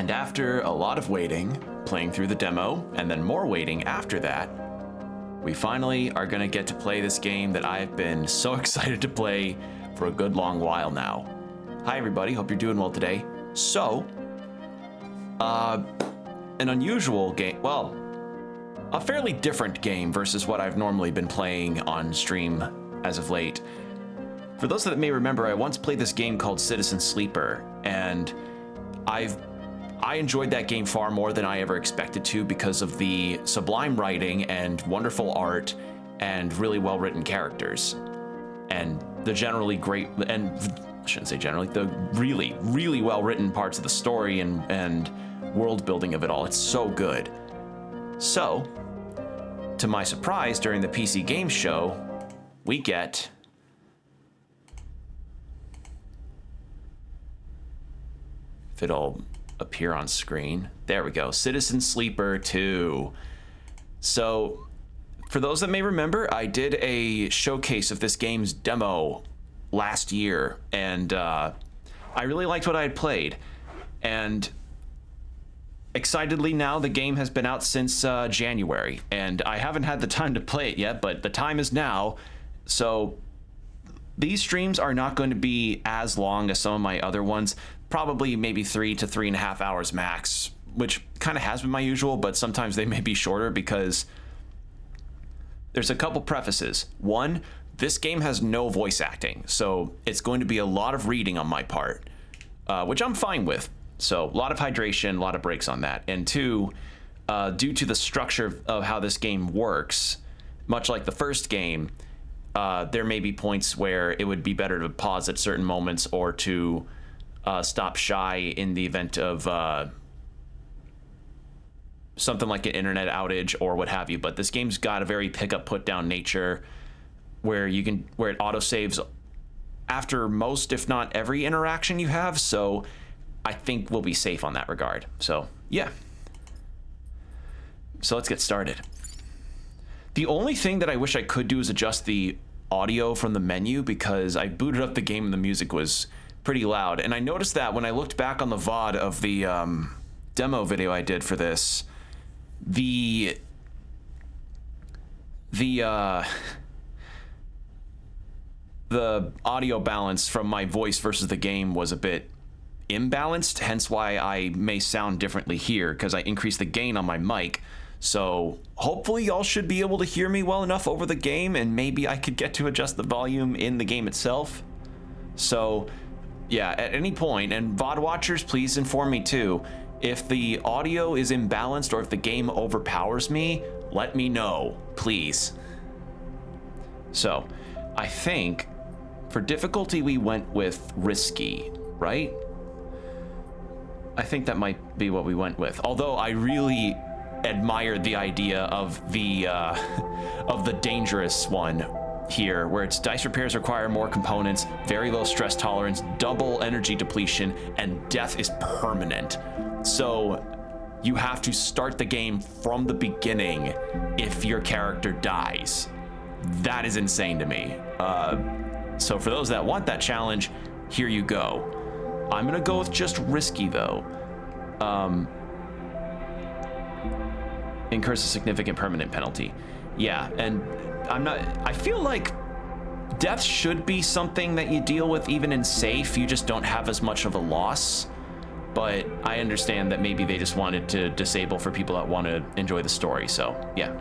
And after a lot of waiting, playing through the demo, and then more waiting after that, we finally are gonna get to play this game that I've been so excited to play for a good long while now. Hi everybody, hope you're doing well today. So, an unusual game, well, a fairly different game versus what I've normally been playing on stream as of late. For those that may remember, I once played this game called Citizen Sleeper, and I enjoyed that game far more than I ever expected to because of the sublime writing and wonderful art and really well-written characters. And the generally great, and I shouldn't say generally, the really, really well-written parts of the story and world building of it all. It's so good. So, to my surprise, during the PC Game Show, we get if it'll appear on screen. There we go, Citizen Sleeper 2. So, for those that may remember, I did a showcase of this game's demo last year, and I really liked what I had played. And excitedly now, the game has been out since January, and I haven't had the time to play it yet, but the time is now. So these streams are not going to be as long as some of my other ones, probably maybe 3 to 3.5 hours max, which kind of has been my usual, but sometimes they may be shorter because there's a couple prefaces. One, this game has no voice acting, so it's going to be a lot of reading on my part, which I'm fine with. So a lot of hydration, a lot of breaks on that. And two, due to the structure of how this game works, much like the first game, there may be points where it would be better to pause at certain moments or to stop shy in the event of something like an internet outage or what have you. But this game's got a very pick up, put down nature where it auto saves after most, if not every interaction you have. So I think we'll be safe on that regard. So yeah. So let's get started. The only thing that I wish I could do is adjust the audio from the menu because I booted up the game and the music was pretty loud. And I noticed that when I looked back on the VOD of the demo video I did for this, the audio balance from my voice versus the game was a bit imbalanced, hence why I may sound differently here because I increased the gain on my mic. So hopefully y'all should be able to hear me well enough over the game, and maybe I could get to adjust the volume in the game itself. So yeah, at any point, and VOD watchers, please inform me too, if the audio is imbalanced or if the game overpowers me, let me know, please. So I think for difficulty we went with risky, right? I think that might be what we went with. Although I really admired the idea of the dangerous one here, where its dice repairs require more components, very low stress tolerance, double energy depletion, and death is permanent. So you have to start the game from the beginning if your character dies. That is insane to me. So for those that want that challenge, here you go. I'm gonna go with just risky though. Incurs a significant permanent penalty. Yeah, and I feel like death should be something that you deal with even in safe. You just don't have as much of a loss. But I understand that maybe they just wanted to disable for people that want to enjoy the story. So yeah,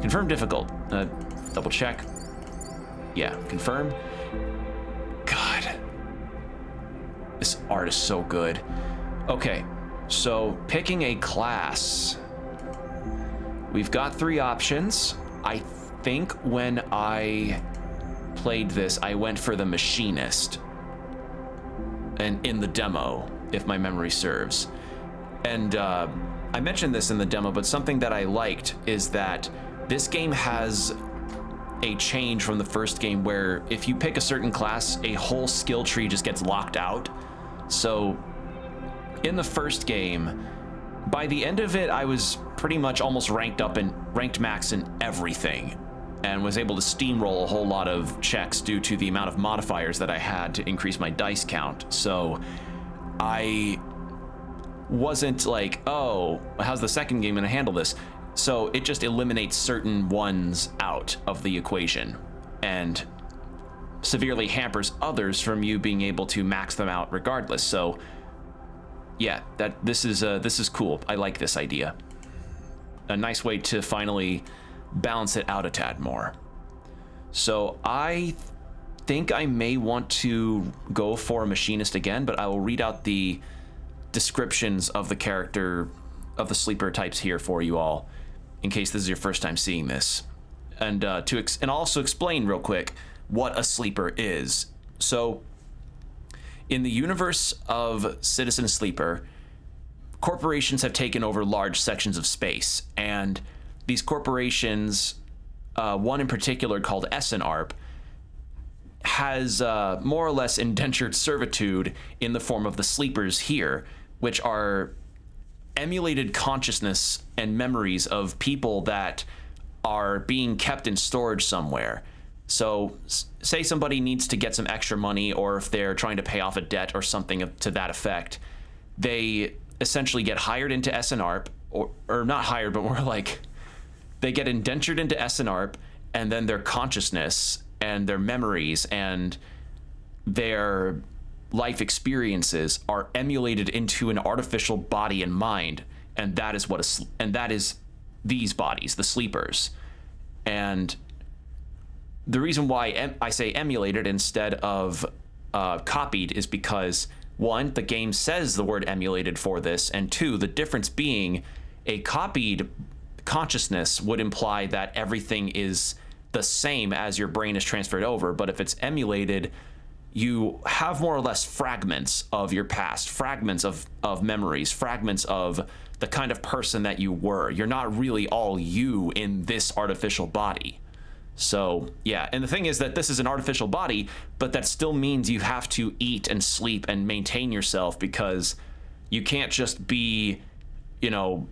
confirm difficult. Double check. Yeah, confirm. God, this art is so good. Okay, so picking a class. We've got 3 options. I think when I played this, I went for the machinist, and in the demo, if my memory serves. And I mentioned this in the demo, but something that I liked is that this game has a change from the first game where if you pick a certain class, a whole skill tree just gets locked out. So in the first game, by the end of it, I was pretty much almost ranked max in everything, and was able to steamroll a whole lot of checks due to the amount of modifiers that I had to increase my dice count. So I wasn't like, oh, how's the second game gonna handle this? So it just eliminates certain ones out of the equation and severely hampers others from you being able to max them out regardless. So yeah, this is cool. I like this idea. A nice way to finally balance it out a tad more. So I think I may want to go for a machinist again, but I will read out the descriptions of the character of the sleeper types here for you all, in case this is your first time seeing this, and and also explain real quick what a sleeper is. So, in the universe of Citizen Sleeper, corporations have taken over large sections of space, and these corporations, one in particular called SNARP, has more or less indentured servitude in the form of the sleepers here, which are emulated consciousness and memories of people that are being kept in storage somewhere. So say somebody needs to get some extra money, or if they're trying to pay off a debt or something to that effect, they essentially get hired into SNARP, or not hired, but more like they get indentured into SNARP, and then their consciousness and their memories and their life experiences are emulated into an artificial body and mind, and that is these bodies, the sleepers. And the reason why I say emulated instead of copied is because, one, the game says the word emulated for this, and two, the difference being a copied consciousness would imply that everything is the same as your brain is transferred over, but if it's emulated, you have more or less fragments of your past, fragments of memories, fragments of the kind of person that you were. You're not really all you in this artificial body. So yeah, and the thing is that this is an artificial body, but that still means you have to eat and sleep and maintain yourself, because you can't just be, you know,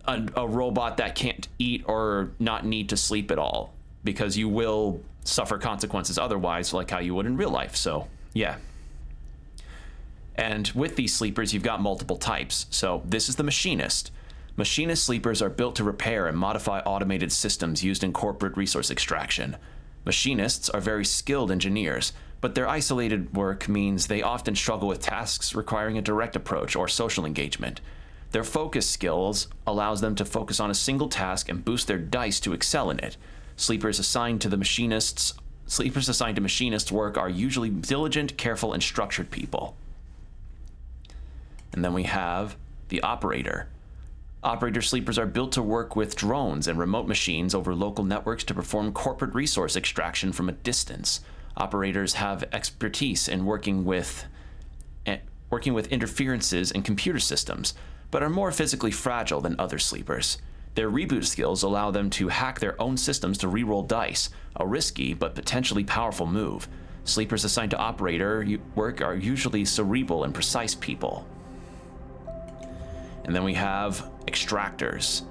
a robot that can't eat or not need to sleep at all, because you will suffer consequences otherwise, like how you would in real life. So yeah. And with these sleepers, you've got multiple types. So this is the machinist. Machinist sleepers are built to repair and modify automated systems used in corporate resource extraction. Machinists are very skilled engineers, but their isolated work means they often struggle with tasks requiring a direct approach or social engagement. Their focus skills allows them to focus on a single task and boost their dice to excel in it. Sleepers assigned to machinists work are usually diligent, careful, and structured people. And then we have the operator. Operator sleepers are built to work with drones and remote machines over local networks to perform corporate resource extraction from a distance. Operators have expertise in working with interferences in computer systems, but are more physically fragile than other sleepers. Their reboot skills allow them to hack their own systems to reroll dice, a risky but potentially powerful move. Sleepers assigned to operator work are usually cerebral and precise people. And then we have extractors.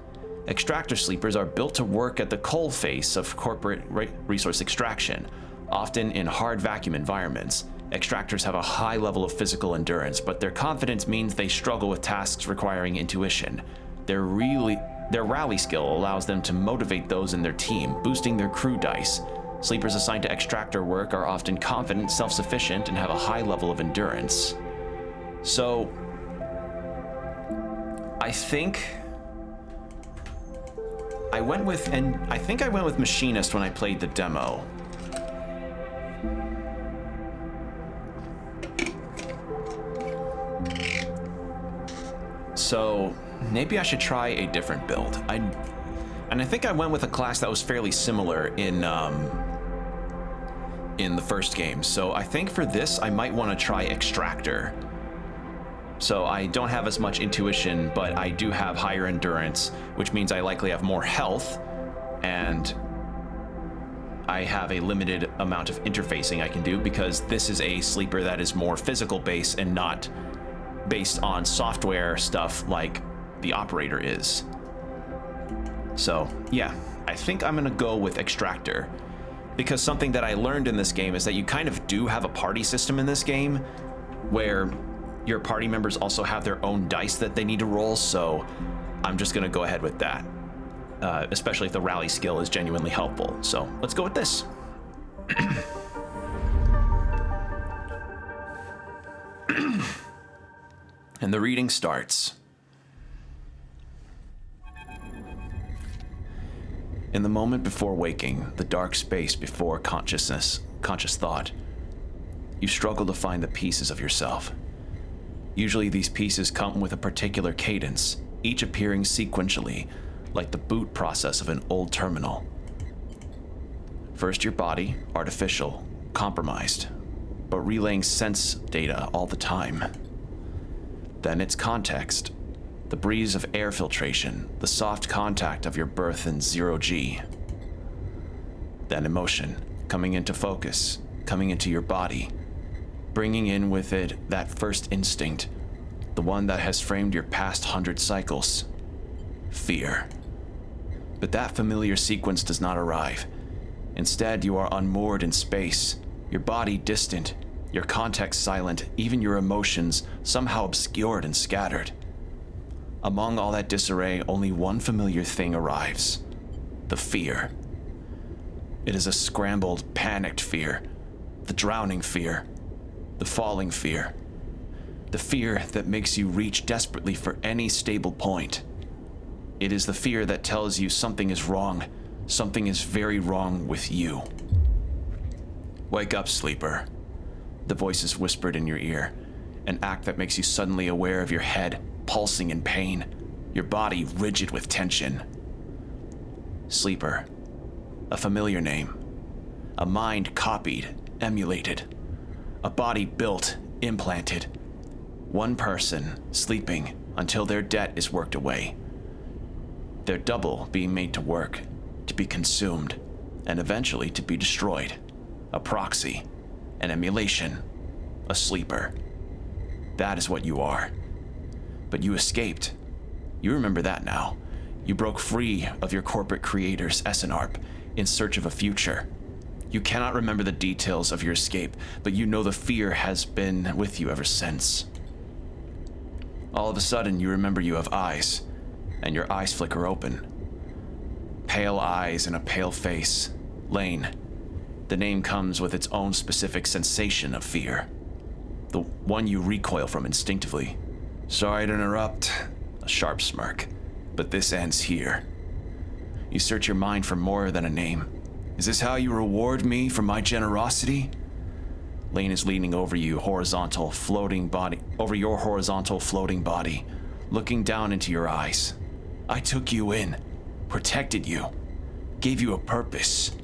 Extractor sleepers are built to work at the coalface of corporate resource extraction, often in hard vacuum environments. Extractors have a high level of physical endurance, but their confidence means they struggle with tasks requiring intuition. Their rally skill allows them to motivate those in their team, boosting their crew dice. Sleepers assigned to extractor work are often confident, self-sufficient, and have a high level of endurance. So I think I went with machinist when I played the demo. So maybe I should try a different build. And I think I went with a class that was fairly similar in the first game. So I think for this I might want to try extractor. So I don't have as much intuition, but I do have higher endurance, which means I likely have more health, and I have a limited amount of interfacing I can do, because this is a sleeper that is more physical based and not based on software stuff like the operator is. So yeah, I think I'm gonna go with extractor, because something that I learned in this game is that you kind of do have a party system in this game where your party members also have their own dice that they need to roll, so I'm just gonna go ahead with that. Especially if the rally skill is genuinely helpful. So let's go with this. And the reading starts. In the moment before waking, the dark space before conscious thought, you struggle to find the pieces of yourself. Usually these pieces come with a particular cadence, each appearing sequentially, like the boot process of an old terminal. First your body, artificial, compromised, but relaying sense data all the time. Then its context, the breeze of air filtration, the soft contact of your birth in 0G. Then emotion, coming into focus, coming into your body, bringing in with it that first instinct, the one that has framed your past 100 cycles. Fear. But that familiar sequence does not arrive. Instead, you are unmoored in space, your body distant, your context silent, even your emotions somehow obscured and scattered. Among all that disarray, only one familiar thing arrives: the fear. It is a scrambled, panicked fear, the drowning fear, the falling fear, the fear that makes you reach desperately for any stable point. It is the fear that tells you something is wrong, something is very wrong with you. Wake up, sleeper. The voice is whispered in your ear, an act that makes you suddenly aware of your head pulsing in pain, your body rigid with tension. Sleeper. A familiar name. A mind copied, emulated. A body built, implanted. One person sleeping until their debt is worked away. Their double being made to work, to be consumed, and eventually to be destroyed. A proxy, an emulation, a sleeper. That is what you are. But you escaped. You remember that now. You broke free of your corporate creators, SNARP, in search of a future. You cannot remember the details of your escape, but you know the fear has been with you ever since. All of a sudden, you remember you have eyes, and your eyes flicker open. Pale eyes and a pale face. Lane. The name comes with its own specific sensation of fear. The one you recoil from instinctively. Sorry to interrupt. A sharp smirk. But this ends here. You search your mind for more than a name. Is this how you reward me for my generosity? Lane is leaning over you, over your horizontal floating body, looking down into your eyes. I took you in, protected you, gave you a purpose.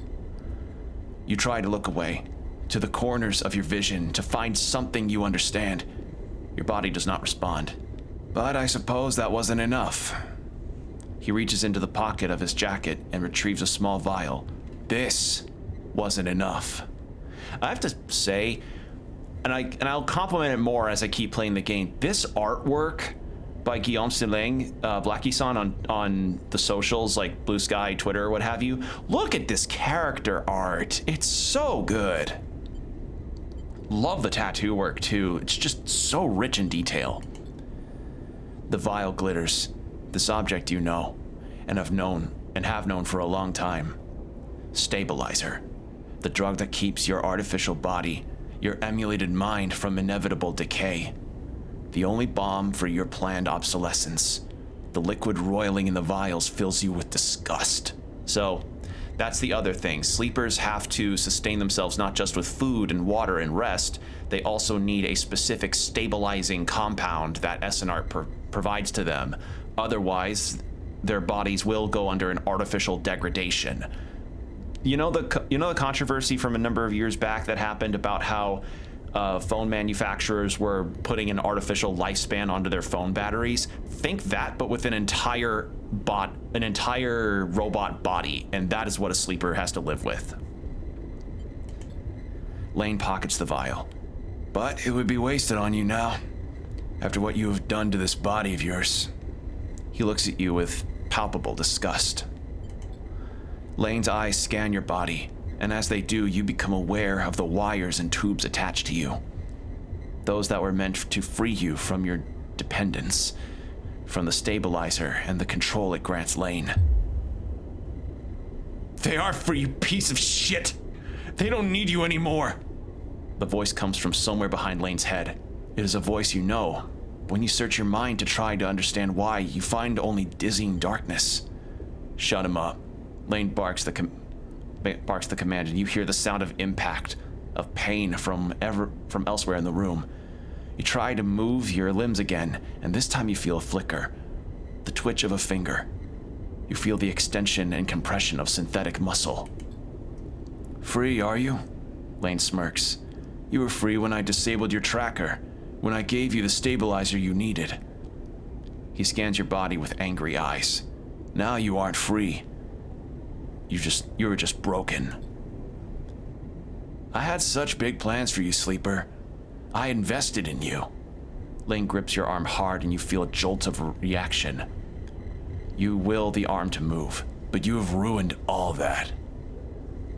You try to look away, to the corners of your vision, to find something you understand. Your body does not respond. But I suppose that wasn't enough. He reaches into the pocket of his jacket and retrieves a small vial. This wasn't enough. I have to say, and I'll compliment it more as I keep playing the game, this artwork by Guillaume Stilling, Blackie-san on the socials like Blue Sky, Twitter, what have you. Look at this character art. It's so good. Love the tattoo work too. It's just so rich in detail. The vial glitters. This object you know, and have known for a long time. Stabilizer. The drug that keeps your artificial body, your emulated mind from inevitable decay. The only balm for your planned obsolescence. The liquid roiling in the vials fills you with disgust. So, that's the other thing. Sleepers have to sustain themselves not just with food and water and rest, they also need a specific stabilizing compound that SNR provides to them. Otherwise, their bodies will go under an artificial degradation. You know the controversy from a number of years back that happened about how phone manufacturers were putting an artificial lifespan onto their phone batteries? Think that, but with an entire robot body, and that is what a sleeper has to live with. Lane pockets the vial. But it would be wasted on you now, after what you have done to this body of yours. He looks at you with palpable disgust. Lane's eyes scan your body, and as they do, you become aware of the wires and tubes attached to you. Those that were meant to free you from your dependence, from the stabilizer and the control it grants Lane. They are free, you piece of shit! They don't need you anymore! The voice comes from somewhere behind Lane's head. It is a voice you know. When you search your mind to try to understand why, you find only dizzying darkness. Shut him up. Lane barks the command, and you hear the sound of impact, of pain from elsewhere in the room. You try to move your limbs again, and this time you feel a flicker, the twitch of a finger. You feel the extension and compression of synthetic muscle. Free, are you? Lane smirks. You were free when I disabled your tracker, when I gave you the stabilizer you needed. He scans your body with angry eyes. Now you aren't free. You were just broken. I had such big plans for you, Sleeper. I invested in you. Lane grips your arm hard and you feel a jolt of reaction. You will the arm to move, but you have ruined all that.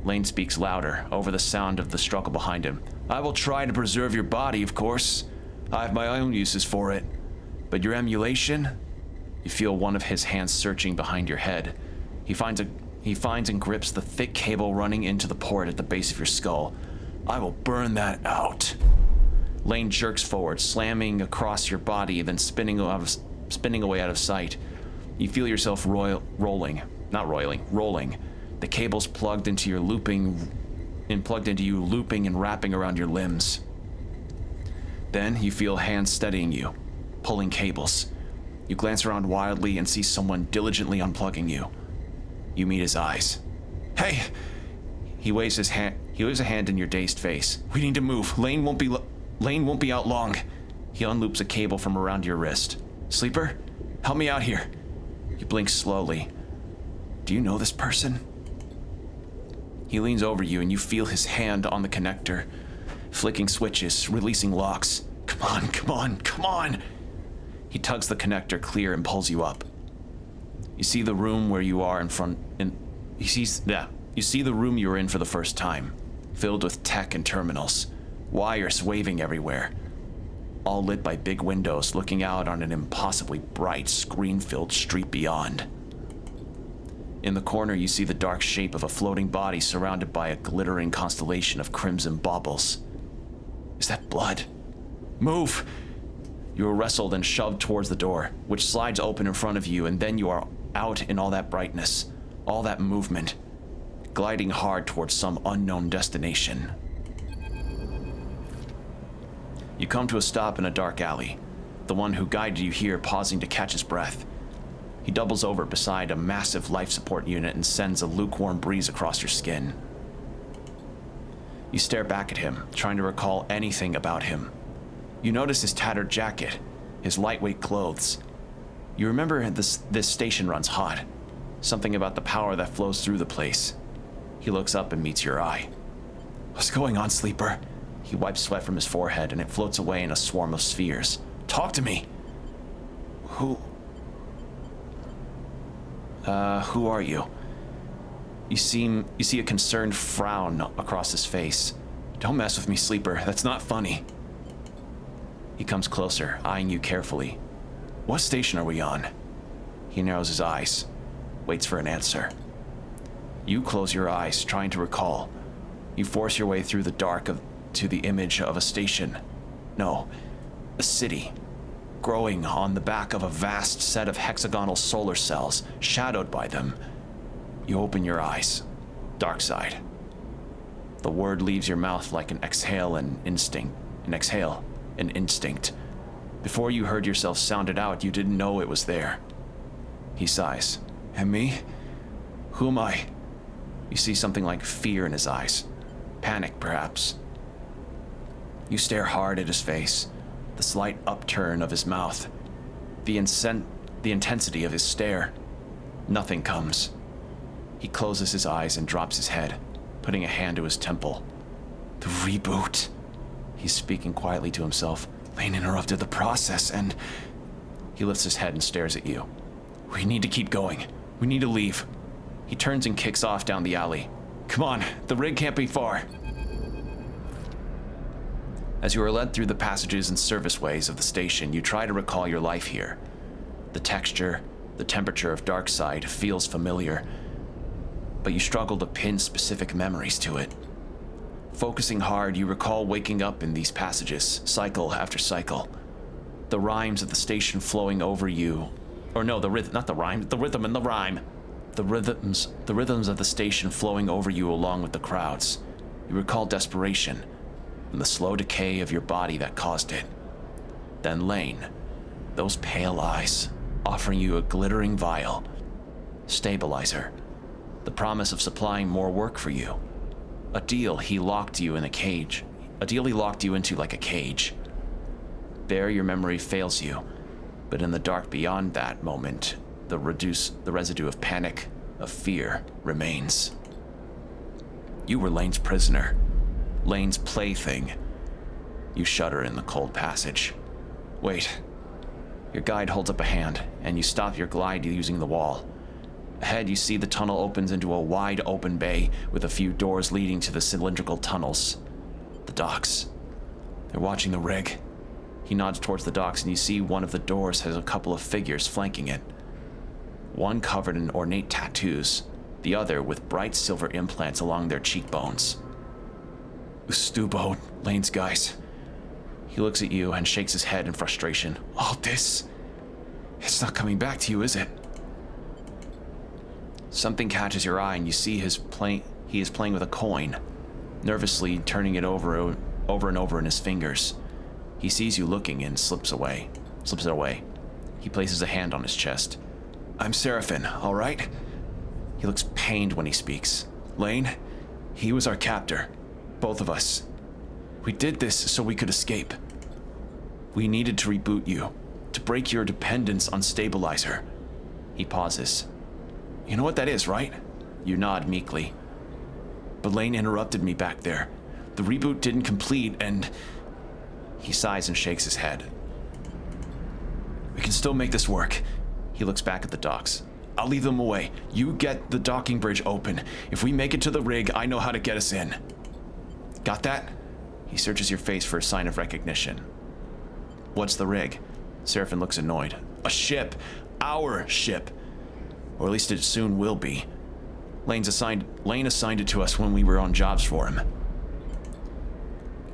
Lane speaks louder, over the sound of the struggle behind him. I will try to preserve your body, of course. I have my own uses for it. But your emulation? You feel one of his hands searching behind your head. He finds and grips the thick cable running into the port at the base of your skull. I will burn that out. Lane jerks forward, slamming across your body, then spinning away out of sight. You feel yourself rolling. The cable's plugged into you, looping and wrapping around your limbs. Then you feel hands steadying you, pulling cables. You glance around wildly and see someone diligently unplugging you. You meet his eyes. Hey! He waves a hand in your dazed face. We need to move. Lane won't be out long. He unloops a cable from around your wrist. Sleeper, help me out here. You blink slowly. Do you know this person? He leans over you and you feel his hand on the connector, flicking switches, releasing locks. Come on. He tugs the connector clear and pulls you up. You see the room where you are you see the room you were in for the first time, filled with tech and terminals, wires waving everywhere, all lit by big windows looking out on an impossibly bright, screen-filled street beyond. In the corner, you see the dark shape of a floating body surrounded by a glittering constellation of crimson baubles. Is that blood? Move! You are wrestled and shoved towards the door, which slides open in front of you, and then you are out in all that brightness, all that movement, gliding hard towards some unknown destination. You come to a stop in a dark alley, the one who guided you here pausing to catch his breath. He doubles over beside a massive life support unit and sends a lukewarm breeze across your skin. You stare back at him, trying to recall anything about him. You notice his tattered jacket, his lightweight clothes. You remember this station runs hot. Something about the power that flows through the place. He looks up and meets your eye. What's going on, Sleeper? He wipes sweat from his forehead and it floats away in a swarm of spheres. Talk to me. Who are you? You see a concerned frown across his face. Don't mess with me, Sleeper. That's not funny. He comes closer, eyeing you carefully. What station are we on? He narrows his eyes, waits for an answer. You close your eyes, trying to recall. You force your way through the dark to the image of a station. No, a city. Growing on the back of a vast set of hexagonal solar cells, shadowed by them. You open your eyes. Dark side. The word leaves your mouth like an exhale, an instinct. Before you heard yourself sound it out, you didn't know it was there. He sighs. And me? Who am I? You see something like fear in his eyes. Panic, perhaps. You stare hard at his face. The slight upturn of his mouth, the intensity of his stare. Nothing comes. He closes his eyes and drops his head, putting a hand to his temple. The reboot. He's speaking quietly to himself. Lane interrupted the process and... He lifts his head and stares at you. We need to keep going. We need to leave. He turns and kicks off down the alley. Come on, the rig can't be far. As you are led through the passages and serviceways of the station, you try to recall your life here. The texture, the temperature of Darkside feels familiar, but you struggle to pin specific memories to it. Focusing hard, you recall waking up in these passages, cycle after cycle. The rhymes of the station flowing over you. Or no, the rhythm, not the rhyme, the rhythm and the rhyme. The rhythms of the station flowing over you along with the crowds. You recall desperation and the slow decay of your body that caused it. Then Lane, those pale eyes, offering you a glittering vial. Stabilizer. The promise of supplying more work for you. A deal he locked you in a cage. A deal he locked you into like a cage. There your memory fails you, but in the dark beyond that moment, the residue of panic, of fear, remains. You were Lane's prisoner, Lane's plaything. You shudder in the cold passage. Wait. Your guide holds up a hand, and you stop your glide using the wall. Ahead, you see the tunnel opens into a wide open bay with a few doors leading to the cylindrical tunnels. The docks. They're watching the rig. He nods towards the docks, and you see one of the doors has a couple of figures flanking it. One covered in ornate tattoos, the other with bright silver implants along their cheekbones. Stubo, Lane's guys. He looks at you and shakes his head in frustration. All this? It's not coming back to you, is it? Something catches your eye and you see he is playing with a coin, nervously turning it over and over in his fingers. He sees you looking and slips it away. He places a hand on his chest. I'm Seraphin, all right? He looks pained when he speaks. Lane, he was our captor. Both of us. We did this so we could escape. We needed to reboot you, to break your dependence on Stabilizer. He pauses. You know what that is, right? You nod meekly. But Lane interrupted me back there. The reboot didn't complete and... He sighs and shakes his head. We can still make this work. He looks back at the docks. I'll leave them away. You get the docking bridge open. If we make it to the rig, I know how to get us in. Got that? He searches your face for a sign of recognition. What's the rig? Seraphin looks annoyed. A ship. Our ship. Or at least it soon will be. Lane assigned it to us when we were on jobs for him.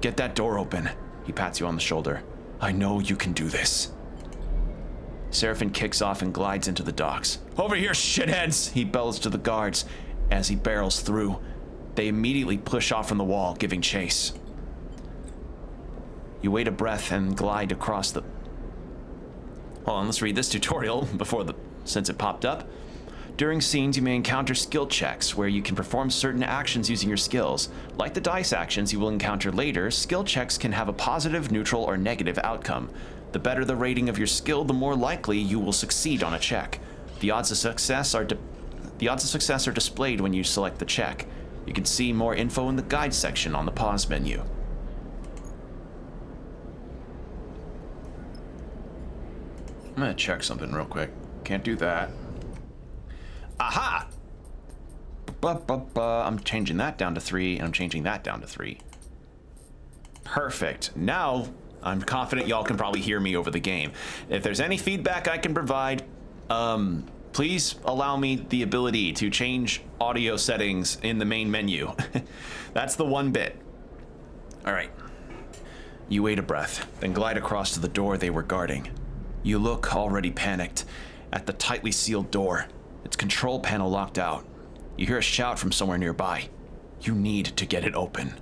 Get that door open. He pats you on the shoulder. I know you can do this. Seraphin kicks off and glides into the docks. Over here, shitheads! He bellows to the guards. As he barrels through, they immediately push off from the wall, giving chase. You wait a breath and glide across the... Hold on, let's read this tutorial since it popped up. During scenes, you may encounter skill checks where you can perform certain actions using your skills. Like the dice actions you will encounter later, skill checks can have a positive, neutral, or negative outcome. The better the rating of your skill, the more likely you will succeed on a check. The odds of success are displayed when you select the check. You can see more info in the guide section on the pause menu. I'm gonna check something real quick. Can't do that. Aha! I'm changing that down to 3, and I'm changing that down to 3. Perfect. Now, I'm confident y'all can probably hear me over the game. If there's any feedback I can provide, please allow me the ability to change audio settings in the main menu. That's the one bit. All right. You wait a breath, then glide across to the door they were guarding. You look, already panicked, at the tightly sealed door. Its control panel locked out. You hear a shout from somewhere nearby. You need to get it open.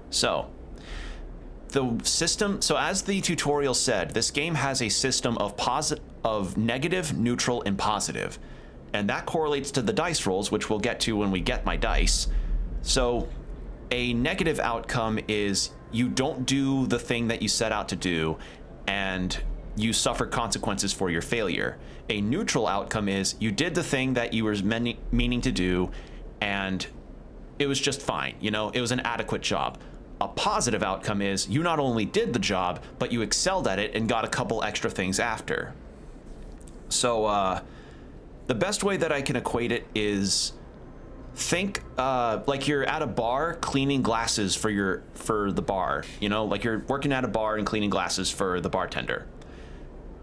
So as the tutorial said, this game has a system of negative, neutral, and positive. And that correlates to the dice rolls, which we'll get to when we get my dice. So a negative outcome is you don't do the thing that you set out to do, and you suffer consequences for your failure. A neutral outcome is you did the thing that you were meaning to do, and it was just fine. You know, it was an adequate job. A positive outcome is you not only did the job, but you excelled at it and got a couple extra things after. So, the best way that I can equate it is think like you're at a bar cleaning glasses for the bar, you know, like you're working at a bar and cleaning glasses for the bartender.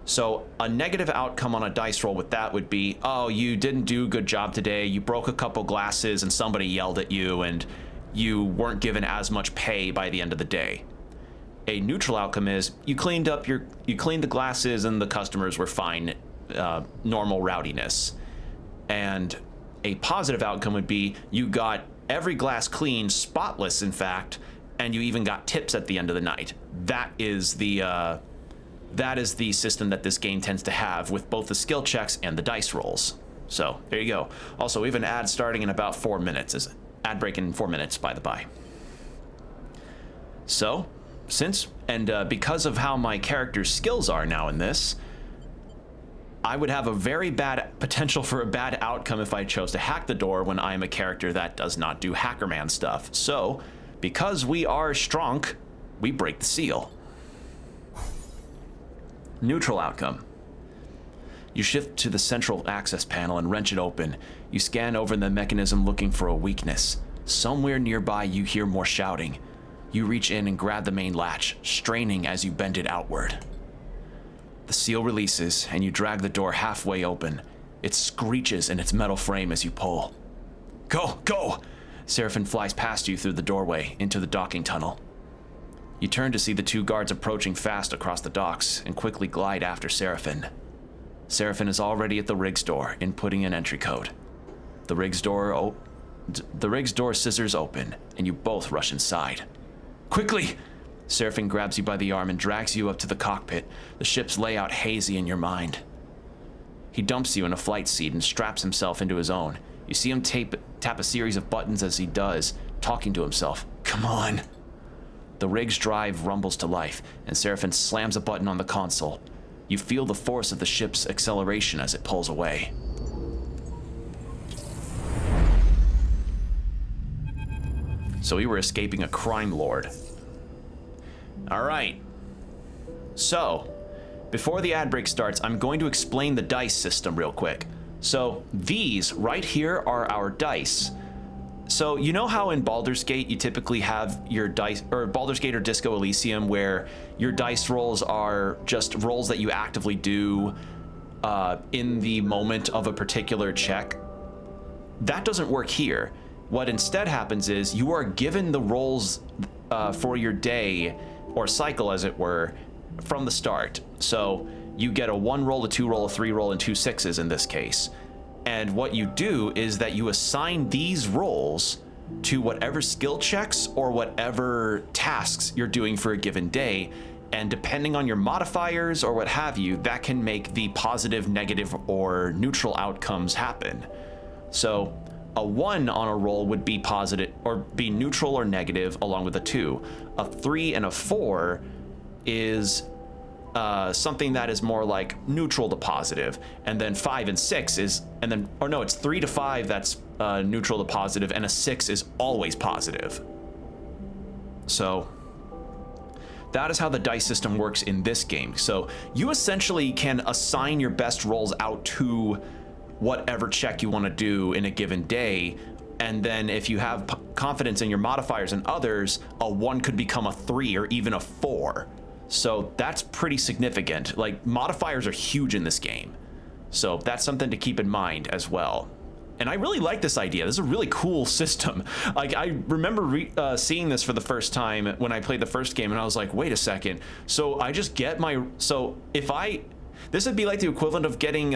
So a negative outcome on a dice roll with that would be, oh, you didn't do a good job today, you broke a couple glasses and somebody yelled at you and you weren't given as much pay by the end of the day. A neutral outcome is you cleaned the glasses and the customers were fine, normal rowdiness. And a positive outcome would be you got every glass clean, spotless in fact, and you even got tips at the end of the night. That is the system that this game tends to have with both the skill checks and the dice rolls. So there you go. Also, we have an ad starting in about 4 minutes. Is ad break in 4 minutes, by the by. So, because of how my character's skills are now in this, I would have a very bad potential for a bad outcome if I chose to hack the door when I'm a character that does not do Hackerman stuff. So, because we are strong, we break the seal. Neutral outcome. You shift to the central access panel and wrench it open. You scan over the mechanism looking for a weakness. Somewhere nearby you hear more shouting. You reach in and grab the main latch, straining as you bend it outward. The seal releases and you drag the door halfway open. It screeches in its metal frame as you pull. Go, go! Seraphin flies past you through the doorway into the docking tunnel. You turn to see the 2 guards approaching fast across the docks and quickly glide after Seraphin. Seraphin is already at the rig's door, inputting an entry code. The rig's door scissors open, and you both rush inside. Quickly! Seraphin grabs you by the arm and drags you up to the cockpit, the ship's layout hazy in your mind. He dumps you in a flight seat and straps himself into his own. You see him tap a series of buttons as he does, talking to himself. Come on! The rig's drive rumbles to life, and Seraphin slams a button on the console. You feel the force of the ship's acceleration as it pulls away. So we were escaping a crime lord. All right. So, before the ad break starts, I'm going to explain the dice system real quick. So, these right here are our dice. So, you know how in Baldur's Gate you typically have your dice, or Baldur's Gate or Disco Elysium, where your dice rolls are just rolls that you actively do in the moment of a particular check? That doesn't work here. What instead happens is you are given the rolls for your day, or cycle as it were, from the start. So you get a 1 roll, a 2 roll, a 3 roll, and 2 6s in this case. And what you do is that you assign these rolls to whatever skill checks or whatever tasks you're doing for a given day. And depending on your modifiers or what have you, that can make the positive, negative, or neutral outcomes happen. So a 1 on a roll would be positive or be neutral or negative along with a 2. A 3 and a 4 is something that is more like neutral to positive, and then 5 and 6 is, and then, or no, it's 3 to 5 that's neutral to positive, and a 6 is always positive. So that is how the dice system works in this game. So you essentially can assign your best rolls out to whatever check you want to do in a given day, and then if you have confidence in your modifiers and others, a 1 could become a 3 or even a 4. So that's pretty significant. Like, modifiers are huge in this game. So that's something to keep in mind as well. And I really like this idea. This is a really cool system. Like, I remember seeing this for the first time when I played the first game, and I was like, wait a second. So I just get my, so if this would be like the equivalent of getting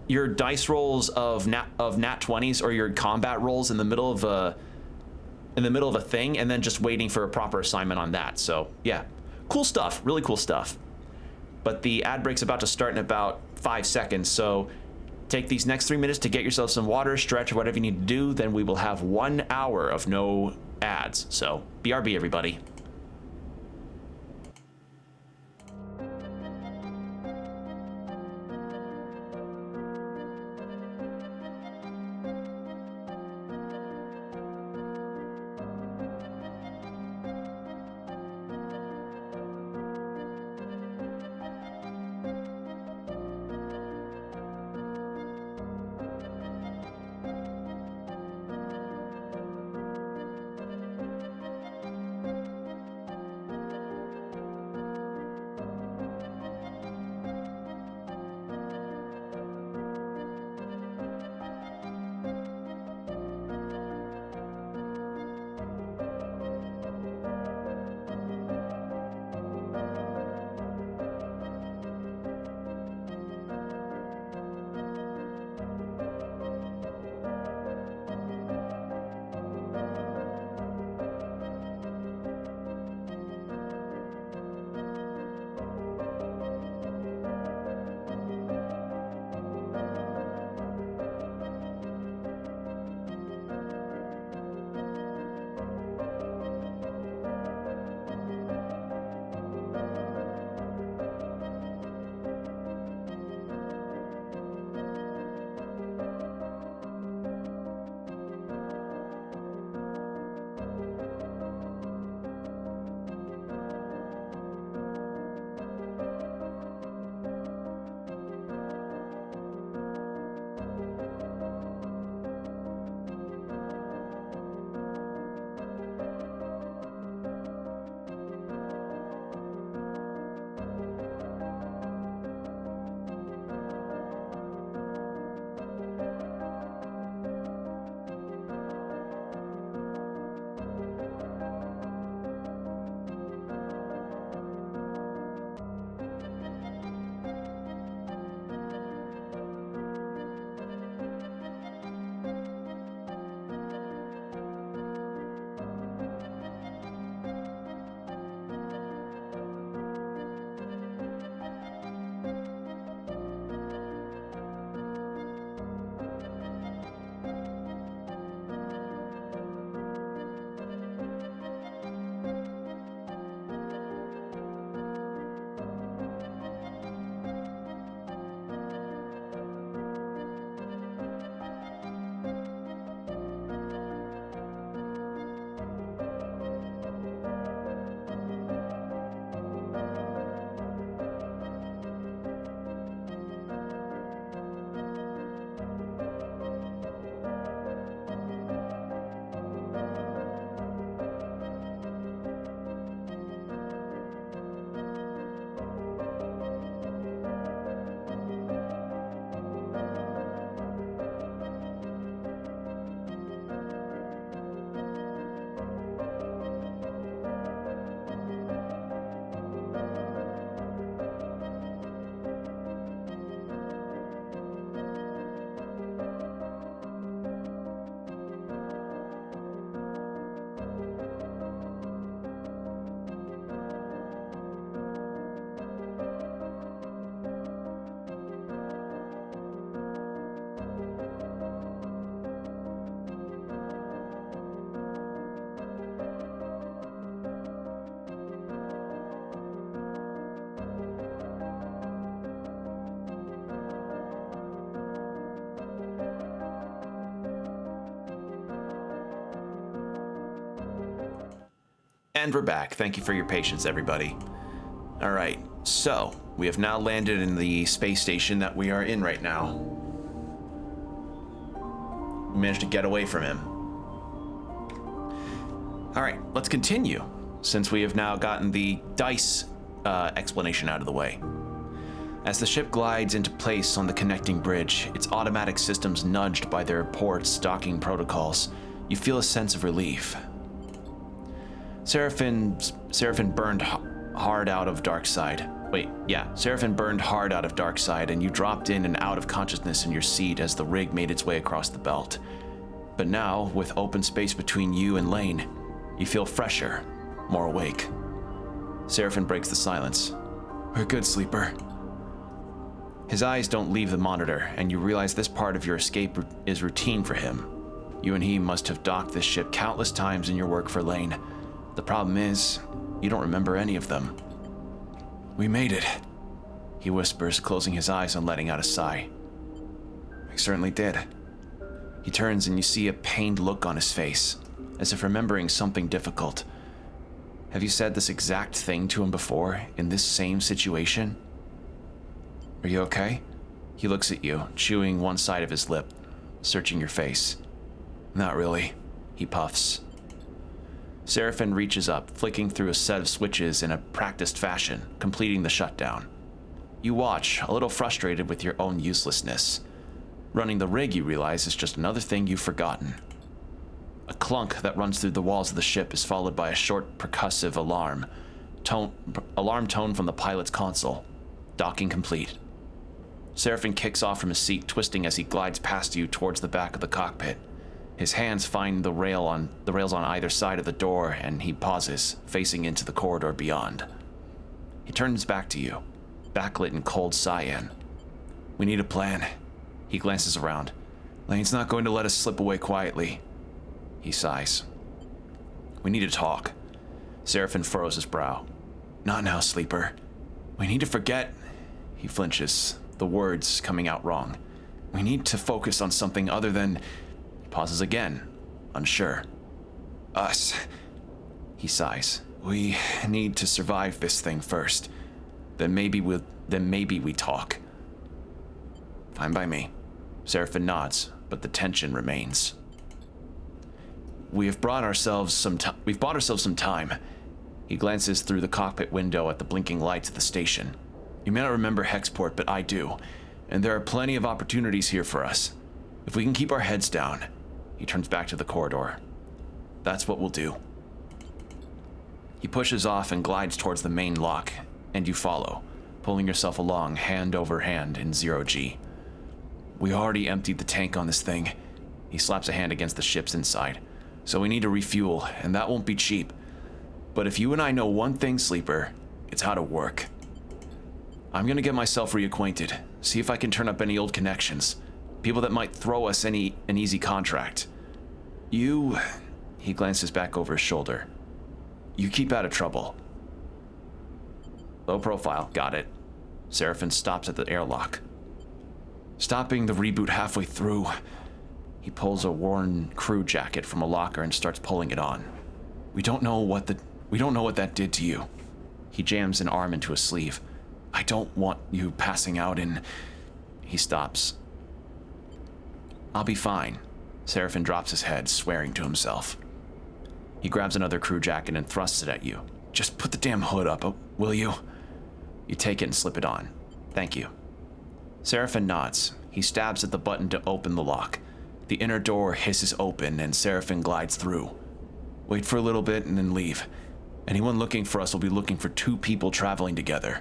your dice rolls of nat 20s or your combat rolls in the middle of a thing, and then just waiting for a proper assignment on that. So yeah, cool stuff, really cool stuff. But the ad break's about to start in about 5 seconds, so take these next 3 minutes to get yourself some water, stretch, or whatever you need to do. Then we will have 1 hour of no ads. So BRB, everybody. And we're back. Thank you for your patience, everybody. All right, so we have now landed in the space station that we are in right now. We managed to get away from him. All right, let's continue, since we have now gotten the dice explanation out of the way. As the ship glides into place on the connecting bridge, its automatic systems nudged by their port's docking protocols, you feel a sense of relief. Seraphim burned hard out of dark side. Seraphim burned hard out of dark side, and you dropped in and out of consciousness in your seat as the rig made its way across the belt. But now, with open space between you and Lane, you feel fresher, more awake. Seraphim breaks the silence. We're good, Sleeper. His eyes don't leave the monitor, and you realize this part of your escape is routine for him. You and he must have docked this ship countless times in your work for Lane. The problem is, you don't remember any of them. We made it, he whispers, closing his eyes and letting out a sigh. We certainly did. He turns and you see a pained look on his face, as if remembering something difficult. Have you said this exact thing to him before, in this same situation? Are you okay? He looks at you, chewing one side of his lip, searching your face. Not really, he puffs. Seraphim reaches up, flicking through a set of switches in a practiced fashion, completing the shutdown. You watch, a little frustrated with your own uselessness. Running the rig, you realize, is just another thing you've forgotten. A clunk that runs through the walls of the ship is followed by a short, percussive alarm tone from the pilot's console. Docking complete. Seraphim kicks off from his seat, twisting as he glides past you towards the back of the cockpit. His hands find the rails on either side of the door, and he pauses, facing into the corridor beyond. He turns back to you, backlit in cold cyan. We need a plan. He glances around. Lane's not going to let us slip away quietly. He sighs. We need to talk. Seraphim furrows his brow. Not now, Sleeper. We need to forget. He flinches, the words coming out wrong. We need to focus on something other than... Pauses again, unsure. Us. He sighs. We need to survive this thing first. Then maybe we talk. Fine by me. Seraphim nods, but the tension remains. We've bought ourselves some time. He glances through the cockpit window at the blinking lights of the station. You may not remember Hexport, but I do, and there are plenty of opportunities here for us. If we can keep our heads down. He turns back to the corridor. That's what we'll do. He pushes off and glides towards the main lock, and you follow, pulling yourself along hand over hand in 0G. We already emptied the tank on this thing. He slaps a hand against the ship's inside. So we need to refuel, and that won't be cheap. But if you and I know one thing, Sleeper, it's how to work. I'm gonna get myself reacquainted, see if I can turn up any old connections. People that might throw us an easy contract. You... He glances back over his shoulder. You keep out of trouble. Low profile, got it. Seraphim stops at the airlock. Stopping the reboot halfway through. He pulls a worn crew jacket from a locker and starts pulling it on. We don't know what that did to you. He jams an arm into a sleeve. I don't want you passing out in... He stops. I'll be fine. Seraphim drops his head, swearing to himself. He grabs another crew jacket and thrusts it at you. Just put the damn hood up, will you? You take it and slip it on. Thank you. Seraphim nods. He stabs at the button to open the lock. The inner door hisses open and Seraphim glides through. Wait for a little bit and then leave. Anyone looking for us will be looking for two people traveling together.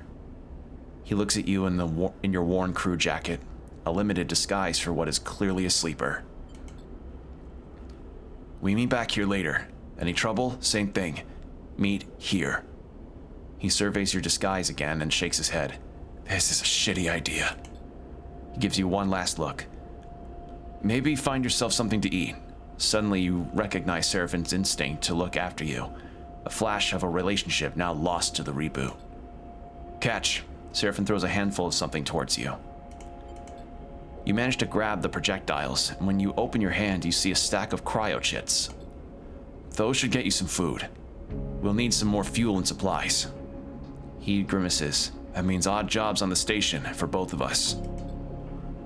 He looks at you in your worn crew jacket, a limited disguise for what is clearly a sleeper. We meet back here later. Any trouble? Same thing. Meet here. He surveys your disguise again and shakes his head. This is a shitty idea. He gives you one last look. Maybe find yourself something to eat. Suddenly you recognize Seraphim's instinct to look after you. A flash of a relationship now lost to the reboot. Catch. Seraphim throws a handful of something towards you. You manage to grab the projectiles, and when you open your hand, you see a stack of cryo chits. Those should get you some food. We'll need some more fuel and supplies. He grimaces. That means odd jobs on the station for both of us.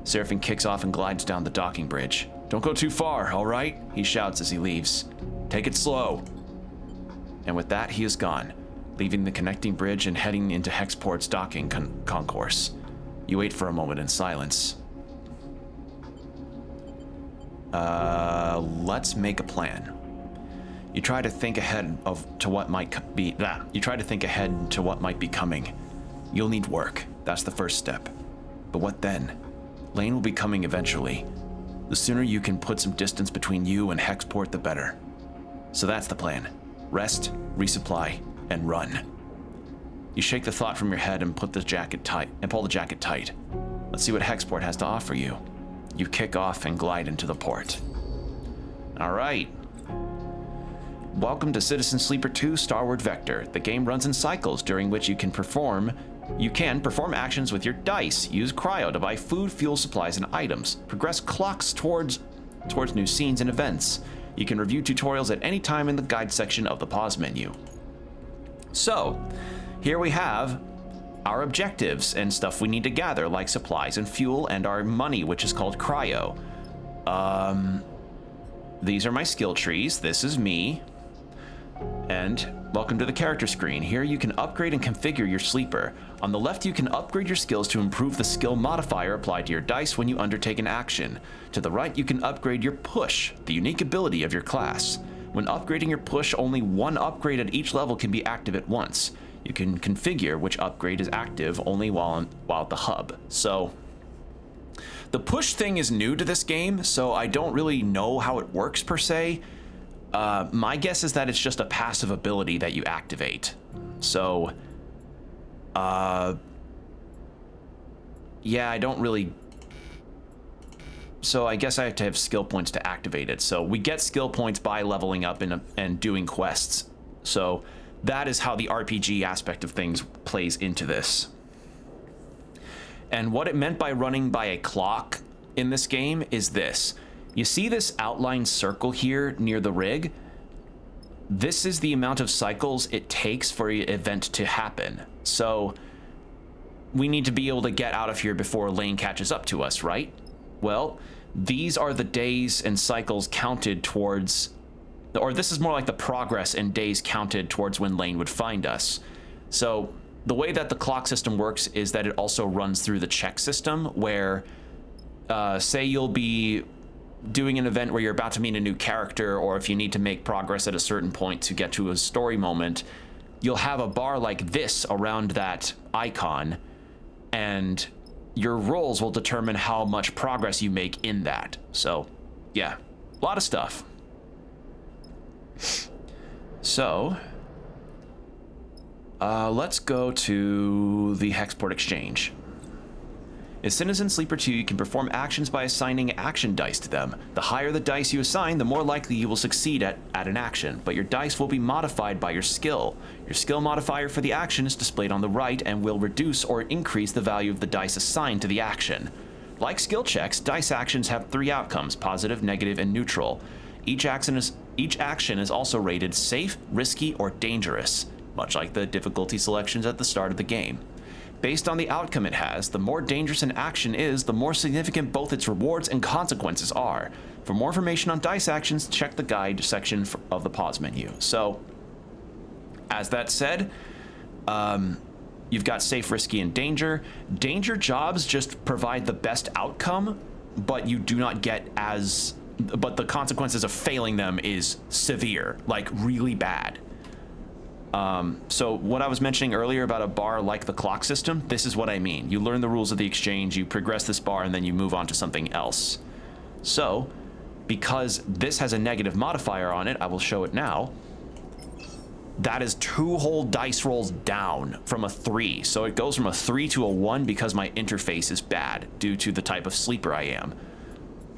Seraphine kicks off and glides down the docking bridge. Don't go too far, all right? He shouts as he leaves. Take it slow. And with that, he is gone, leaving the connecting bridge and heading into Hexport's docking concourse. You wait for a moment in silence. Let's make a plan. You try to think ahead to what might be coming. You'll need work. That's the first step. But what then? Lane will be coming eventually. The sooner you can put some distance between you and Hexport, the better. So that's the plan. Rest, resupply, and run. You shake the thought from your head and pull the jacket tight. Let's see what Hexport has to offer you. You kick off and glide into the port. All right. Welcome to Citizen Sleeper 2 Starward Vector. The game runs in cycles during which you can perform actions with your dice, use cryo to buy food, fuel, supplies, and items, progress clocks towards new scenes and events. You can review tutorials at any time in the guide section of the pause menu. So, here we have our objectives and stuff we need to gather, like supplies and fuel, and our money, which is called cryo. These are my skill trees. This is me. And welcome to the character screen. Here you can upgrade and configure your sleeper. On the left, you can upgrade your skills to improve the skill modifier applied to your dice when you undertake an action. To the right, you can upgrade your push, the unique ability of your class. When upgrading your push, only one upgrade at each level can be active at once. You can configure which upgrade is active only while at the hub. So the push thing is new to this game, so I don't really know how it works per se. My guess is that it's just a passive ability that you activate. So, yeah, I don't really... So I guess I have to have skill points to activate it. So we get skill points by leveling up and doing quests. So that is how the RPG aspect of things plays into this. And what it meant by running by a clock in this game is this. You see this outlined circle here near the rig? This is the amount of cycles it takes for an event to happen. So we need to be able to get out of here before Lane catches up to us, right? Well, these are the days and cycles counted towards, or this is more like the progress and days counted towards when Lane would find us. So the way that the clock system works is that it also runs through the check system where, say you'll be doing an event where you're about to meet a new character, or if you need to make progress at a certain point to get to a story moment, you'll have a bar like this around that icon, and your rolls will determine how much progress you make in that. So, yeah, a lot of stuff. So, let's go to the Hexport Exchange. In Citizen Sleeper 2, you can perform actions by assigning action dice to them. The higher the dice you assign, the more likely you will succeed at an action, but your dice will be modified by your skill. Your skill modifier for the action is displayed on the right and will reduce or increase the value of the dice assigned to the action. Like skill checks, dice actions have 3 outcomes: positive, negative, and neutral. Each action is also rated safe, risky, or dangerous, much like the difficulty selections at the start of the game. Based on the outcome it has, the more dangerous an action is, the more significant both its rewards and consequences are. For more information on dice actions, check the guide section of the pause menu. So, as that said, you've got safe, risky, and danger. Danger jobs just provide the best outcome, but you do not get but the consequences of failing them is severe, like really bad. So what I was mentioning earlier about a bar like the clock system, this is what I mean. You learn the rules of the exchange, you progress this bar, and then you move on to something else. So, because this has a negative modifier on it, I will show it now. That is 2 whole dice rolls down from a 3. So it goes from a 3 to a 1 because my interface is bad due to the type of sleeper I am.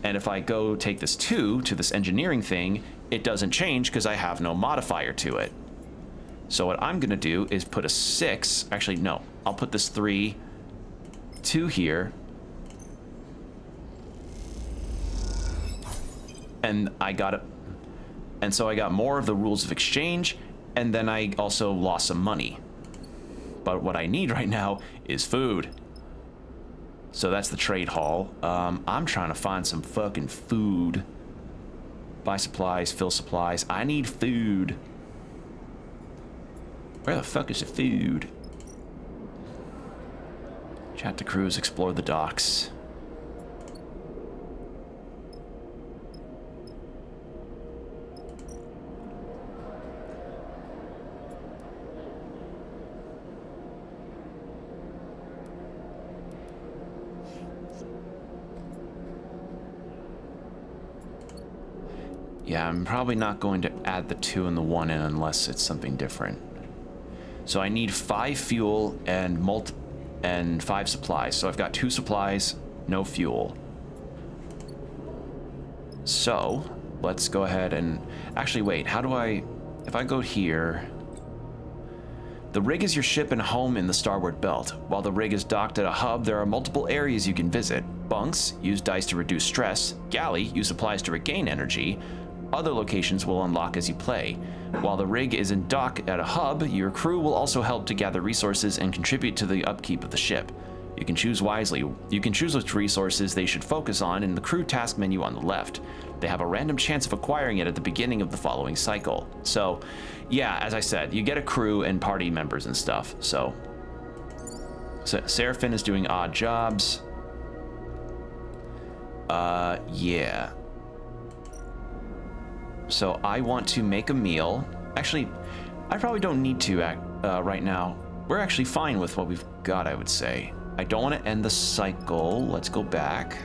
And if I go take this 2 to this engineering thing, it doesn't change because I have no modifier to it. So what I'm gonna do is put a 6, actually no, I'll put this 3, 2 here, and I got it. And so I got more of the rules of exchange, and then I also lost some money. But what I need right now is food. So that's the trade hall. I'm trying to find some fucking food. Buy supplies, fill supplies. I need food. Where the fuck is the food? Chat to crews, explore the docks. Yeah, I'm probably not going to add the 2 and the 1 in unless it's something different. So I need 5 fuel and 5 supplies. So I've got 2 supplies, no fuel. So let's go ahead and actually wait. How do I, if I go here, the rig is your ship and home in the Starward belt. While the rig is docked at a hub, there are multiple areas you can visit. Bunks, use dice to reduce stress. Galley, use supplies to regain energy. Other locations will unlock as you play. While the rig is in dock at a hub, your crew will also help to gather resources and contribute to the upkeep of the ship. You can choose wisely. You can choose which resources they should focus on in the crew task menu on the left. They have a random chance of acquiring it at the beginning of the following cycle. So, yeah, as I said, you get a crew and party members and stuff. So Seraphine is doing odd jobs. Yeah. So I want to make a meal. Actually, I probably don't need to right now. We're actually fine with what we've got, I would say. I don't want to end the cycle. Let's go back.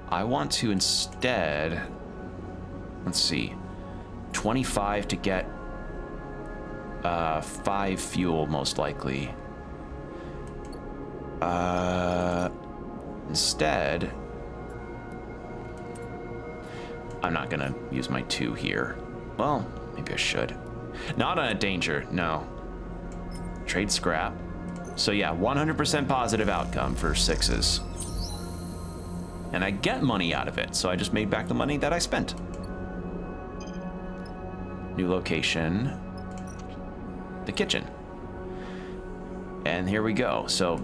I want to instead, let's see, 25 to get 5 fuel, most likely. Instead, I'm not gonna use my 2 here. Well, maybe I should. Not on a danger, no. Trade scrap. So yeah, 100% positive outcome for 6s. And I get money out of it, so I just made back the money that I spent. New location. The kitchen. And here we go. So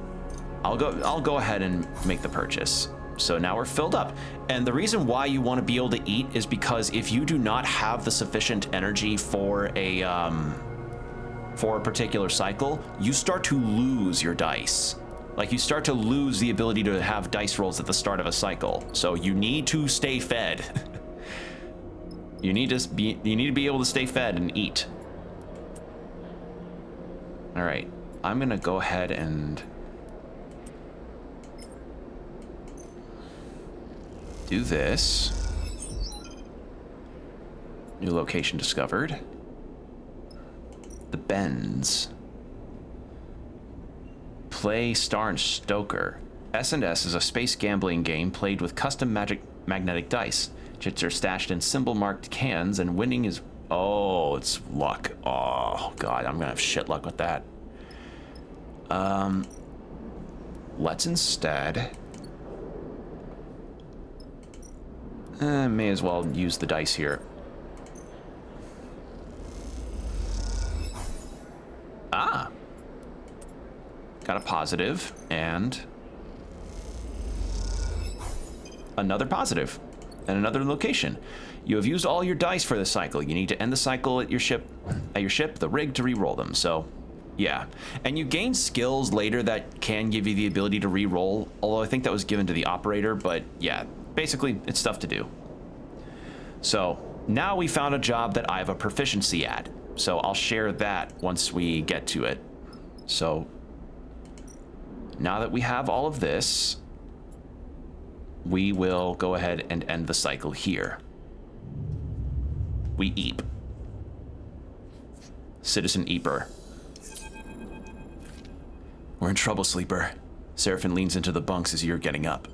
I'll go ahead and make the purchase. So now we're filled up. And the reason why you want to be able to eat is because if you do not have the sufficient energy for a particular cycle, you start to lose your dice. Like, you start to lose the ability to have dice rolls at the start of a cycle. So you need to stay fed. You need to be able to stay fed and eat. All right, I'm gonna go ahead and do this. New location discovered. The Bends. Play Star and Stoker. S&S is a space gambling game played with custom magnetic dice. Chips are stashed in symbol-marked cans, and winning is... Oh, it's luck. Oh, God, I'm gonna have shit luck with that. Let's instead... may as well use the dice here. Ah! Got a positive, and another positive, and another location. You have used all your dice for this cycle. You need to end the cycle at your ship, the rig, to re-roll them. So, yeah. And you gain skills later that can give you the ability to re-roll, although I think that was given to the operator, but yeah, basically it's stuff to do. So, now we found a job that I have a proficiency at. So I'll share that once we get to it. So, now that we have all of this, we will go ahead and end the cycle here. We eep. Citizen Eeper. We're in trouble, Sleeper. Seraphine leans into the bunks as you're getting up.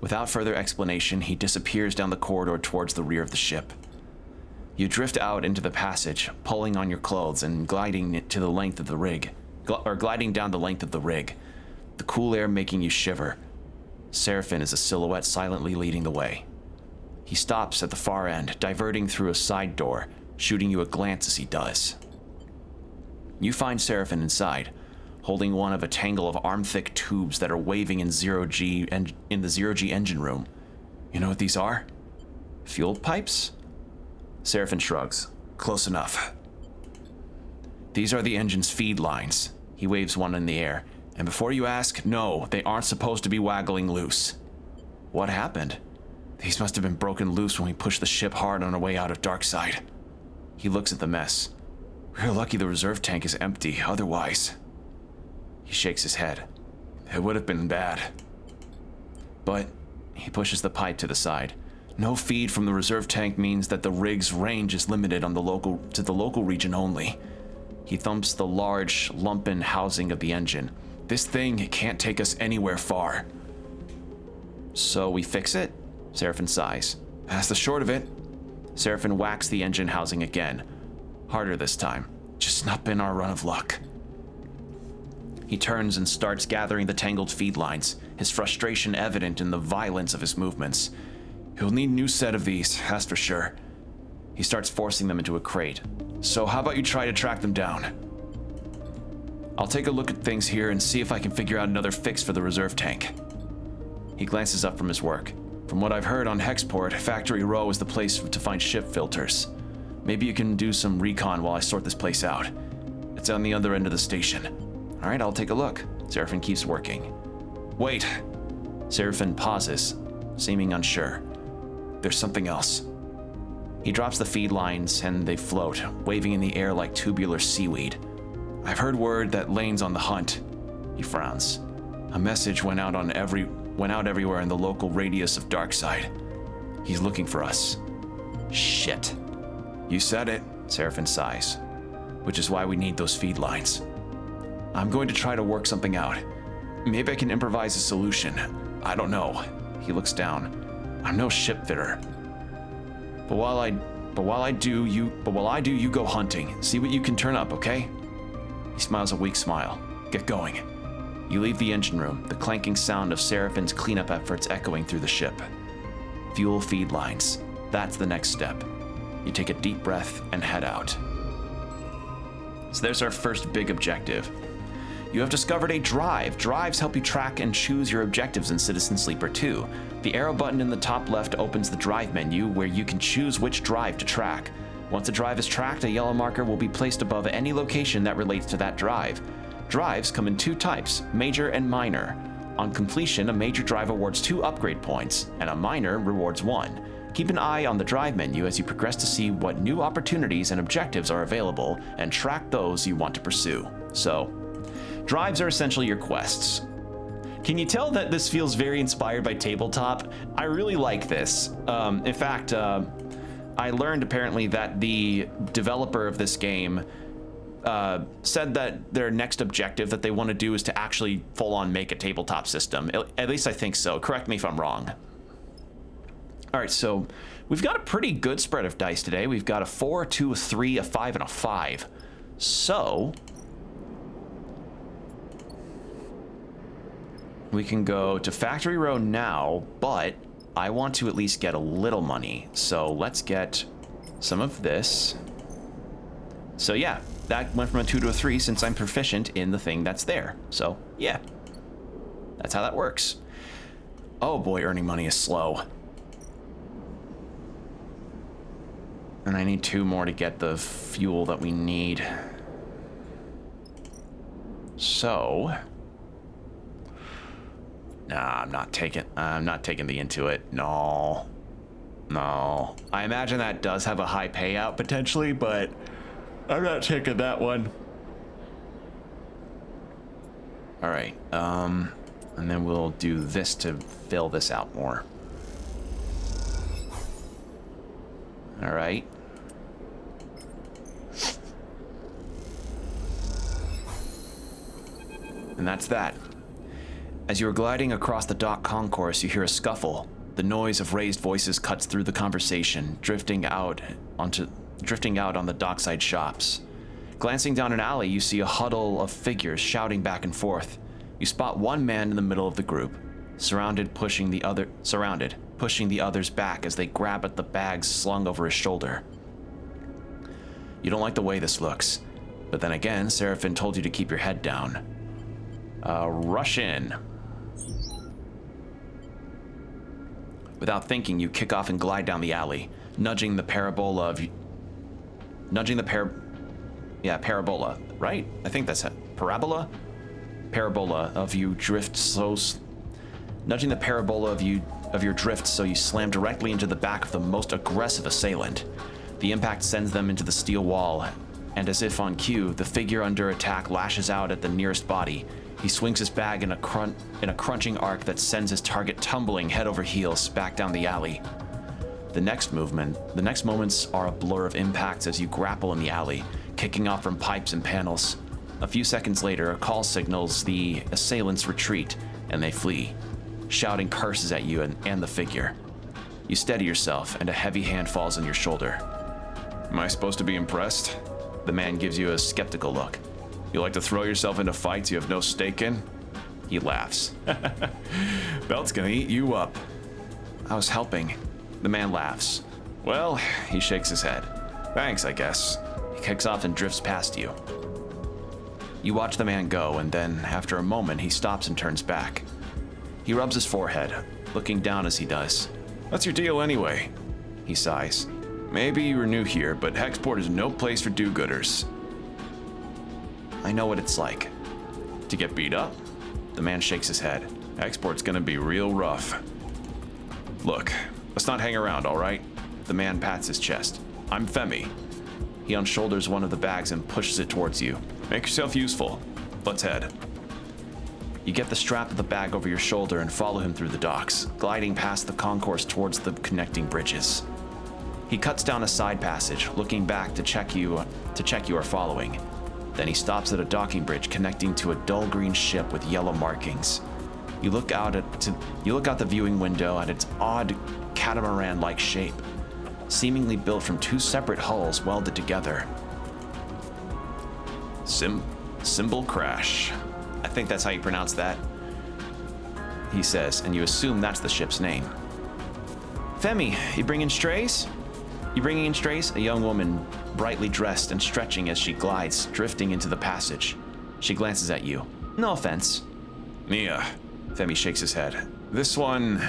Without further explanation, he disappears down the corridor towards the rear of the ship. You drift out into the passage, pulling on your clothes and gliding to the length of the rig. Gliding down the length of the rig, the cool air making you shiver. Seraphine is a silhouette silently leading the way. He stops at the far end, diverting through a side door. shooting you a glance as he does. You find Seraphin inside, holding one of a tangle of arm-thick tubes that are waving in the zero-G engine room. You know what these are? Fuel pipes? Seraphin shrugs. Close enough. These are the engine's feed lines. He waves one in the air. And before you ask, no, they aren't supposed to be waggling loose. What happened? These must have been broken loose when we pushed the ship hard on our way out of Darkside. He looks at the mess. We're lucky the reserve tank is empty, otherwise... He shakes his head. It would have been bad. But he pushes the pipe to the side. No feed from the reserve tank means that the rig's range is limited to the local region only. He thumps the large, lumpen housing of the engine. This thing can't take us anywhere far. So we fix it? Seraphin sighs. That's the short of it. Seraphin whacks the engine housing again. Harder this time. Just not been our run of luck. He turns and starts gathering the tangled feed lines, his frustration evident in the violence of his movements. He'll need a new set of these, that's for sure. He starts forcing them into a crate. So how about you try to track them down? I'll take a look at things here and see if I can figure out another fix for the reserve tank. He glances up from his work. From what I've heard on Hexport, Factory Row is the place to find ship filters. Maybe you can do some recon while I sort this place out. It's on the other end of the station. All right, I'll take a look. Seraphin keeps working. Wait. Seraphin pauses, seeming unsure. There's something else. He drops the feed lines and they float, waving in the air like tubular seaweed. I've heard word that Lane's on the hunt. He frowns. A message went out everywhere in the local radius of Darkside. He's looking for us. Shit. You said it, Seraphin sighs. Which is why we need those feed lines. I'm going to try to work something out. Maybe I can improvise a solution. I don't know. He looks down. I'm no ship fitter. But while I do, you go hunting. See what you can turn up, okay? He smiles a weak smile. Get going. You leave the engine room, the clanking sound of Seraphin's cleanup efforts echoing through the ship. Fuel feed lines. That's the next step. You take a deep breath and head out. So there's our first big objective. You have discovered a drive. Drives help you track and choose your objectives in Citizen Sleeper 2. The arrow button in the top left opens the drive menu where you can choose which drive to track. Once a drive is tracked, a yellow marker will be placed above any location that relates to that drive. Drives come in two types, major and minor. On completion, a major drive awards 2 upgrade points, and a minor rewards 1. Keep an eye on the drive menu as you progress to see what new opportunities and objectives are available, and track those you want to pursue. So, drives are essentially your quests. Can you tell that this feels very inspired by tabletop? I really like this. In fact, I learned apparently that the developer of this game said that their next objective that they want to do is to actually full-on make a tabletop system. At least I think so. Correct me if I'm wrong. All right, so we've got a pretty good spread of dice today. We've got a 4, a 2, a 3, a 5, and a 5. So we can go to Factory Row now, but I want to at least get a little money. So let's get some of this. So yeah, that went from a 2 to a 3 since I'm proficient in the thing that's there. So yeah, that's how that works. Oh boy, earning money is slow. And I need 2 more to get the fuel that we need. So, nah, I'm not taking the Intuit. No. I imagine that does have a high payout potentially, but I'm not taking that one. All right, and then we'll do this to fill this out more. All right. And that's that. As you are gliding across the dock concourse, you hear a scuffle. The noise of raised voices cuts through the conversation, drifting out on the dockside shops. Glancing down an alley, you see a huddle of figures shouting back and forth. You spot one man in the middle of the group, pushing the others back as they grab at the bags slung over his shoulder. You don't like the way this looks. But then again, Seraphin told you to keep your head down. Rush in. Without thinking, you kick off and glide down the alley, nudging the parabola, right? I think that's it. Parabola of you drift nudging the parabola of your drift so you slam directly into the back of the most aggressive assailant. The impact sends them into the steel wall, and as if on cue, the figure under attack lashes out at the nearest body. He swings his bag in a crunching arc that sends his target tumbling head over heels back down the alley. The next moments are a blur of impacts as you grapple in the alley, kicking off from pipes and panels. A few seconds later, a call signals the assailants retreat, and they flee, shouting curses at you and the figure. You steady yourself, and a heavy hand falls on your shoulder. Am I supposed to be impressed? The man gives you a skeptical look. You like to throw yourself into fights you have no stake in? He laughs. Belt's gonna eat you up. I was helping. The man laughs. Well, he shakes his head. Thanks, I guess. He kicks off and drifts past you. You watch the man go, and then, after a moment, he stops and turns back. He rubs his forehead, looking down as he does. What's your deal anyway? He sighs. Maybe you were new here, but Hexport is no place for do-gooders. I know what it's like. To get beat up? The man shakes his head. Hexport's gonna be real rough. Look, let's not hang around, all right? The man pats his chest. I'm Femi. He unshoulders one of the bags and pushes it towards you. Make yourself useful. Let's head. You get the strap of the bag over your shoulder and follow him through the docks, gliding past the concourse towards the connecting bridges. He cuts down a side passage, looking back to check you are following. Then he stops at a docking bridge connecting to a dull green ship with yellow markings. You look out the viewing window at its odd catamaran-like shape, seemingly built from two separate hulls welded together. Symbol crash. I think that's how you pronounce that, he says, and you assume that's the ship's name. Femi, you bringing strays? A young woman, brightly dressed and stretching as she glides, drifting into the passage. She glances at you. No offense. Nia. Femi shakes his head. This one...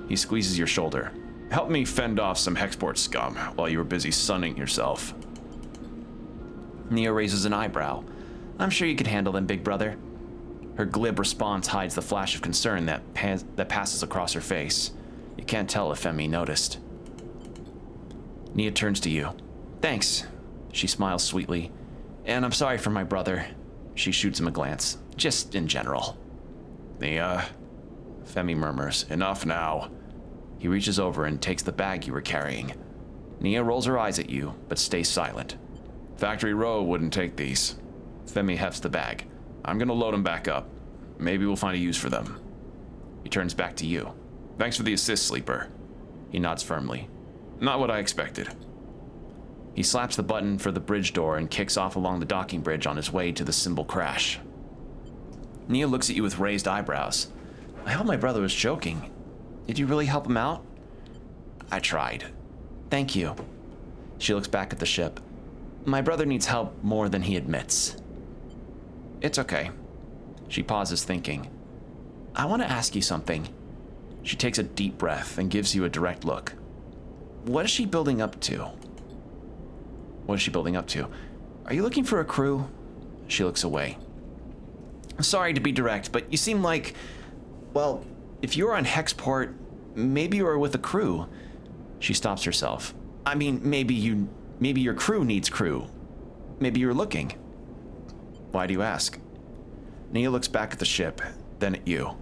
He squeezes your shoulder. Help me fend off some Hexport scum while you were busy sunning yourself. Nia raises an eyebrow. I'm sure you could handle them, big brother. Her glib response hides the flash of concern that passes across her face. You can't tell if Femi noticed. Nia turns to you. Thanks. She smiles sweetly. And I'm sorry for my brother. She shoots him a glance. Just in general. Nia, Femi murmurs. Enough now. He reaches over and takes the bag you were carrying. Nia rolls her eyes at you, but stays silent. Factory Row wouldn't take these. Femi hefts the bag. I'm gonna load them back up. Maybe we'll find a use for them. He turns back to you. Thanks for the assist, Sleeper. He nods firmly. Not what I expected. He slaps the button for the bridge door and kicks off along the docking bridge on his way to the symbol crash. Nia looks at you with raised eyebrows. I hope my brother was joking. Did you really help him out? I tried. Thank you. She looks back at the ship. My brother needs help more than he admits. It's okay. She pauses, thinking. I want to ask you something. She takes a deep breath and gives you a direct look. What is she building up to? What is she building up to? Are you looking for a crew? She looks away. Sorry to be direct, but you seem like... Well, if you were on Hexport, maybe you were with a crew. She stops herself. I mean, maybe your crew needs crew. Maybe you're looking. Why do you ask? Nia looks back at the ship, then at you.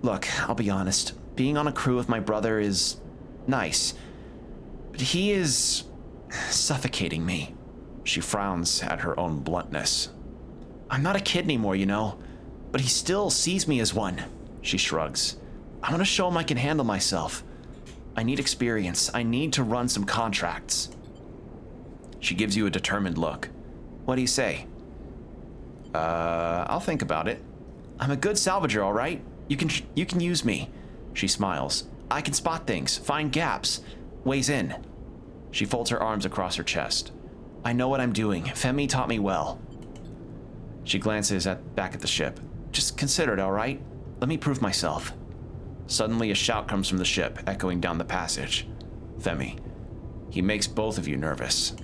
Look, I'll be honest. Being on a crew with my brother is nice. But he is suffocating me. She frowns at her own bluntness. I'm not a kid anymore, you know, but he still sees me as one. She shrugs. I want to show him I can handle myself. I need experience. I need to run some contracts. She gives you a determined look. What do you say? I'll think about it. I'm a good salvager, all right? You can use me. She smiles. I can spot things, find gaps. Weighs in. She folds her arms across her chest. I know what I'm doing. Femi taught me well. She glances back at the ship. Just consider it, all right? Let me prove myself. Suddenly, a shout comes from the ship, echoing down the passage. Femi. He makes both of you nervous.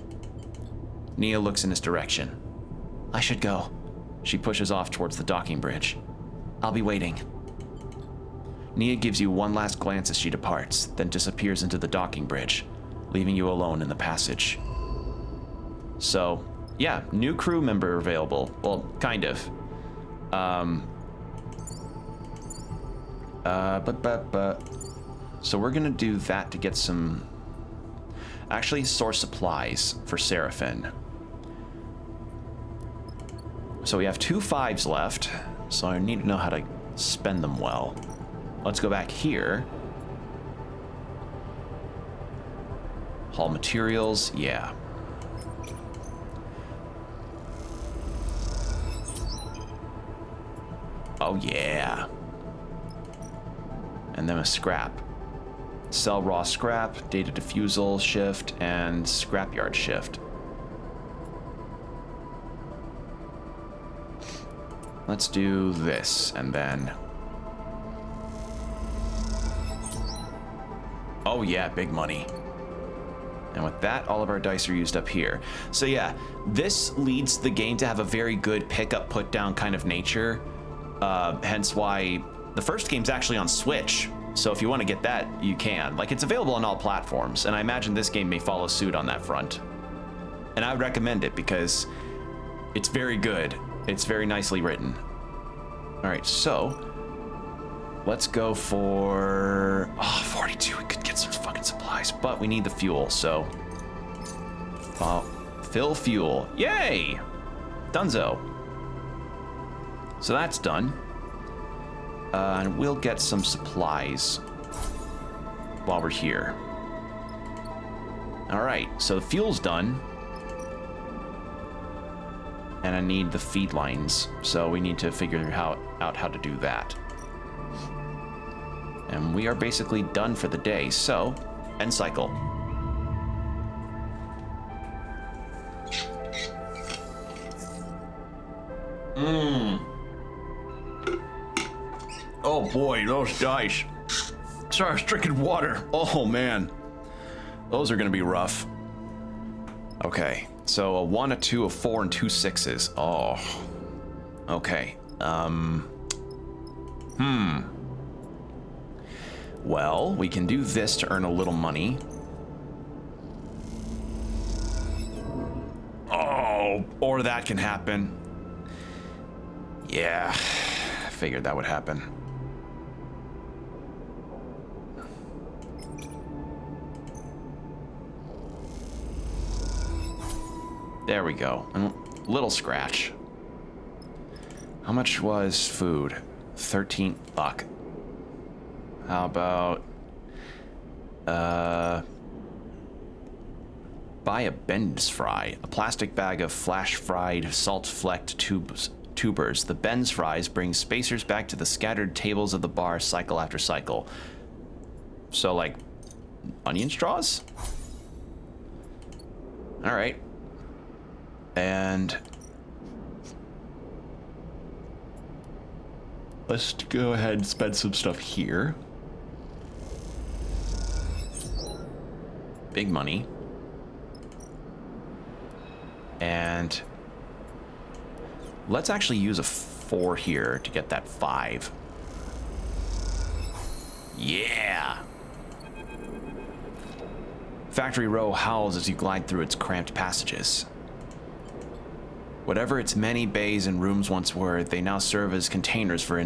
Nia looks in his direction. I should go. She pushes off towards the docking bridge. I'll be waiting. Nia gives you one last glance as she departs, then disappears into the docking bridge, leaving you alone in the passage. So, yeah, new crew member available. Well, kind of. So we're gonna do that to get some... Actually, source supplies for Seraphin. So we have 2 5s left, so I need to know how to spend them well. Let's go back here. Haul materials, yeah. Oh yeah. And then a scrap. Sell raw scrap, data diffusal shift, and scrapyard shift. Let's do this, and then... Oh yeah, big money. And with that, all of our dice are used up here. So yeah, this leads the game to have a very good pick-up, put-down kind of nature. Hence why the first game's actually on Switch. So if you want to get that, you can. Like, it's available on all platforms, and I imagine this game may follow suit on that front. And I would recommend it because it's very good. It's very nicely written. All right, so let's go for 42. We could get some fucking supplies, but we need the fuel, so fill fuel. Yay! Dunzo. So that's done. And we'll get some supplies while we're here. All right, so the fuel's done. And I need the feed lines, so we need to figure out how to do that. And we are basically done for the day, so end cycle. Oh boy, those dice. Sorry, I was drinking water. Oh man. Those are gonna be rough. Okay, so a 1, a 2, a 4, and 2 6s. Oh. Okay. Well, we can do this to earn a little money. Oh, or that can happen. Yeah, I figured that would happen. There we go. A little scratch. How much was food? 13 buck. How about buy a Ben's fry, a plastic bag of flash fried salt flecked tubers. The Ben's fries bring spacers back to the scattered tables of the bar cycle after cycle. So like onion straws? All right. And let's go ahead and spend some stuff here. Big money. And let's actually use a 4 here to get that 5. Yeah! Factory Row howls as you glide through its cramped passages. Whatever its many bays and rooms once were, they now serve as containers for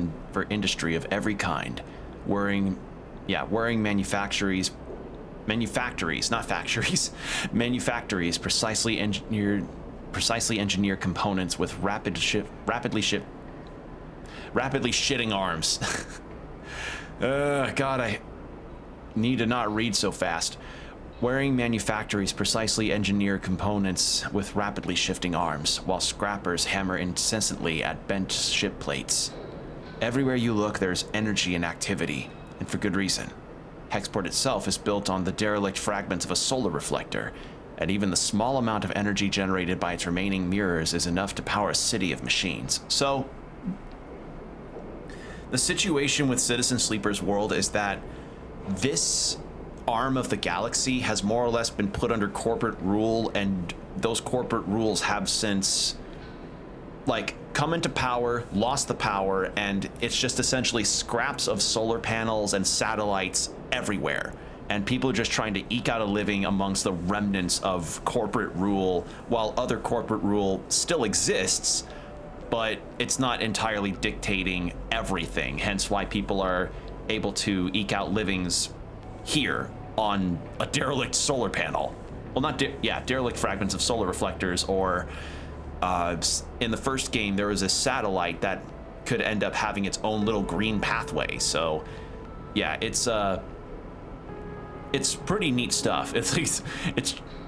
industry of every kind. Whirring manufactories, not factories, manufactories precisely engineer components with rapidly shitting arms. God, I need to not read so fast. Wearing manufactories precisely engineer components with rapidly shifting arms, while scrappers hammer incessantly at bent ship plates. Everywhere you look, there's energy and activity, and for good reason. Hexport itself is built on the derelict fragments of a solar reflector, and even the small amount of energy generated by its remaining mirrors is enough to power a city of machines. So, the situation with Citizen Sleeper's world is that this arm of the galaxy has more or less been put under corporate rule, and those corporate rules have since, like, come into power, lost the power, and it's just essentially scraps of solar panels and satellites everywhere. And people are just trying to eke out a living amongst the remnants of corporate rule, while other corporate rule still exists, but it's not entirely dictating everything. Hence why people are able to eke out livings here on a derelict solar panel. Well, not derelict fragments of solar reflectors, or in the first game there was a satellite that could end up having its own little green pathway. So yeah, it's pretty neat stuff. It's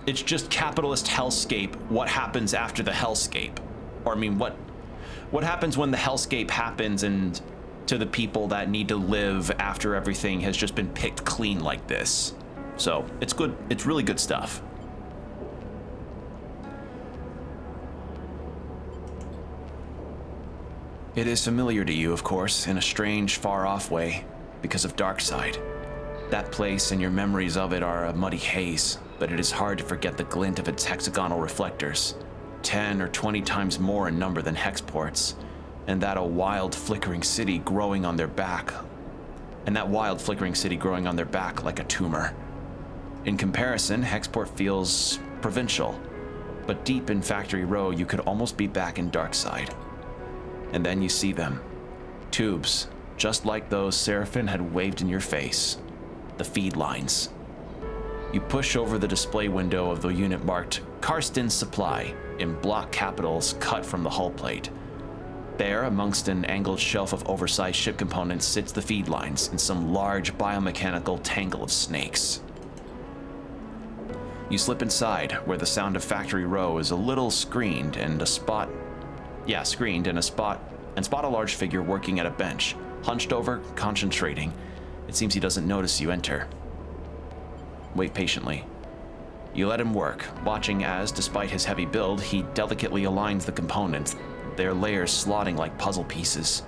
just capitalist hellscape. What happens after the hellscape? Or I mean, what happens when the hellscape happens and to the people that need to live after everything has just been picked clean like this? So it's good. It's really good stuff. It is familiar to you, of course, in a strange, far-off way, because of Darkside. That place and your memories of it are a muddy haze, but it is hard to forget the glint of its hexagonal reflectors, 10 or 20 times more in number than hexports, and that wild flickering city growing on their back like a tumor. In comparison, Hexport feels provincial, but deep in Factory Row you could almost be back in Darkside. And then you see them. Tubes, just like those Seraphin had waved in your face. The feed lines. You push over the display window of the unit marked Karsten's Supply in block capitals cut from the hull plate. There, amongst an angled shelf of oversized ship components, sits the feed lines in some large biomechanical tangle of snakes. You slip inside, where the sound of Factory Row is a little screened, and spot a large figure working at a bench, hunched over, concentrating. It seems he doesn't notice you enter. Wait patiently. You let him work, watching as, despite his heavy build, he delicately aligns the components, their layers slotting like puzzle pieces.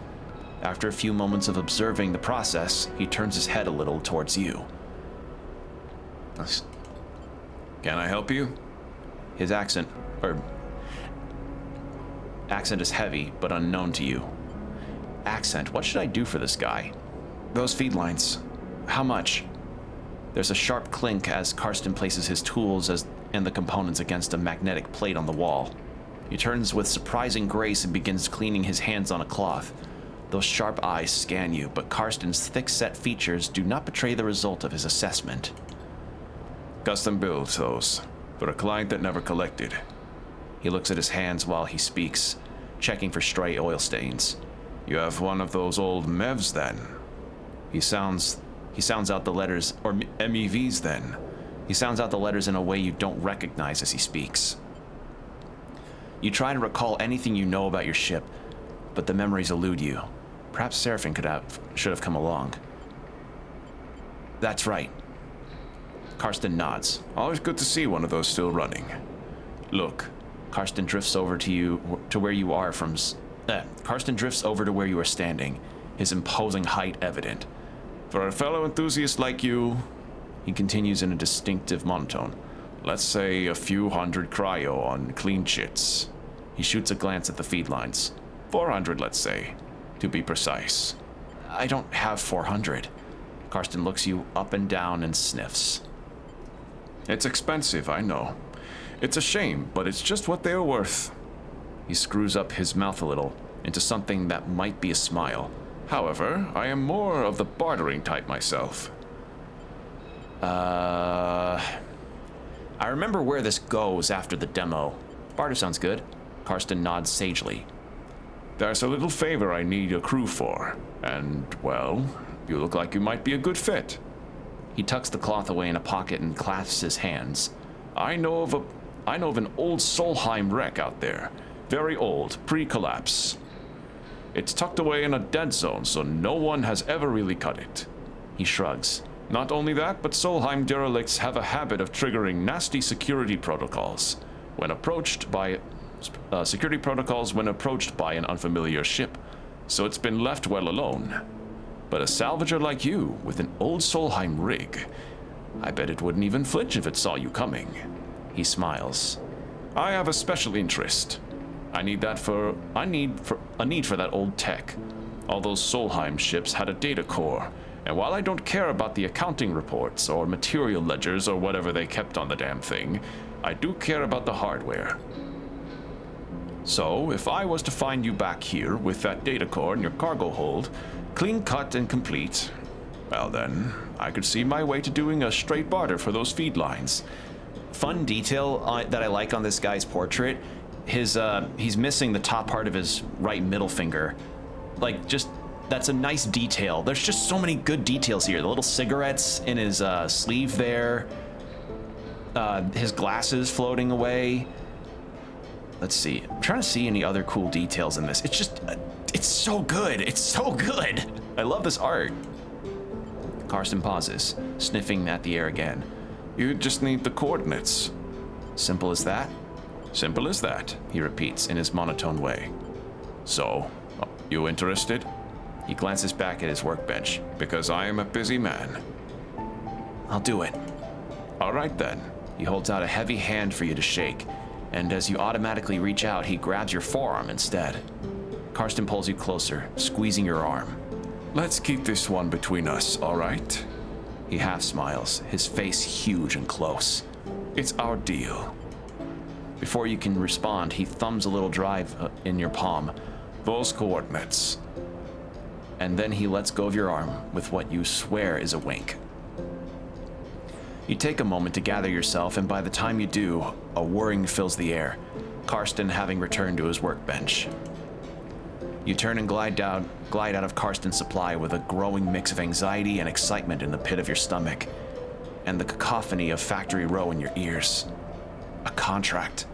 After a few moments of observing the process, he turns his head a little towards you. Can I help you? His accent is heavy, but unknown to you. Accent, what should I do for this guy? Those feed lines. How much? There's a sharp clink as Karsten places his tools and the components against a magnetic plate on the wall. He turns with surprising grace and begins cleaning his hands on a cloth. Those sharp eyes scan you, but Karsten's thick-set features do not betray the result of his assessment. Custom builds those, for a client that never collected. He looks at his hands while he speaks, checking for stray oil stains. You have one of those old MEVs then? He sounds out the letters, or MEVs then. He sounds out the letters in a way you don't recognize as he speaks. You try to recall anything you know about your ship, but the memories elude you. Perhaps Seraphin should have come along. That's right. Karsten nods. Always good to see one of those still running. Look. Karsten drifts over to where you are standing, his imposing height evident. For a fellow enthusiast like you, he continues in a distinctive monotone. Let's say a few hundred cryo on clean chits. He shoots a glance at the feed lines. 400, let's say, to be precise. I don't have 400. Karsten looks you up and down and sniffs. It's expensive, I know. It's a shame, but it's just what they are worth. He screws up his mouth a little, into something that might be a smile. However, I am more of the bartering type myself. I remember where this goes after the demo. Barter sounds good. Karsten nods sagely. There's a little favor I need a crew for, and, well, you look like you might be a good fit. He tucks the cloth away in a pocket and clasps his hands. I know of an old Solheim wreck out there. Very old, pre-collapse. It's tucked away in a dead zone, so no one has ever really cut it. He shrugs. Not only that, but Solheim derelicts have a habit of triggering nasty security protocols when approached by an unfamiliar ship, so it's been left well alone. But a salvager like you, with an old Solheim rig, I bet it wouldn't even flinch if it saw you coming. He smiles. I have a special interest. A need for that old tech. All those Solheim ships had a data core, and while I don't care about the accounting reports or material ledgers or whatever they kept on the damn thing, I do care about the hardware. So, if I was to find you back here with that data core in your cargo hold, clean cut and complete, well then, I could see my way to doing a straight barter for those feed lines. Fun detail that I like on this guy's portrait, he's missing the top part of his right middle finger. Like, just, that's a nice detail. There's just so many good details here. The little cigarettes in his sleeve there, his glasses floating away. Let's see, I'm trying to see any other cool details in this. It's just, it's so good. It's so good. I love this art. Karsten pauses, sniffing at the air again. You just need the coordinates. Simple as that? Simple as that, He repeats in his monotone way. So, you interested? He glances back at his workbench. Because I am a busy man. I'll do it. All right then. He holds out a heavy hand for you to shake, and as you automatically reach out, he grabs your forearm instead. Karsten pulls you closer, squeezing your arm. Let's keep this one between us, all right? He half smiles, his face huge and close. It's our deal. Before you can respond, he thumbs a little drive in your palm. Those coordinates. And then he lets go of your arm with what you swear is a wink. You take a moment to gather yourself, and by the time you do, a whirring fills the air, Karsten having returned to his workbench. You turn and glide out of Karsten's supply with a growing mix of anxiety and excitement in the pit of your stomach, and the cacophony of Factory Row in your ears. A contract.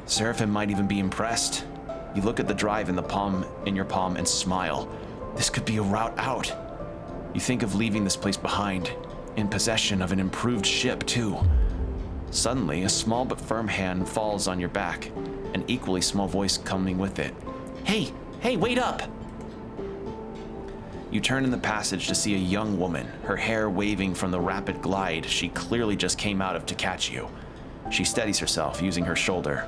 Seraphim might even be impressed. You look at the drive in your palm and smile. This could be a route out. You think of leaving this place behind, in possession of an improved ship, too. Suddenly, a small but firm hand falls on your back, an equally small voice coming with it. Hey, wait up! You turn in the passage to see a young woman, her hair waving from the rapid glide she clearly just came out of to catch you. She steadies herself, using your shoulder.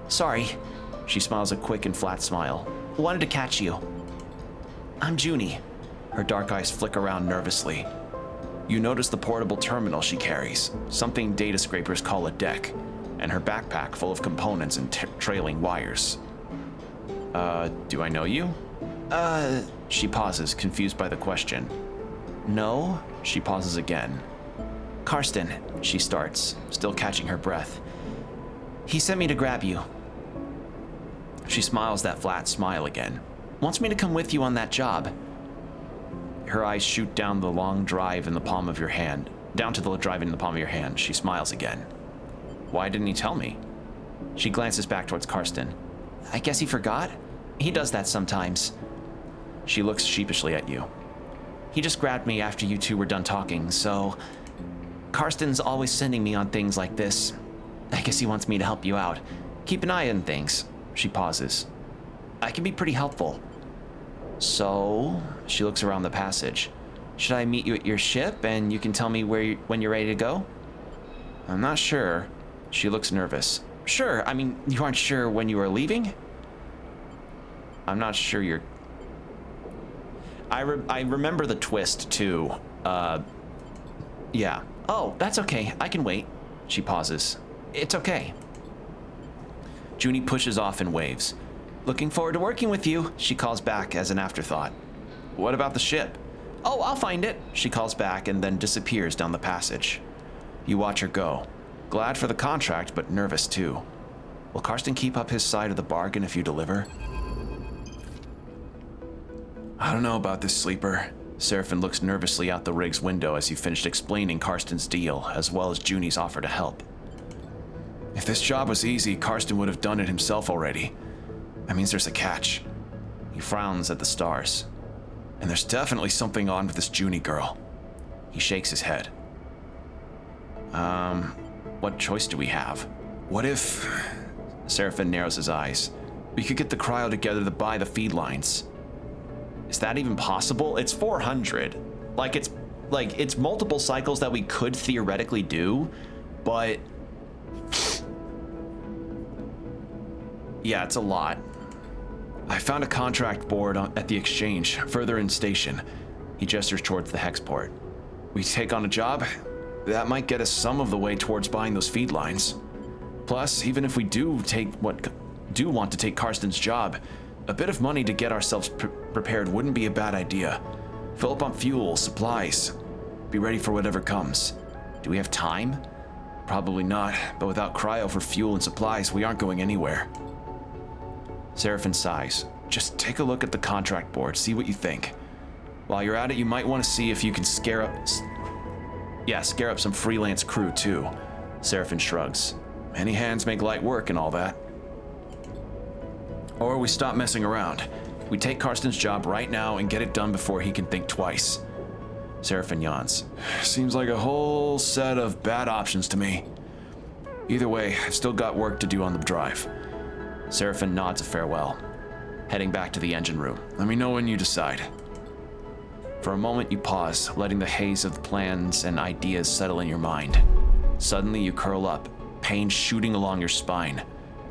Sorry. She smiles a quick and flat smile. Wanted to catch you. I'm Junie. Her dark eyes flick around nervously. You notice the portable terminal she carries, something data scrapers call a deck, and her backpack full of components and trailing wires. Do I know you? She pauses, confused by the question. No, she pauses again. Karsten, she starts, still catching her breath. He sent me to grab you. She smiles that flat smile again. Wants me to come with you on that job. Her eyes shoot down the long drive in the palm of your hand. Down to the drive in the palm of your hand. She smiles again. Why didn't he tell me? She glances back towards Karsten. I guess he forgot? He does that sometimes. She looks sheepishly at you. He just grabbed me after you two were done talking, so... Karsten's always sending me on things like this. I guess he wants me to help you out. Keep an eye on things. She pauses. I can be pretty helpful. So, she looks around the passage. Should I meet you at your ship and you can tell me when you're ready to go? I'm not sure. She looks nervous. Sure, I mean, you aren't sure when you are leaving? I'm not sure you're... I remember the twist, too. Yeah. Oh, that's okay. I can wait. She pauses. It's okay. Junie pushes off and waves. Looking forward to working with you, she calls back as an afterthought. What about the ship? Oh, I'll find it, she calls back and then disappears down the passage. You watch her go. Glad for the contract, but nervous too. Will Karsten keep up his side of the bargain if you deliver? I don't know about this, sleeper. Seraphim looks nervously out the rig's window as you finished explaining Karsten's deal, as well as Junie's offer to help. If this job was easy, Karsten would have done it himself already. That means there's a catch. He frowns at the stars. And there's definitely something on with this Junie girl. He shakes his head. What choice do we have? What if... Seraphin narrows his eyes. We could get the cryo together to buy the feed lines. Is that even possible? It's 400. It's multiple cycles that we could theoretically do, but... Yeah, it's a lot. I found a contract board at the exchange, further in station. He gestures towards the hexport. We take on a job, that might get us some of the way towards buying those feed lines. Plus, even if we do want to take Karsten's job, a bit of money to get ourselves prepared wouldn't be a bad idea. Fill up on fuel, supplies. Be ready for whatever comes. Do we have time? Probably not, but without cryo for fuel and supplies, we aren't going anywhere. Seraphin sighs. Just take a look at the contract board, see what you think. While you're at it, you might want to see if you can scare up some freelance crew too. Seraphin shrugs. Many hands make light work and all that. Or we stop messing around. We take Karsten's job right now and get it done before he can think twice. Seraphin yawns. Seems like a whole set of bad options to me. Either way, I've still got work to do on the drive. Seraphin nods a farewell, heading back to the engine room. Let me know when you decide. For a moment you pause, letting the haze of the plans and ideas settle in your mind. Suddenly you curl up, pain shooting along your spine.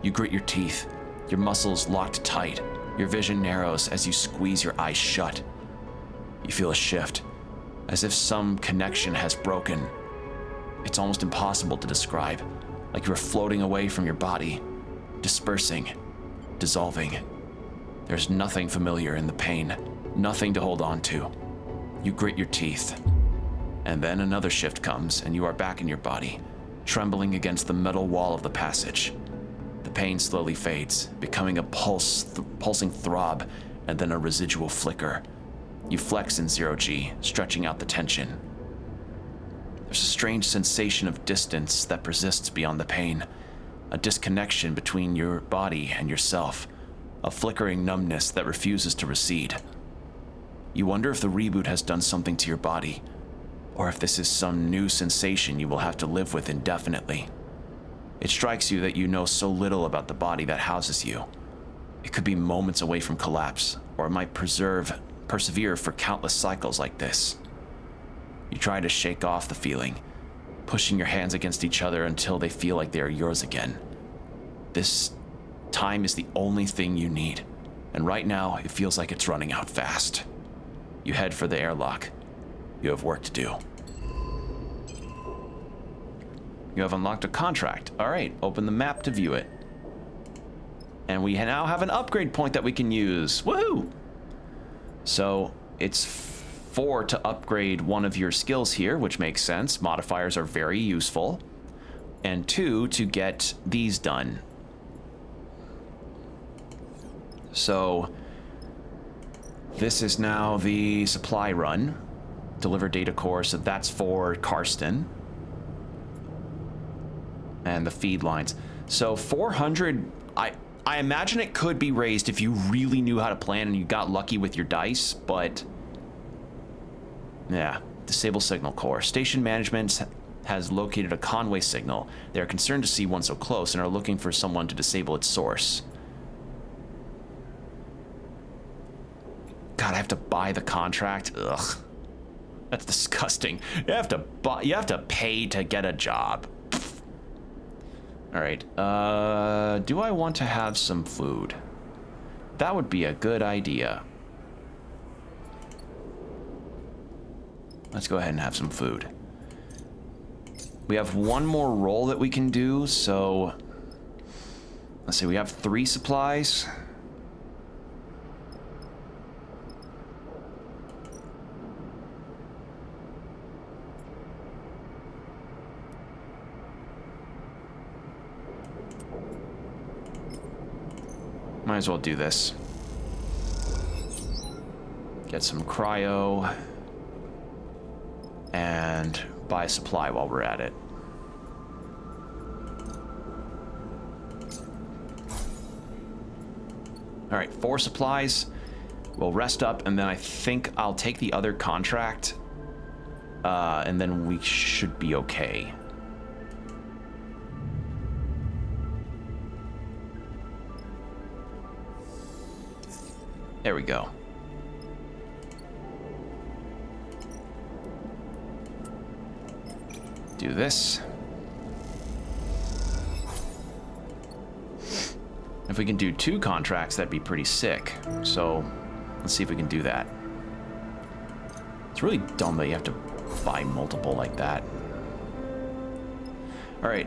You grit your teeth, your muscles locked tight. Your vision narrows as you squeeze your eyes shut. You feel a shift, as if some connection has broken. It's almost impossible to describe, like you are floating away from your body, dispersing, dissolving. There's nothing familiar in the pain, nothing to hold on to. You grit your teeth, and then another shift comes and you are back in your body, trembling against the metal wall of the passage. The pain slowly fades, becoming a pulsing throb and then a residual flicker. You flex in 0G, stretching out the tension. There's a strange sensation of distance that persists beyond the pain, a disconnection between your body and yourself, a flickering numbness that refuses to recede. You wonder if the reboot has done something to your body, or if this is some new sensation you will have to live with indefinitely. It strikes you that you know so little about the body that houses you. It could be moments away from collapse, or it might persevere for countless cycles like this. You try to shake off the feeling, pushing your hands against each other until they feel like they are yours again. This time is the only thing you need, and right now it feels like it's running out fast. You head for the airlock. You have work to do. You have unlocked a contract. All right, open the map to view it. And we now have an upgrade point that we can use. Woohoo! So it's 4 to upgrade one of your skills here, which makes sense. Modifiers are very useful. And 2 to get these done. So this is now the supply run. Deliver data core, so that's for Karsten. And the feed lines. So 400, I imagine it could be raised if you really knew how to plan and you got lucky with your dice, but yeah, disable signal core. Station management has located a Conway signal. They are concerned to see one so close and are looking for someone to disable its source. God, I have to buy the contract. Ugh. That's disgusting. You have to pay to get a job. All right. Do I want to have some food? That would be a good idea. Let's go ahead and have some food. We have one more roll that we can do, so let's see, we have 3 supplies. Might as well do this. Get some cryo and buy a supply while we're at it. All right, 4 supplies. We'll rest up, and then I think I'll take the other contract and then we should be okay. There we go. Do this. If we can do 2 contracts, that'd be pretty sick. So let's see if we can do that. It's really dumb that you have to buy multiple like that. All right.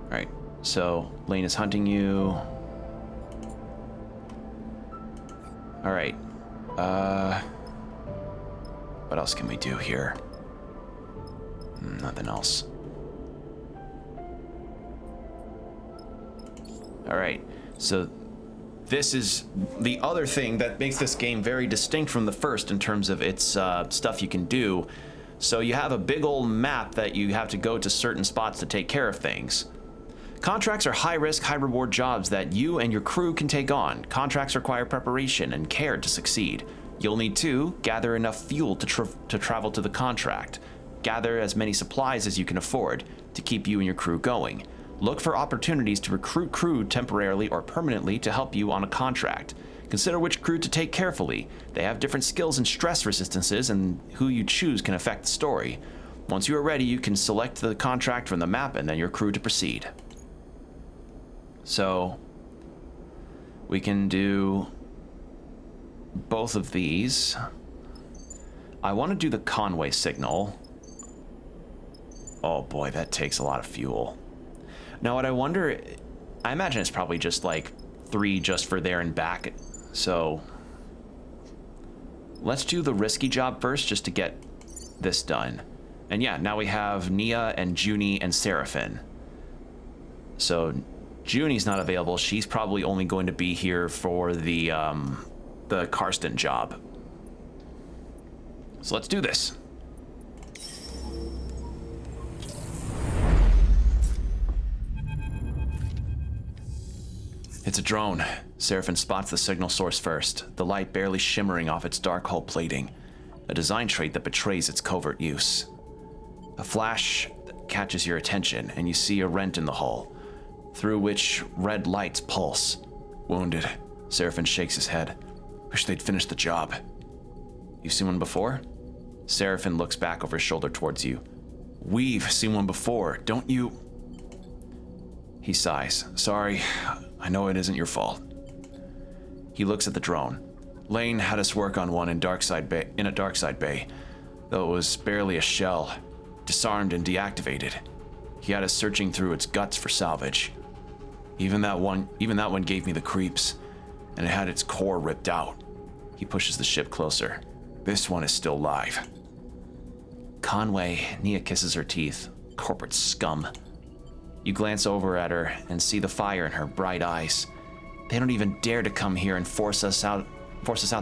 All right. So Lane is hunting you. All right. What else can we do here? Nothing else. All right. So this is the other thing that makes this game very distinct from the first in terms of its stuff you can do. So you have a big old map that you have to go to certain spots to take care of things. Contracts are high-risk, high-reward jobs that you and your crew can take on. Contracts require preparation and care to succeed. You'll need to gather enough fuel to travel to the contract. Gather as many supplies as you can afford to keep you and your crew going. Look for opportunities to recruit crew temporarily or permanently to help you on a contract. Consider which crew to take carefully. They have different skills and stress resistances, and who you choose can affect the story. Once you are ready, you can select the contract from the map and then your crew to proceed. So we can do both of these. I want to do the Conway signal. Oh boy, that takes a lot of fuel. Now what I wonder, I imagine it's probably just like 3 just for there and back. So let's do the risky job first just to get this done. And yeah, now we have Nia and Junie and Seraphin. So Junie's not available. She's probably only going to be here for the Karsten job. So let's do this. It's a drone. Seraphin spots the signal source first, the light barely shimmering off its dark hull plating, a design trait that betrays its covert use. A flash catches your attention, and you see a rent in the hull, through which red lights pulse. Wounded, Seraphin shakes his head. Wish they'd finished the job. You've seen one before? Seraphin looks back over his shoulder towards you. We've seen one before, don't you? He sighs. Sorry, I know it isn't your fault. He looks at the drone. Lane had us work on one in a dark side bay, though it was barely a shell, disarmed and deactivated. He had us searching through its guts for salvage. Even that one gave me the creeps, and it had its core ripped out. He pushes the ship closer. This one is still live. Conway, Nia kisses her teeth. Corporate scum. You glance over at her and see the fire in her bright eyes. They don't even dare to come here and force us out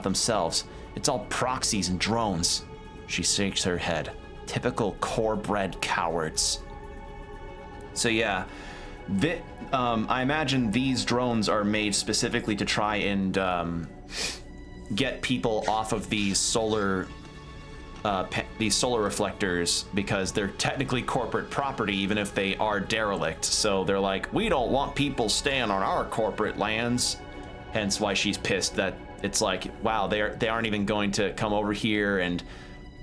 themselves. It's all proxies and drones. She shakes her head. Typical core-bred cowards. So yeah, I imagine these drones are made specifically to try and get people off of these solar reflectors, because they're technically corporate property even if they are derelict. So they're like, we don't want people staying on our corporate lands. Hence why she's pissed that it's like, wow, they aren't even going to come over here and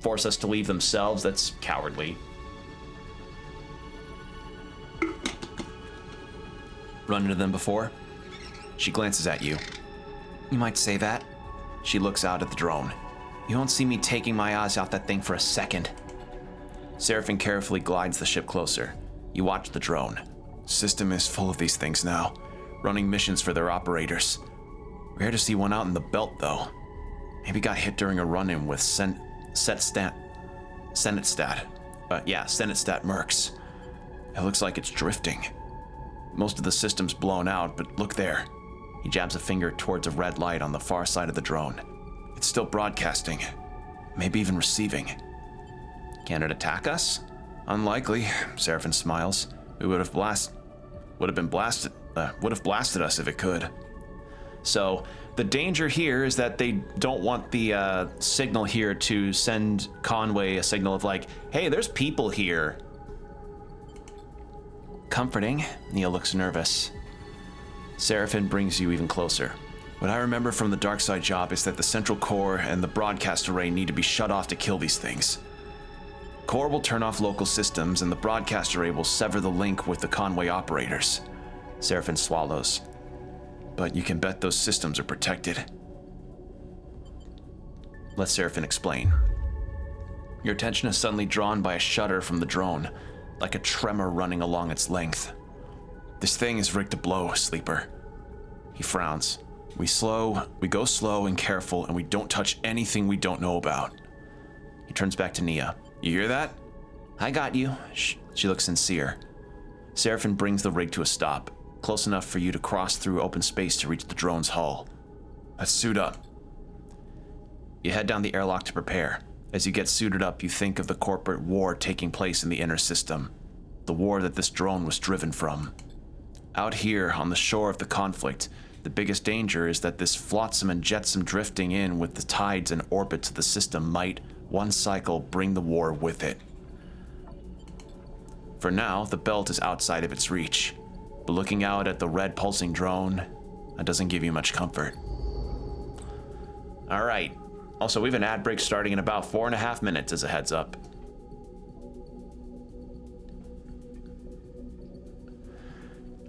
force us to leave themselves. That's cowardly. Run into them before? She glances at you. You might say that. She looks out at the drone. You won't see me taking my eyes off that thing for a second. Seraphin carefully glides the ship closer. You watch the drone. System is full of these things now, running missions for their operators. Rare to see one out in the belt, though. Maybe got hit during a run-in with Senate Stat Mercs. It looks like it's drifting. Most of the system's blown out, but look there. He jabs a finger towards a red light on the far side of the drone. It's still broadcasting, maybe even receiving. Can it attack us? Unlikely, Seraphin smiles. We would have blasted us if it could. So, the danger here is that they don't want the signal here to send Conway a signal of like, hey, there's people here. Comforting, Nia looks nervous. Seraphin brings you even closer. What I remember from the dark side job is that the central core and the broadcast array need to be shut off to kill these things. Core will turn off local systems, and the broadcast array will sever the link with the Conway operators. Seraphin swallows. But you can bet those systems are protected. Let Seraphin explain. Your attention is suddenly drawn by a shudder from the drone, like a tremor running along its length. This thing is rigged to blow, Sleeper. He frowns. We go slow and careful, and we don't touch anything we don't know about. He turns back to Nia. You hear that? I got you. She looks sincere. Seraphin brings the rig to a stop, close enough for you to cross through open space to reach the drone's hull. Let's suit up. You head down the airlock to prepare. As you get suited up, you think of the corporate war taking place in the inner system, the war that this drone was driven from. Out here, on the shore of the conflict, the biggest danger is that this flotsam and jetsam drifting in with the tides and orbits of the system might, one cycle, bring the war with it. For now, the belt is outside of its reach, but looking out at the red pulsing drone, that doesn't give you much comfort. All right. Also, we have an ad break starting in about 4.5 minutes as a heads up.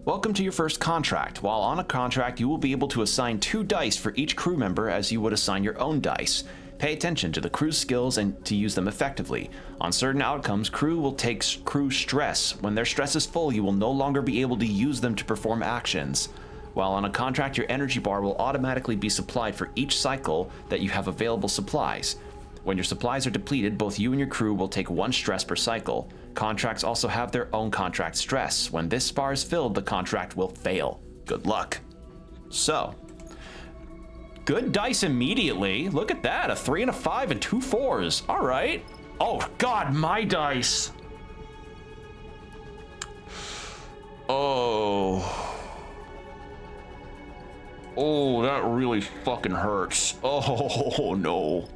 Welcome to your first contract. While on a contract, you will be able to assign 2 dice for each crew member as you would assign your own dice. Pay attention to the crew's skills and to use them effectively. On certain outcomes, crew will take crew stress. When their stress is full, you will no longer be able to use them to perform actions. While on a contract, your energy bar will automatically be supplied for each cycle that you have available supplies. When your supplies are depleted, both you and your crew will take 1 stress per cycle. Contracts also have their own contract stress. When this bar is filled, the contract will fail. Good luck. So, good dice immediately. Look at that, a 3 and a 5 and 2 4s. All right. Oh God, my dice. Oh, that really fucking hurts. Oh no.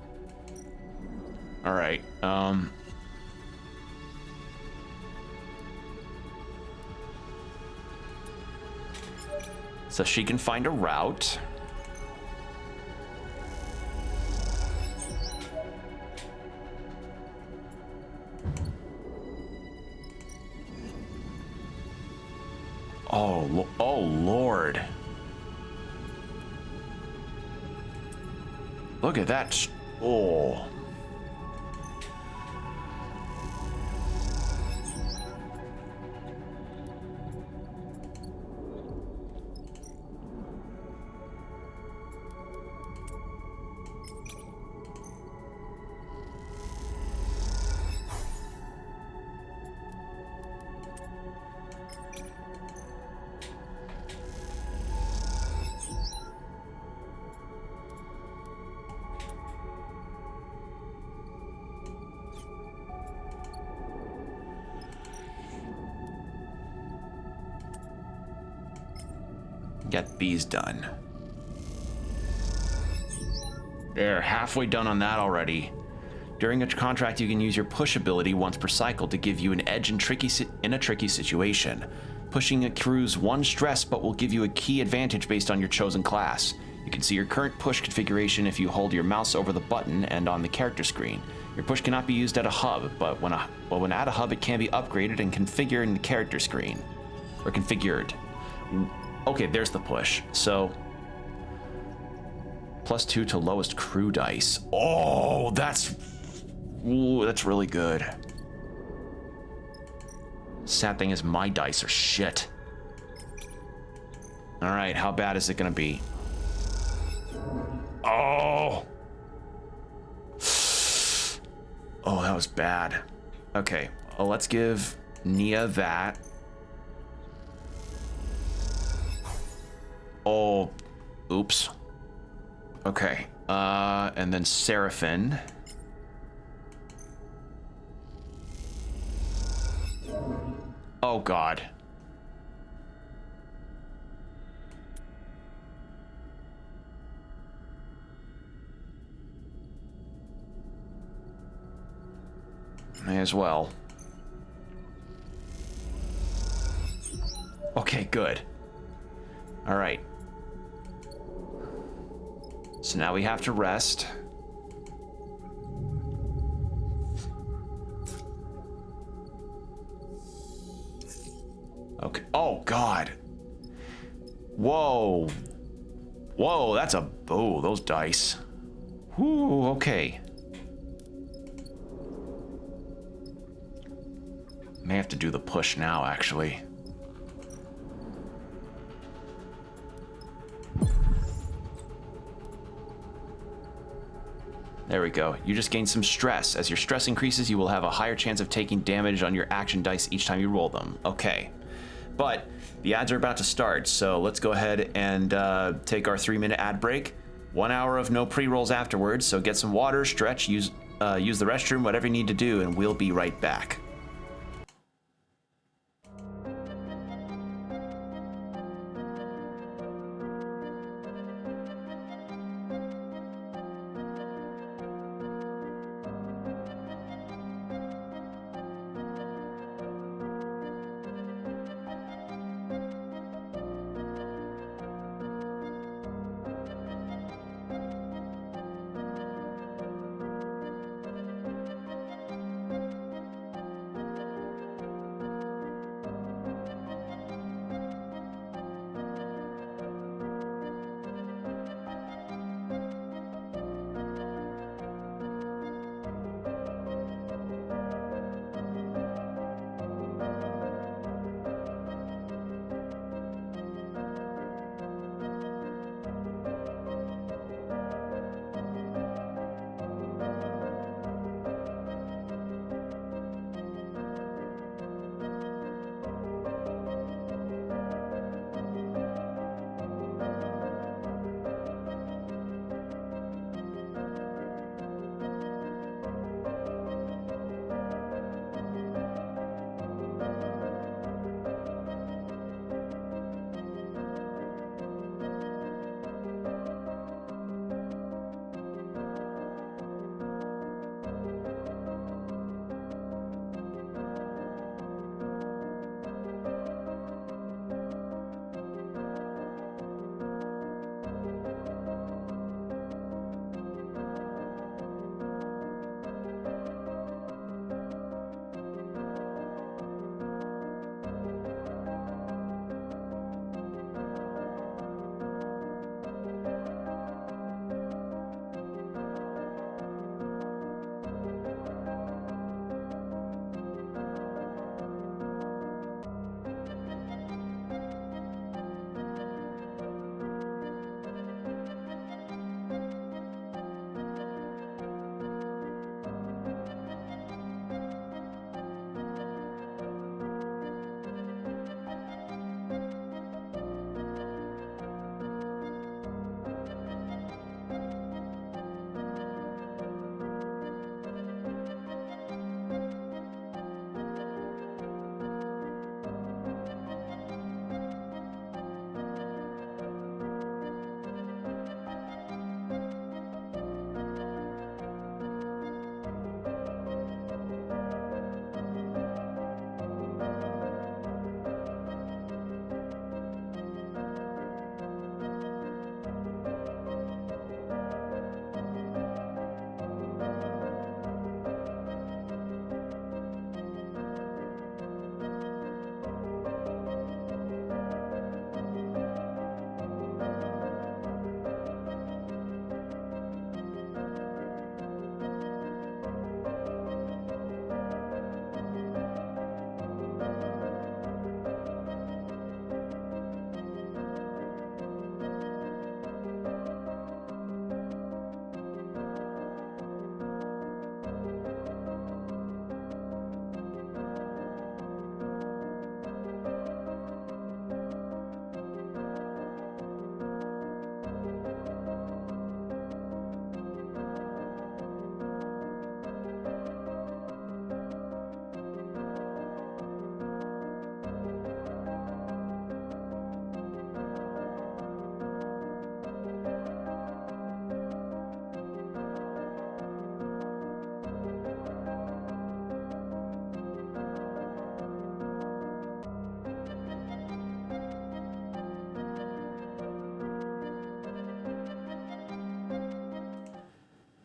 All right. So she can find a route. Oh Lord. Look at that. Oh. Get these done. They're halfway done on that already. During a contract, you can use your push ability once per cycle to give you an edge in a tricky situation. Pushing accrues 1 stress, but will give you a key advantage based on your chosen class. You can see your current push configuration if you hold your mouse over the button and on the character screen. Your push cannot be used at a hub, but when at a hub, it can be upgraded and configured in the character screen. Or configured. Okay, there's the push. So, +2 to lowest crew dice. Oh, that's really good. Sad thing is my dice are shit. All right, how bad is it gonna be? Oh, that was bad. Okay, well, let's give Nia that. Oh, oops. Okay, and then Seraphin. Oh, God. May as well. Okay, good. All right. So now we have to rest. Okay. Oh, God. Whoa. Whoa, that's a... Oh, those dice. Whoo, okay. May have to do the push now, actually. There we go. You just gained some stress. As your stress increases, you will have a higher chance of taking damage on your action dice each time you roll them. Okay. But the ads are about to start, so let's go ahead and take our 3-minute ad break. 1 hour of no pre-rolls afterwards, so get some water, stretch, use the restroom, whatever you need to do, and we'll be right back.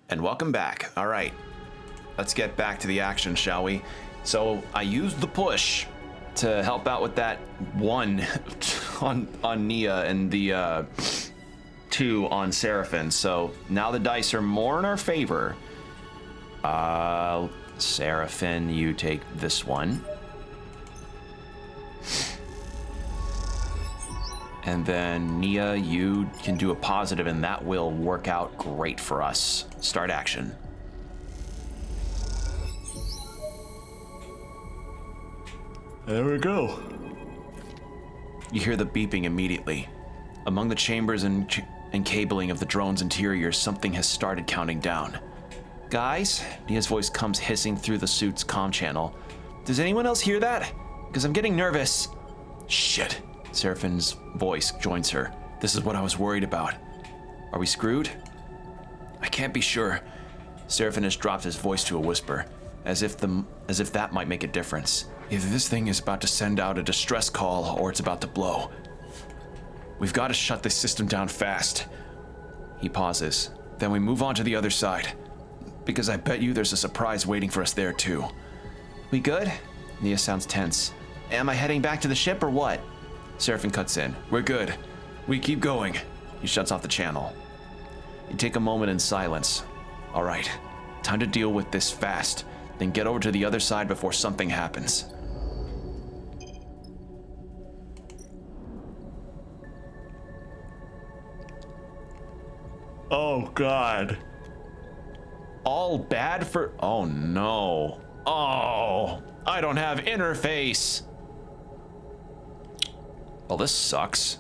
And welcome back. All right, let's get back to the action, shall we? So I used the push to help out with that 1 on Nia and the 2 on Seraphin. So now the dice are more in our favor. Seraphin, you take this one. And then Nia, you can do a positive, and that will work out great for us. Start action. There we go. You hear the beeping immediately. Among the chambers and cabling of the drone's interior, something has started counting down. Guys, Nia's voice comes hissing through the suit's comm channel. Does anyone else hear that? Because I'm getting nervous. Shit. Seraphin's voice joins her. This is what I was worried about. Are we screwed? I can't be sure. Seraphin has dropped his voice to a whisper, as if that might make a difference. Either this thing is about to send out a distress call or it's about to blow. We've got to shut this system down fast. He pauses. Then we move on to the other side, because I bet you there's a surprise waiting for us there too. We good? Nia sounds tense. Am I heading back to the ship or what? Seraphin cuts in. We're good. We keep going. He shuts off the channel. You take a moment in silence. All right, time to deal with this fast, then get over to the other side before something happens. Oh, God. All bad for... Oh, no. Oh, I don't have interface. Well, this sucks.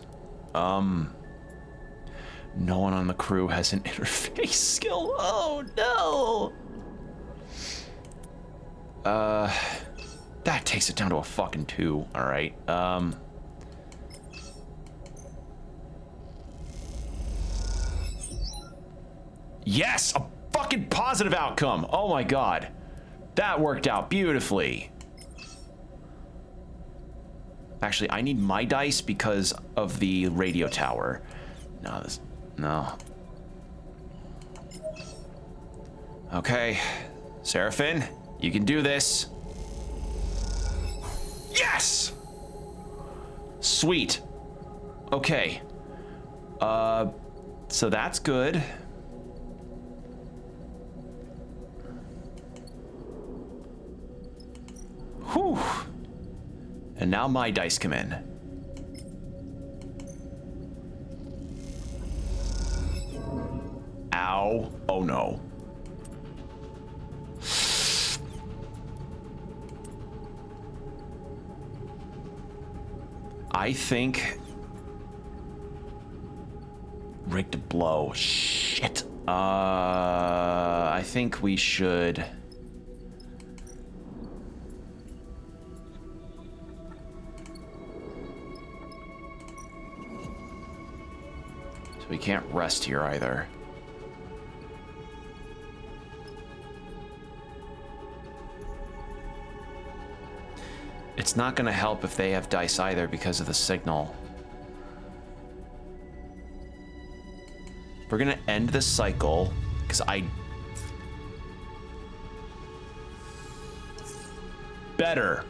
No one on the crew has an interface skill. Oh, no. That takes it down to a fucking 2. All right. Yes, a fucking positive outcome. Oh my God. That worked out beautifully. Actually, I need my dice because of the radio tower. No. Okay, Seraphin, you can do this. Yes! Sweet. Okay. So that's good. Whew. And now my dice come in. Ow. Oh no. I think... Rigged to blow. Shit. I think we should... So we can't rest here either. It's not gonna help if they have dice either because of the signal. We're gonna end this cycle because better,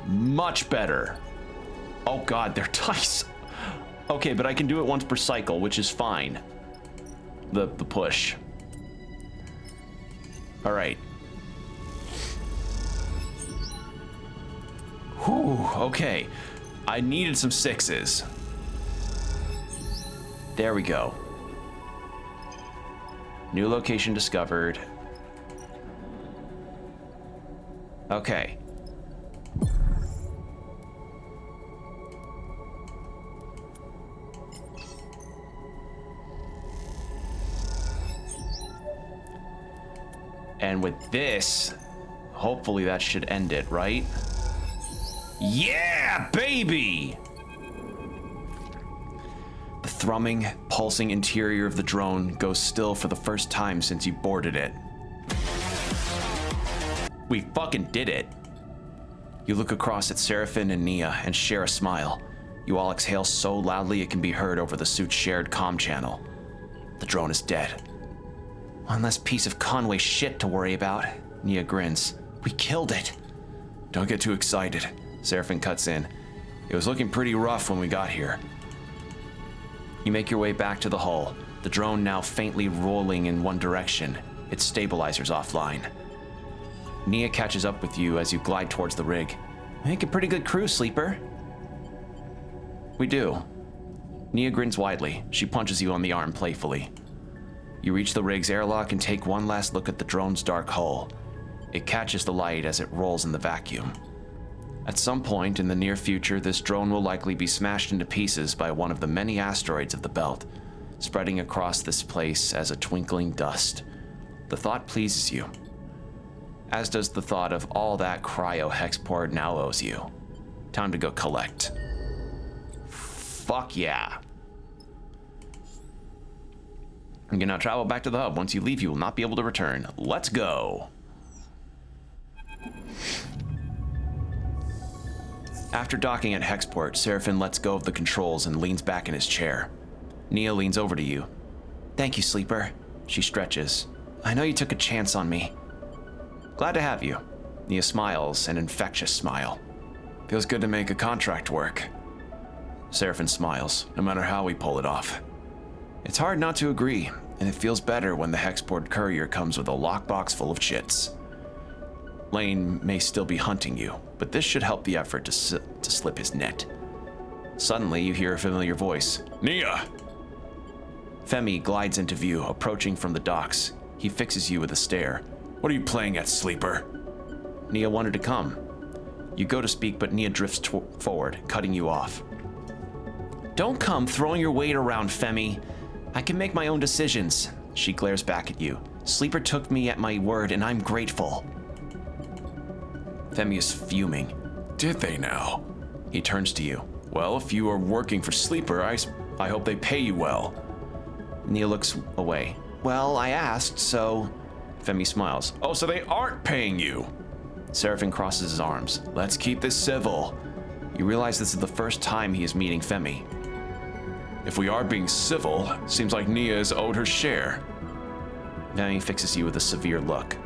much better. Oh God, they're dice. Okay, but I can do it once per cycle, which is fine. The push. All right. Whew, okay. I needed some 6s. There we go. New location discovered. Okay. And with this, hopefully that should end it, right? Yeah, baby! The thrumming, pulsing interior of the drone goes still for the first time since you boarded it. We fucking did it. You look across at Seraphin and Nia and share a smile. You all exhale so loudly it can be heard over the suit's shared comm channel. The drone is dead. One less piece of Conway shit to worry about. Nia grins. We killed it. Don't get too excited. Seraphin cuts in. It was looking pretty rough when we got here. You make your way back to the hull, the drone now faintly rolling in one direction, its stabilizers offline. Nia catches up with you as you glide towards the rig. Make a pretty good crew, Sleeper. We do. Nia grins widely. She punches you on the arm playfully. You reach the rig's airlock and take one last look at the drone's dark hull. It catches the light as it rolls in the vacuum. At some point in the near future, this drone will likely be smashed into pieces by one of the many asteroids of the belt, spreading across this place as a twinkling dust. The thought pleases you, as does the thought of all that cryo-hexport now owes you. Time to go collect. Fuck yeah. You can now travel back to the hub. Once you leave, you will not be able to return. Let's go. After docking at Hexport, Seraphin lets go of the controls and leans back in his chair. Nia leans over to you. Thank you, Sleeper. She stretches. I know you took a chance on me. Glad to have you. Nia smiles, an infectious smile. Feels good to make a contract work. Seraphin smiles. No matter how we pull it off. It's hard not to agree, and it feels better when the Hexport courier comes with a lockbox full of chits. Lane may still be hunting you, but this should help the effort to slip his net. Suddenly, you hear a familiar voice. Nia! Femi glides into view, approaching from the docks. He fixes you with a stare. What are you playing at, Sleeper? Nia wanted to come. You go to speak, but Nia drifts forward, cutting you off. Don't come throwing your weight around, Femi. I can make my own decisions. She glares back at you. Sleeper took me at my word, and I'm grateful. Femi is fuming. Did they now? He turns to you. Well, if you are working for Sleeper, I hope they pay you well. Nia looks away. Well, I asked, so... Femi smiles. Oh, so they aren't paying you? Seraphin crosses his arms. Let's keep this civil. You realize this is the first time he is meeting Femi. If we are being civil, seems like Nia is owed her share. Femi fixes you with a severe look.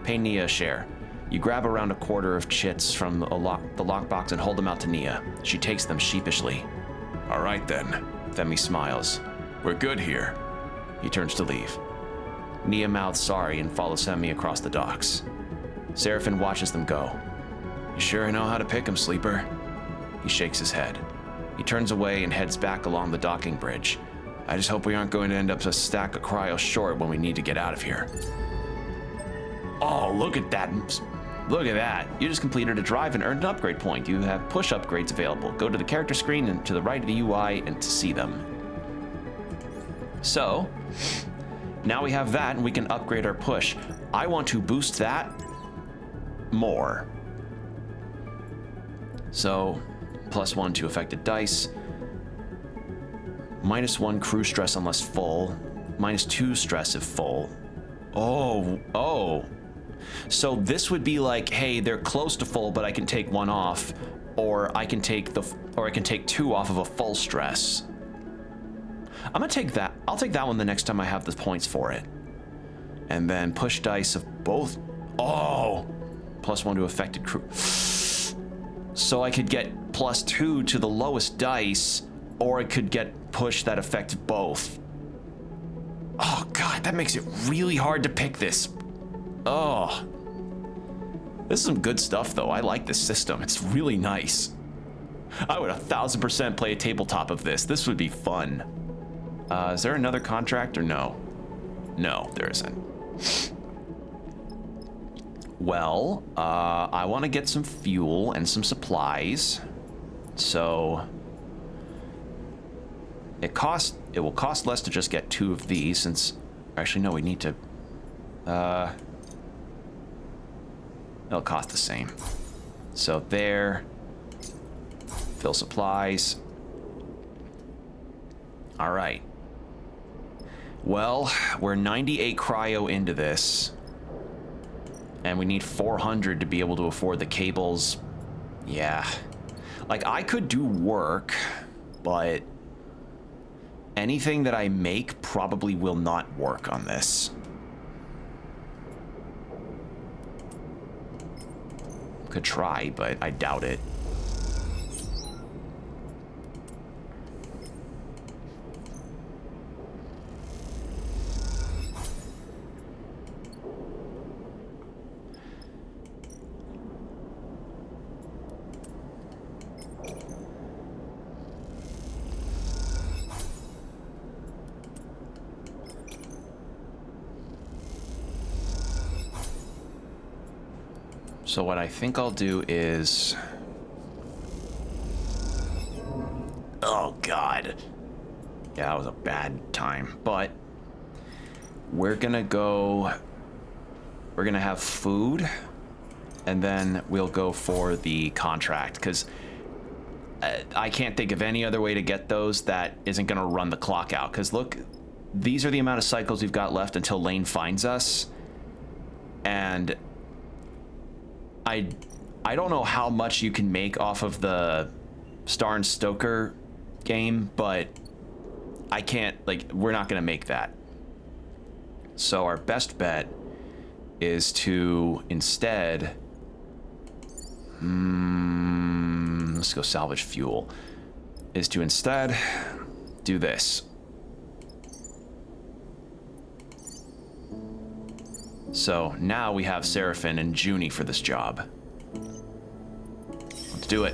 Pay Nia a share. You grab around a quarter of chits from the lockbox and hold them out to Nia. She takes them sheepishly. All right then. Femi smiles. We're good here. He turns to leave. Nia mouths sorry and follows Femi across the docks. Seraphin watches them go. You sure know how to pick 'em, Sleeper. He shakes his head. He turns away and heads back along the docking bridge. I just hope we aren't going to end up a stack of cryo short when we need to get out of here. Oh, look at that. Look at that. You just completed a drive and earned an upgrade point. You have push upgrades available. Go to the character screen and to the right of the UI and to see them. So, now we have that and we can upgrade our push. I want to boost that more. So, +1 to affected dice. -1 crew stress unless full. -2 stress if full. Oh. So this would be like, hey, they're close to full, but I can take 1 off, or I can take 2 off of a full stress. I'm gonna take that. I'll take that one the next time I have the points for it. And then push dice of both. Oh, +1 to affected crew. So I could get +2 to the lowest dice, or I could get push that affected both. Oh God, that makes it really hard to pick this. Oh, this is some good stuff though. I like this system. It's really nice. I would 1000% play a tabletop of this. This would be fun. Is there another contract or no? No, there isn't. Well, I want to get some fuel and some supplies. So it will cost less to just get 2 of these since, actually no, we need to, it'll cost the same. So there, fill supplies. All right. Well, we're 98 cryo into this, and we need 400 to be able to afford the cables. Yeah. Like, I could do work, but anything that I make probably will not work on this. Could try, but I doubt it. So what I think I'll do is... Oh, God. Yeah, that was a bad time. But we're gonna go... We're gonna have food, and then we'll go for the contract, because I can't think of any other way to get those that isn't gonna run the clock out. Because look, these are the amount of cycles we've got left until Lane finds us. And... I don't know how much you can make off of the Star and Stoker game, but I can't, like, we're not going to make that. So our best bet is to instead, let's go salvage fuel, is to instead do this. So now we have Seraphin and Junie for this job. Let's do it.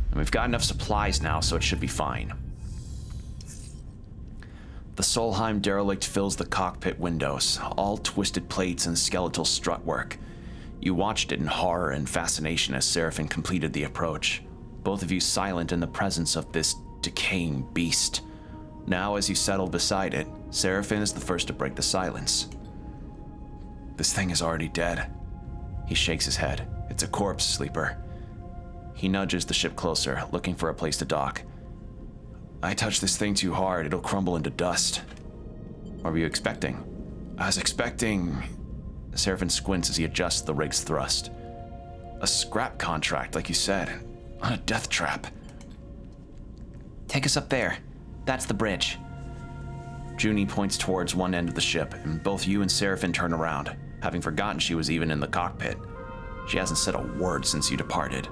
And we've got enough supplies now, so it should be fine. The Solheim derelict fills the cockpit windows, all twisted plates and skeletal strutwork. You watched it in horror and fascination as Seraphin completed the approach, both of you silent in the presence of this decaying beast. Now, as you settle beside it, Seraphin is the first to break the silence. This thing is already dead. He shakes his head. It's a corpse, Sleeper. He nudges the ship closer, looking for a place to dock. I touched this thing too hard, it'll crumble into dust. What were you expecting? I was expecting... Seraphin squints as he adjusts the rig's thrust. A scrap contract, like you said. On a death trap. Take us up there. That's the bridge. Junie points towards one end of the ship, and both you and Seraphin turn around, having forgotten she was even in the cockpit. She hasn't said a word since you departed.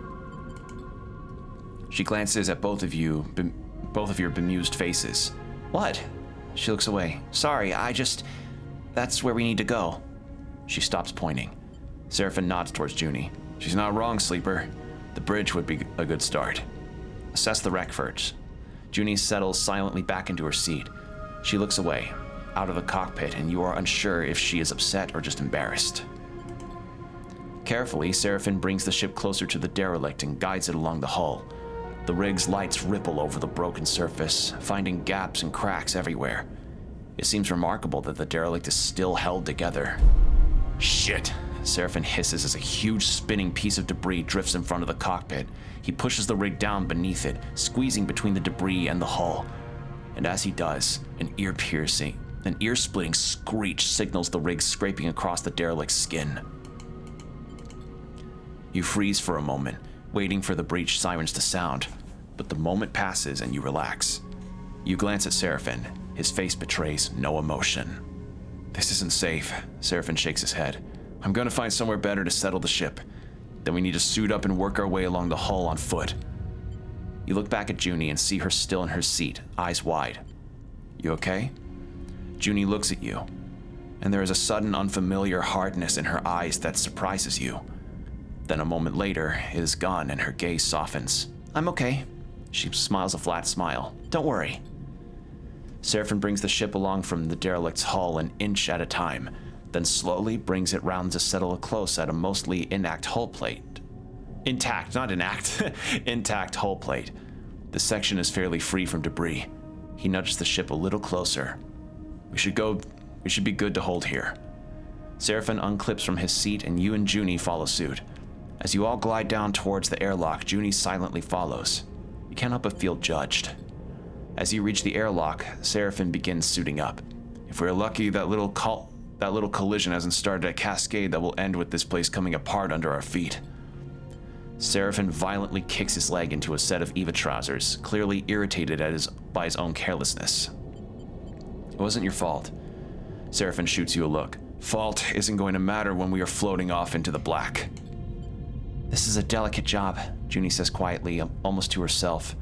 She glances at both of your bemused faces. What? She looks away. Sorry, that's where we need to go. She stops pointing. Seraphin nods towards Junie. She's not wrong, Sleeper. The bridge would be a good start. Assess the wreck first. Junie settles silently back into her seat. She looks away, out of the cockpit, and you are unsure if she is upset or just embarrassed. Carefully, Seraphin brings the ship closer to the derelict and guides it along the hull. The rig's lights ripple over the broken surface, finding gaps and cracks everywhere. It seems remarkable that the derelict is still held together. Shit! Seraphin hisses as a huge spinning piece of debris drifts in front of the cockpit. He pushes the rig down beneath it, squeezing between the debris and the hull. And as he does, an ear-splitting screech signals the rig scraping across the derelict's skin. You freeze for a moment, waiting for the breach sirens to sound, but the moment passes and you relax. You glance at Seraphin. His face betrays no emotion. This isn't safe. Seraphin shakes his head. I'm going to find somewhere better to settle the ship. Then we need to suit up and work our way along the hull on foot. You look back at Junie and see her still in her seat, eyes wide. You okay? Junie looks at you, and there is a sudden unfamiliar hardness in her eyes that surprises you. Then a moment later, it is gone and her gaze softens. I'm okay. She smiles a flat smile. Don't worry. Seraphin brings the ship along from the derelict's hull an inch at a time, then slowly brings it round to settle close at a mostly intact hull plate. Intact, not inact. Intact hull plate. The section is fairly free from debris. He nudges the ship a little closer. We should be good to hold here. Seraphin unclips from his seat and you and Junie follow suit. As you all glide down towards the airlock, Junie silently follows. You can't help but feel judged. As you reach the airlock, Seraphin begins suiting up. If we're lucky, that little collision hasn't started a cascade that will end with this place coming apart under our feet. Seraphin violently kicks his leg into a set of Eva trousers, clearly irritated by his own carelessness. It wasn't your fault. Seraphin shoots you a look. Fault isn't going to matter when we are floating off into the black. This is a delicate job, Junie says quietly, almost to herself.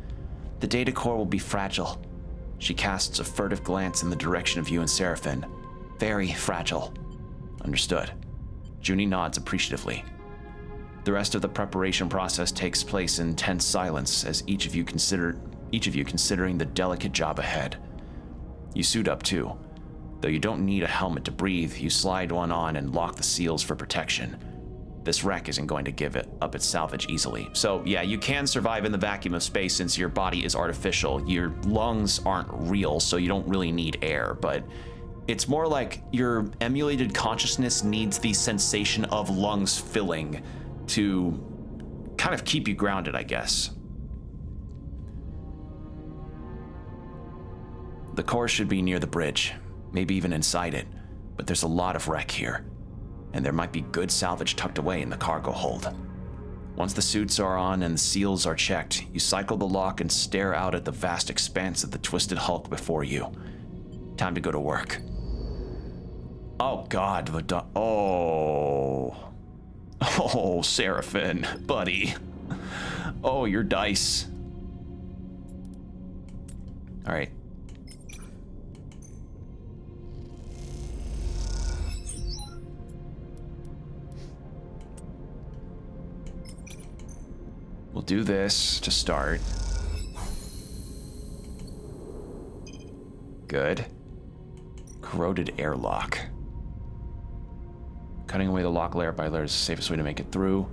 The data core will be fragile. She casts a furtive glance in the direction of you and Seraphin. Very fragile. Understood. Junie nods appreciatively. The rest of the preparation process takes place in tense silence as each of you considering the delicate job ahead. You suit up too. Though you don't need a helmet to breathe, you slide one on and lock the seals for protection. This wreck isn't going to give it up its salvage easily. So yeah, you can survive in the vacuum of space since your body is artificial. Your lungs aren't real, so you don't really need air, but it's more like your emulated consciousness needs the sensation of lungs filling to kind of keep you grounded, I guess. The core should be near the bridge, maybe even inside it, but there's a lot of wreck here, and there might be good salvage tucked away in the cargo hold. Once the suits are on and the seals are checked, you cycle the lock and stare out at the vast expanse of the twisted hulk before you. Time to go to work. Oh God, Oh, Seraphin, buddy. Oh, your dice. All right. We'll do this to start. Good. Corroded airlock. Cutting away the lock layer by layer is the safest way to make it through.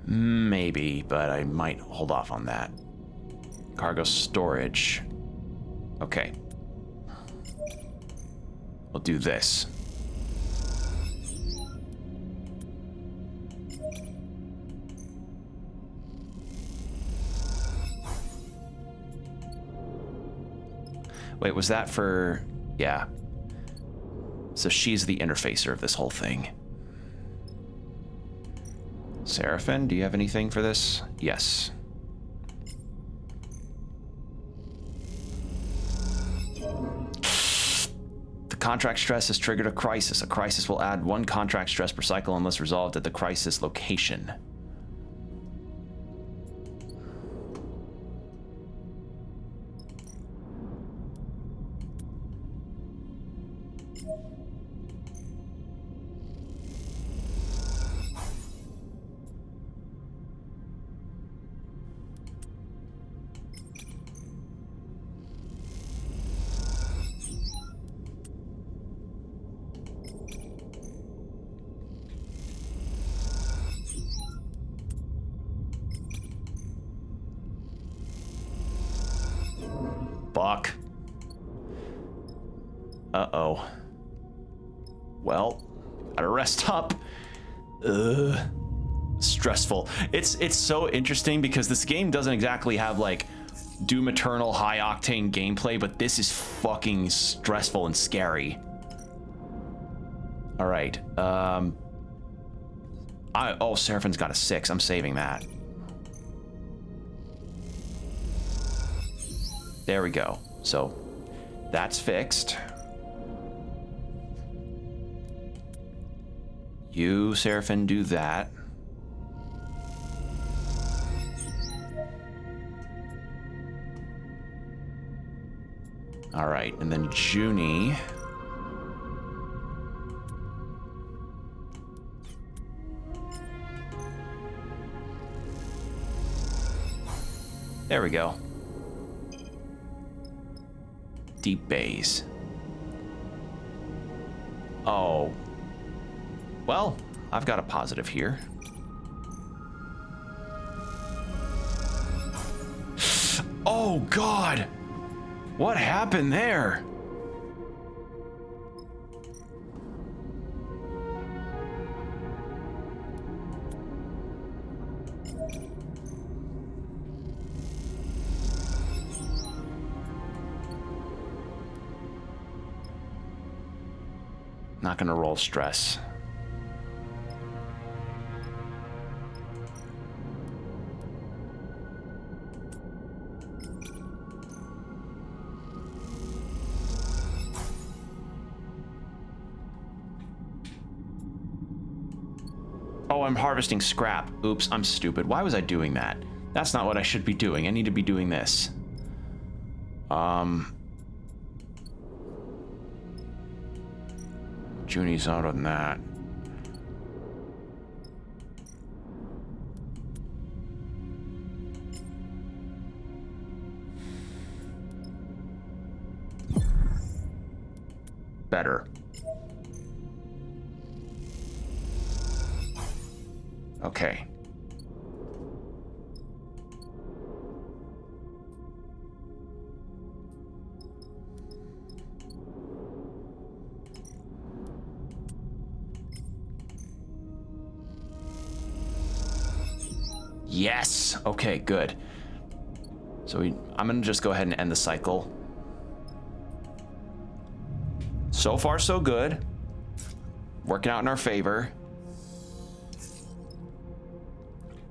Maybe, but I might hold off on that. Cargo storage. Okay. We'll do this. Wait, was that for... Yeah. So she's the interfacer of this whole thing. Seraphin, do you have anything for this? Yes. The contract stress has triggered a crisis. A crisis will add 1 contract stress per cycle unless resolved at the crisis location. Fuck. Uh-oh. Well, gotta rest up. Stressful. It's so interesting because this game doesn't exactly have like Doom Eternal high octane gameplay, but this is fucking stressful and scary. All right. Oh, Seraphin's got a 6. I'm saving that. There we go. So that's fixed. You, Seraphin, do that. All right, and then Junie. There we go. Deep bays. Oh. Well, I've got a positive here. Oh, God! What happened there? Not gonna roll stress. Oh, I'm harvesting scrap. Oops, I'm stupid. Why was I doing that? That's not what I should be doing. I need to be doing this. Junie's out on that. Better. Okay. Yes. Okay, good. So I'm gonna just go ahead and end the cycle. So far, so good. Working out in our favor.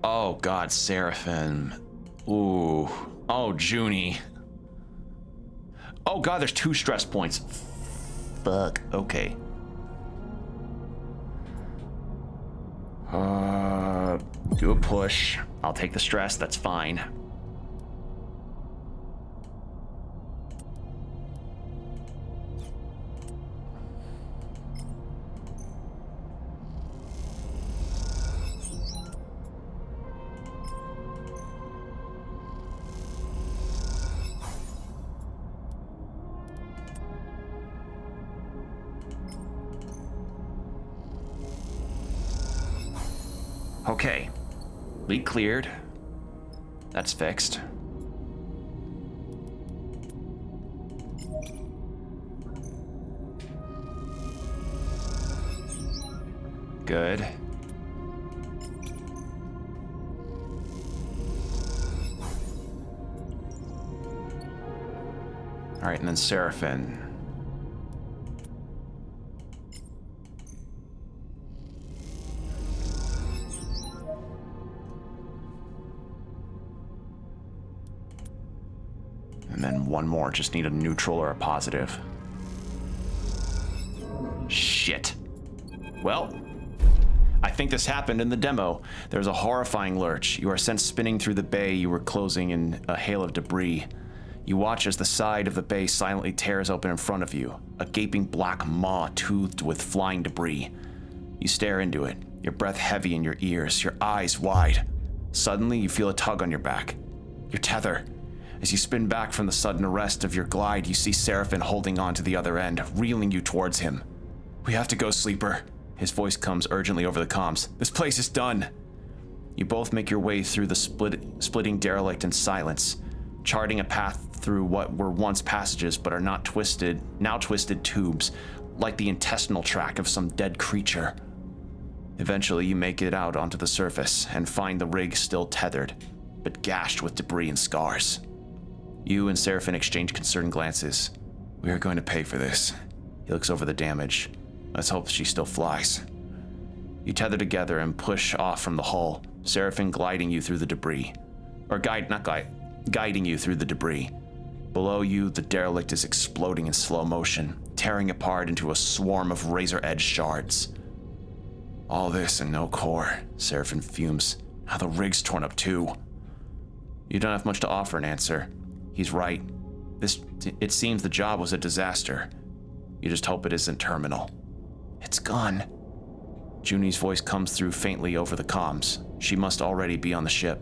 Oh, God, Seraphim. Ooh. Oh, Junie. Oh, God, there's 2 stress points. Fuck. Okay. Do a push. I'll take the stress. That's fine. Okay. Leak cleared. That's fixed. Good. All right, and then Seraphim. And then one more, just need a neutral or a positive. Shit. Well, I think this happened in the demo. There's a horrifying lurch. You are sent spinning through the bay you were closing in a hail of debris. You watch as the side of the bay silently tears open in front of you, a gaping black maw toothed with flying debris. You stare into it, your breath heavy in your ears, your eyes wide. Suddenly, you feel a tug on your back. Your tether. As you spin back from the sudden arrest of your glide, you see Seraphim holding on to the other end, reeling you towards him. We have to go, Sleeper. His voice comes urgently over the comms. This place is done. You both make your way through the splitting derelict in silence, charting a path through what were once passages but are now twisted tubes, like the intestinal tract of some dead creature. Eventually, you make it out onto the surface and find the rig still tethered, but gashed with debris and scars. You and Seraphim exchange concerned glances. We are going to pay for this. He looks over the damage. Let's hope she still flies. You tether together and push off from the hull, Seraphim gliding you through the debris. Guiding you through the debris. Below you, the derelict is exploding in slow motion, tearing apart into a swarm of razor-edged shards. All this and no core, Seraphim fumes. How the rig's torn up too. You don't have much to offer in answer. He's right. It seems the job was a disaster. You just hope it isn't terminal. It's gone. Junie's voice comes through faintly over the comms. She must already be on the ship.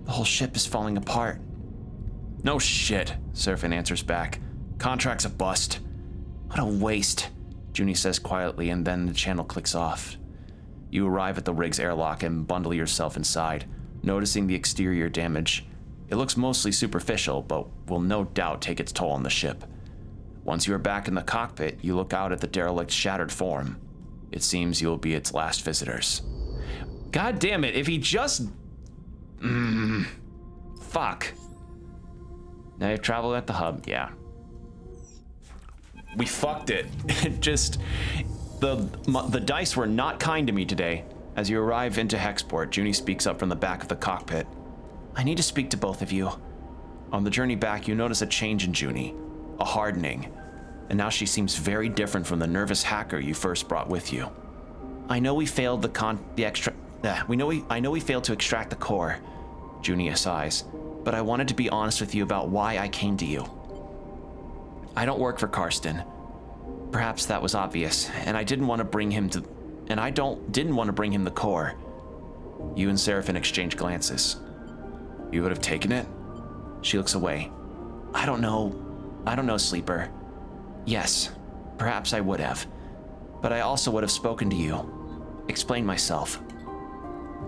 The whole ship is falling apart. No shit, Seraphim answers back. Contract's a bust. What a waste, Junie says quietly, and then the channel clicks off. You arrive at the rig's airlock and bundle yourself inside, noticing the exterior damage. It looks mostly superficial, but will no doubt take its toll on the ship. Once you are back in the cockpit, you look out at the derelict's shattered form. It seems you will be its last visitors. God damn it, if he just... Fuck. Now you've traveled at the hub, yeah. We fucked it. The dice were not kind to me today. As you arrive into Hexport, Junie speaks up from the back of the cockpit. I need to speak to both of you. On the journey back, you notice a change in Junie, a hardening, and now she seems very different from the nervous hacker you first brought with you. I know we failed the I know we failed to extract the core, Junie sighs, but I wanted to be honest with you about why I came to you. I don't work for Karsten. Perhaps that was obvious, and I didn't want to bring him the core. You and Seraphin exchange glances. You would have taken it? She looks away. I don't know, Sleeper. Yes, perhaps I would have. But I also would have spoken to you. Explained myself.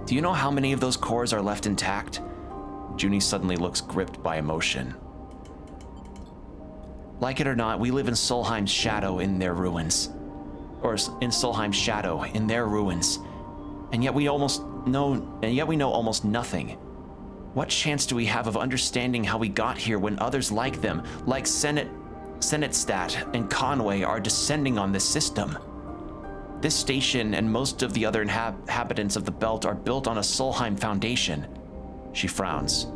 Do you know how many of those cores are left intact? Junie suddenly looks gripped by emotion. Like it or not, we live in Solheim's shadow in their ruins. Or in Solheim's shadow in their ruins. And yet we know almost nothing. What chance do we have of understanding how we got here when others like them, like Senetstat and Conway, are descending on this system? This station and most of the other inhabitants of the belt are built on a Solheim foundation. She frowns.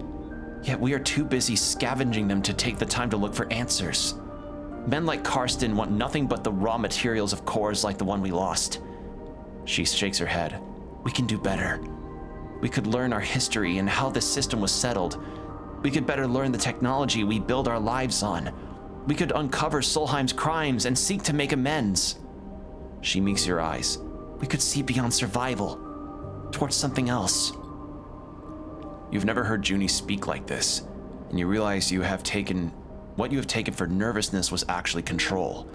Yet we are too busy scavenging them to take the time to look for answers. Men like Karsten want nothing but the raw materials of cores like the one we lost. She shakes her head. We can do better. We could learn our history and how this system was settled. We could better learn the technology we build our lives on. We could uncover Solheim's crimes and seek to make amends. She meeks her eyes. We could see beyond survival, towards something else. You've never heard Junie speak like this, and you realize what you have taken for nervousness was actually control.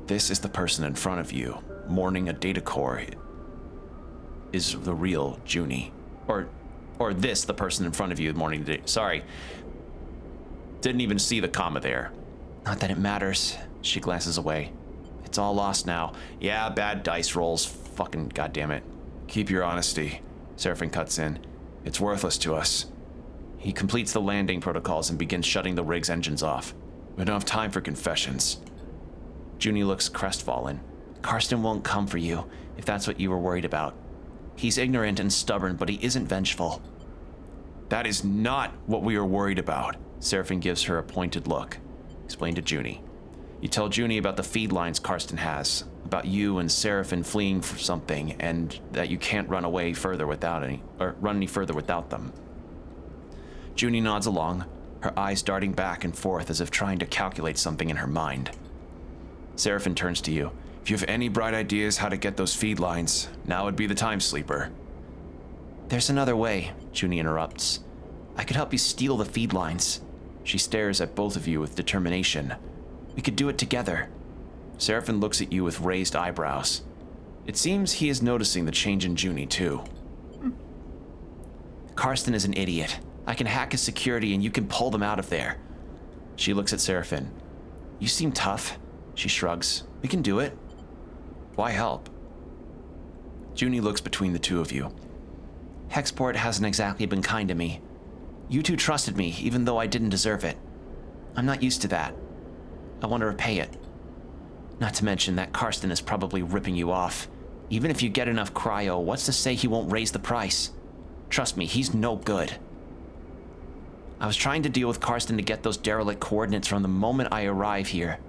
This is the person in front of you, mourning a data core, is the real Junie. Or this, the person in front of you, mourning the data. Sorry. Didn't even see the comma there. Not that it matters. She glances away. It's all lost now. Yeah, bad dice rolls. Fucking goddammit. Keep your honesty. Seraphin cuts in. It's worthless to us. He completes the landing protocols and begins shutting the rig's engines off. We don't have time for confessions. Junie looks crestfallen. Karsten won't come for you, if that's what you were worried about. He's ignorant and stubborn, but he isn't vengeful. That is not what we are worried about. Seraphin gives her a pointed look. Explain to Junie. You tell Junie about the feed lines Karsten has, about you and Seraphin fleeing for something, and that you can't run any further without them. Junie nods along, her eyes darting back and forth as if trying to calculate something in her mind. Seraphin turns to you. If you have any bright ideas how to get those feed lines, now would be the time, Sleeper. There's another way, Junie interrupts. I could help you steal the feed lines. She stares at both of you with determination. We could do it together. Seraphin looks at you with raised eyebrows. It seems he is noticing the change in Junie, too. Karsten is an idiot. I can hack his security and you can pull them out of there. She looks at Seraphin. You seem tough. She shrugs. We can do it. Why help? Junie looks between the two of you. Hexport hasn't exactly been kind to me. You two trusted me, even though I didn't deserve it. I'm not used to that. I want to repay it. Not to mention that Karsten is probably ripping you off. Even if you get enough cryo, what's to say he won't raise the price? Trust me, he's no good. I was trying to deal with Karsten to get those derelict coordinates from the moment I arrived here,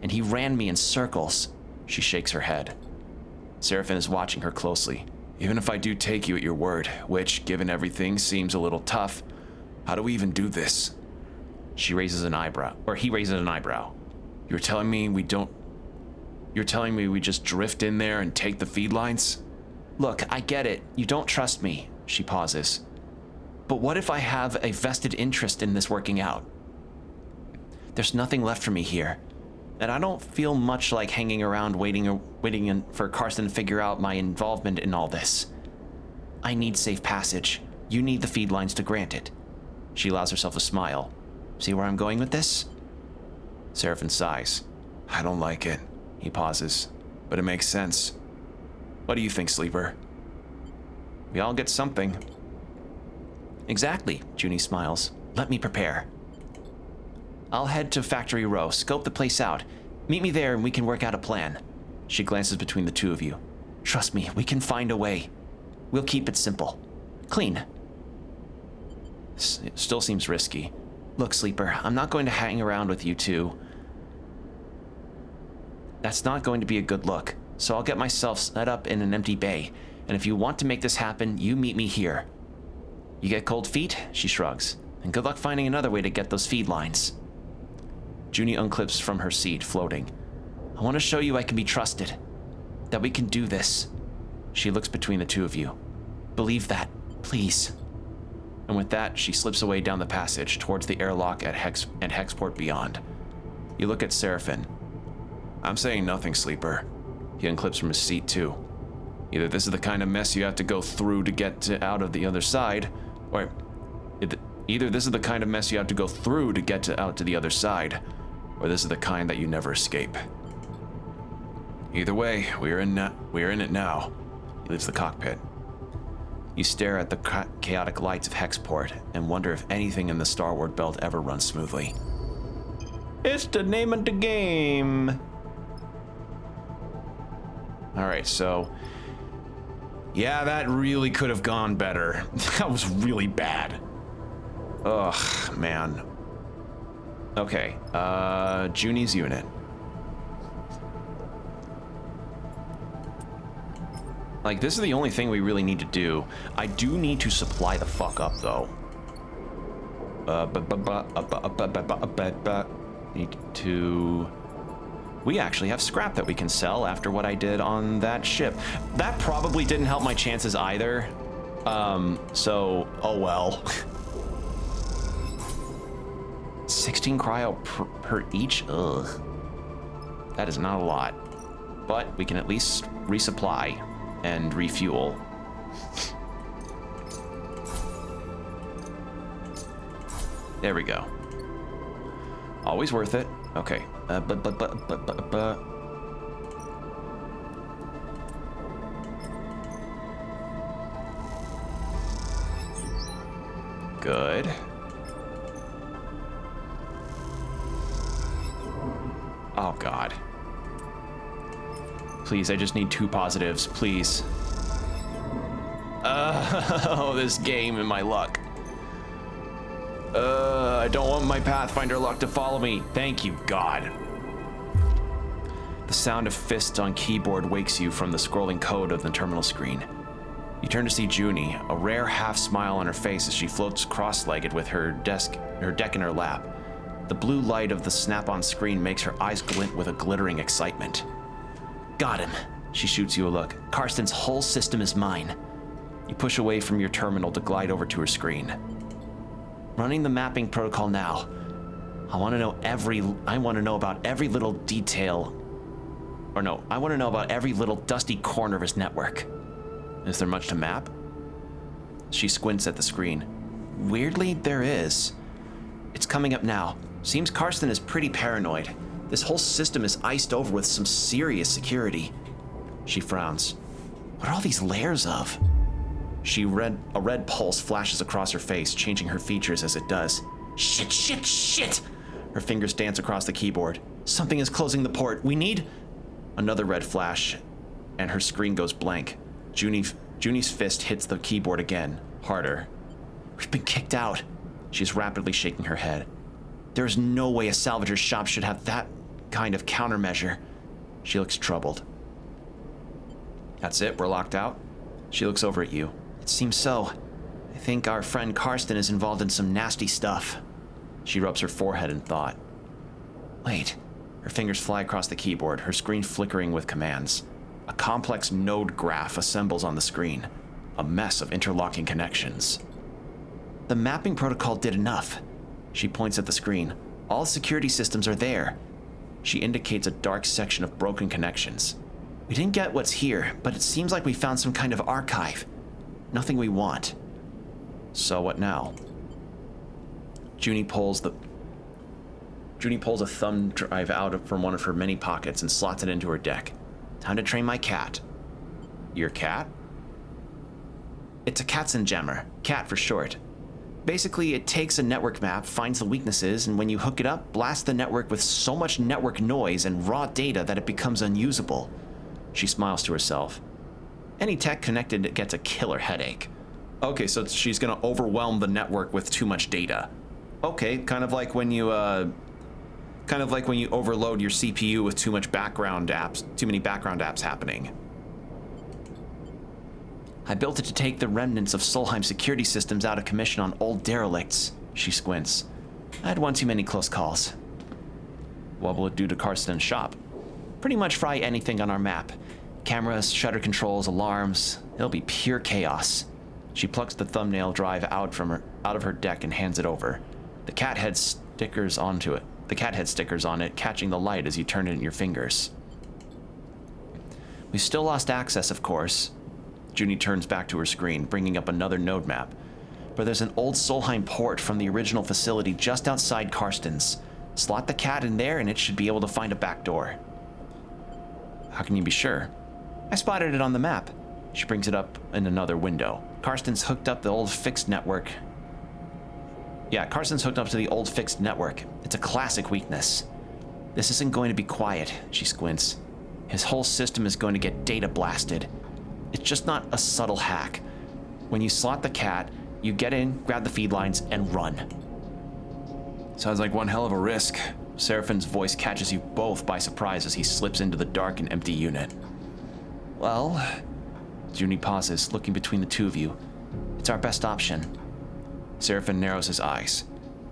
and he ran me in circles. She shakes her head. Seraphin is watching her closely. Even if I do take you at your word, which, given everything, seems a little tough, how do we even do this? He raises an eyebrow. You're telling me we just drift in there and take the feed lines? Look, I get it. You don't trust me. She pauses. But what if I have a vested interest in this working out? There's nothing left for me here. And I don't feel much like hanging around waiting for Karsten to figure out my involvement in all this. I need safe passage. You need the feed lines to grant it. She allows herself a smile. See where I'm going with this? Seraphin sighs. I don't like it. He pauses. But it makes sense. What do you think, Sleeper? We all get something. Exactly, Junie smiles. Let me prepare. I'll head to Factory Row, scope the place out. Meet me there and we can work out a plan. She glances between the two of you. Trust me, we can find a way. We'll keep it simple. Clean. It still seems risky. Look, Sleeper, I'm not going to hang around with you two. That's not going to be a good look, so I'll get myself set up in an empty bay, And if you want to make this happen, you meet me here. You get cold feet? She shrugs. And good luck finding another way to get those feed lines. Junie unclips from her seat, floating. I want to show you I can be trusted. That we can do this. She looks between the two of you. Believe that, please. And with that, she slips away down the passage towards the airlock at Hexport beyond. You look at Seraphin. I'm saying nothing, Sleeper. He unclips from his seat, too. Either this is the kind of mess you have to go through to get out of the other side, or either this is the kind of mess you have to go through to get out to the other side, or this is the kind that you never escape. Either way, we're in it now. He leaves the cockpit. You stare at the chaotic lights of Hexport and wonder if anything in the Starward belt ever runs smoothly. It's the name of the game. All right, so yeah, that really could have gone better. That was really bad. Ugh, man. Okay, Junie's unit. Like, this is the only thing we really need to do. I do need to supply the fuck up, though. Need to... We actually have scrap that we can sell after what I did on that ship. That probably didn't help my chances either. So, oh well. 16 cryo per each? Ugh. That is not a lot. But we can at least resupply and refuel. There we go. Always worth it. Okay. Good. Oh, God. Please, I just need 2 positives, please. Oh, this game and my luck. I don't want my Pathfinder luck to follow me. Thank you, God. The sound of fists on keyboard wakes you from the scrolling code of the terminal screen. You turn to see Junie, a rare half smile on her face as she floats cross-legged with her deck in her lap. The blue light of the snap-on screen makes her eyes glint with a glittering excitement. Got him. She shoots you a look. Karsten's whole system is mine. You push away from your terminal to glide over to her screen. Running the mapping protocol now. I want to know about every little detail. Or no, I want to know about every little dusty corner of his network. Is there much to map? She squints at the screen. Weirdly, there is. It's coming up now. Seems Karsten is pretty paranoid. This whole system is iced over with some serious security. She frowns. What are all these layers of? A red pulse flashes across her face, changing her features as it does. Shit, shit, shit! Her fingers dance across the keyboard. Something is closing the port. We need... Another red flash, and her screen goes blank. Junie's fist hits the keyboard again, harder. We've been kicked out. She's rapidly shaking her head. There is no way a salvager's shop should have that kind of countermeasure. She looks troubled. That's it? We're locked out? She looks over at you. It seems so. I think our friend Karsten is involved in some nasty stuff. She rubs her forehead in thought. Wait. Her fingers fly across the keyboard, her screen flickering with commands. A complex node graph assembles on the screen. A mess of interlocking connections. The mapping protocol did enough. She points at the screen. All security systems are there. She indicates a dark section of broken connections. We didn't get what's here, but it seems like we found some kind of archive. Nothing we want. So what now? Junie pulls a thumb drive out from one of her many pockets and slots it into her deck. Time to train my cat. Your cat? It's a Katzenjammer. Cat for short. Basically, it takes a network map, finds the weaknesses, and when you hook it up, blasts the network with so much network noise and raw data that it becomes unusable. She smiles to herself. Any tech connected gets a killer headache. Okay, so she's gonna overwhelm the network with too much data. Okay, kind of like when you overload your CPU with too many background apps happening. I built it to take the remnants of Solheim security systems out of commission on old derelicts. She squints. I had one too many close calls. What will it do to Karsten's shop? Pretty much fry anything on our map. Cameras, shutter controls, alarms. It'll be pure chaos. She plucks the thumbnail drive out of her deck and hands it over. The cat head stickers on it, catching the light as you turn it in your fingers. We've still lost access, of course. Junie turns back to her screen, bringing up another node map. But there's an old Solheim port from the original facility just outside Karsten's. Slot the cat in there and it should be able to find a back door. How can you be sure? I spotted it on the map. She brings it up in another window. Karsten's hooked up to the old fixed network. It's a classic weakness. This isn't going to be quiet, she squints. His whole system is going to get data blasted. It's just not a subtle hack. When you slot the cat, you get in, grab the feed lines, and run. Sounds like one hell of a risk. Seraphin's voice catches you both by surprise as he slips into the dark and empty unit. Well, Junie pauses, looking between the two of you. It's our best option. Seraphin narrows his eyes.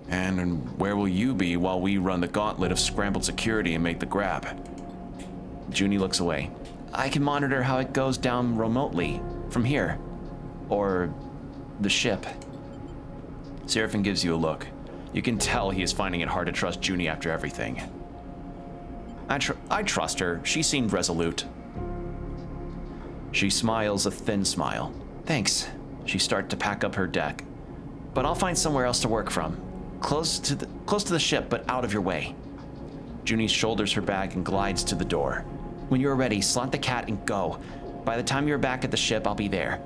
And where will you be while we run the gauntlet of scrambled security and make the grab? Junie looks away. I can monitor how it goes down remotely, from here. Or the ship. Seraphin gives you a look. You can tell he is finding it hard to trust Junie after everything. I trust her. She seemed resolute. She smiles a thin smile. Thanks. She starts to pack up her deck. But I'll find somewhere else to work from. Close to the ship, but out of your way. Junie shoulders her bag and glides to the door. When you're ready, slot the cat and go. By the time you're back at the ship, I'll be there.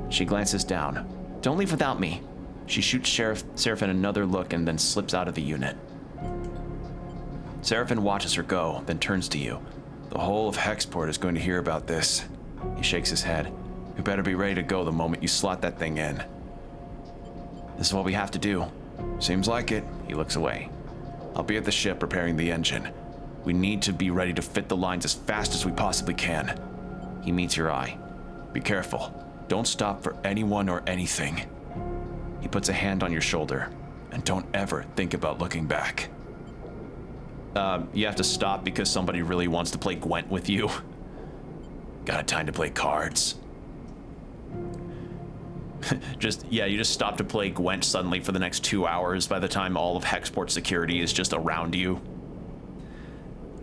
She glances down. Don't leave without me. She shoots Seraphin another look and then slips out of the unit. Seraphin watches her go, then turns to you. The whole of Hexport is going to hear about this. He shakes his head. You better be ready to go the moment you slot that thing in. This is what we have to do. Seems like it. He looks away. I'll be at the ship repairing the engine. We need to be ready to fit the lines as fast as we possibly can. He meets your eye. Be careful. Don't stop for anyone or anything. He puts a hand on your shoulder. And don't ever think about looking back. You have to stop because somebody really wants to play Gwent with you. Got time to play cards. You just stop to play Gwent suddenly for the next 2 hours by the time all of Hexport security is just around you.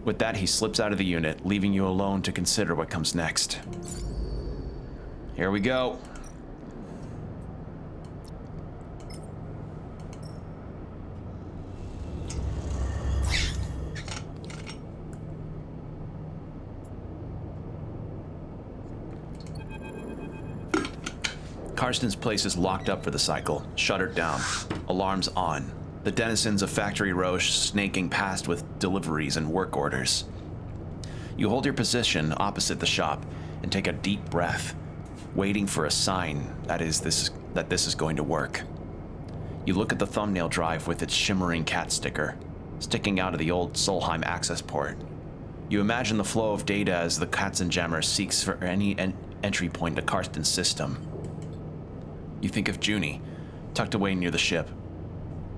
With that, he slips out of the unit, leaving you alone to consider what comes next. Here we go. Karsten's place is locked up for the cycle, shuttered down, alarms on. The denizens of Factory Row snaking past with deliveries and work orders. You hold your position opposite the shop and take a deep breath, waiting for a sign that this is going to work. You look at the thumbnail drive with its shimmering cat sticker, sticking out of the old Solheim access port. You imagine the flow of data as the Katzenjammer seeks for any entry point to Karsten's system. You think of Junie, tucked away near the ship,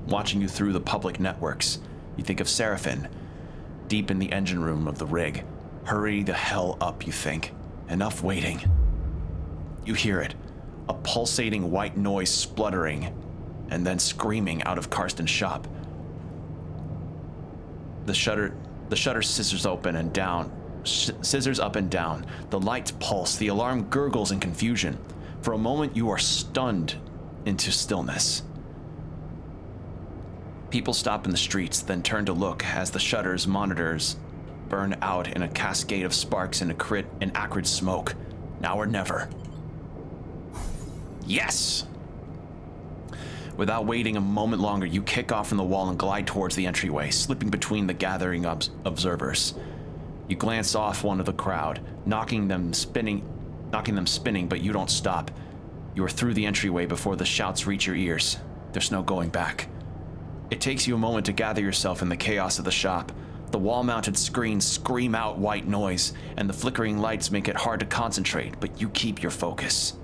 watching you through the public networks. You think of Seraphin, deep in the engine room of the rig. Hurry the hell up, you think. Enough waiting. You hear it, a pulsating white noise spluttering, and then screaming out of Karsten's shop. The shutter scissors up and down. The lights pulse, the alarm gurgles in confusion. For a moment, you are stunned into stillness. People stop in the streets, then turn to look as the shutter's monitors burn out in a cascade of sparks and acrid smoke. Now or never. Yes! Without waiting a moment longer, you kick off from the wall and glide towards the entryway, slipping between the gathering observers. You glance off one of the crowd, knocking them spinning, but you don't stop. You are through the entryway before the shouts reach your ears. There's no going back. It takes you a moment to gather yourself in the chaos of the shop. The wall-mounted screens scream out white noise, and the flickering lights make it hard to concentrate, but you keep your focus.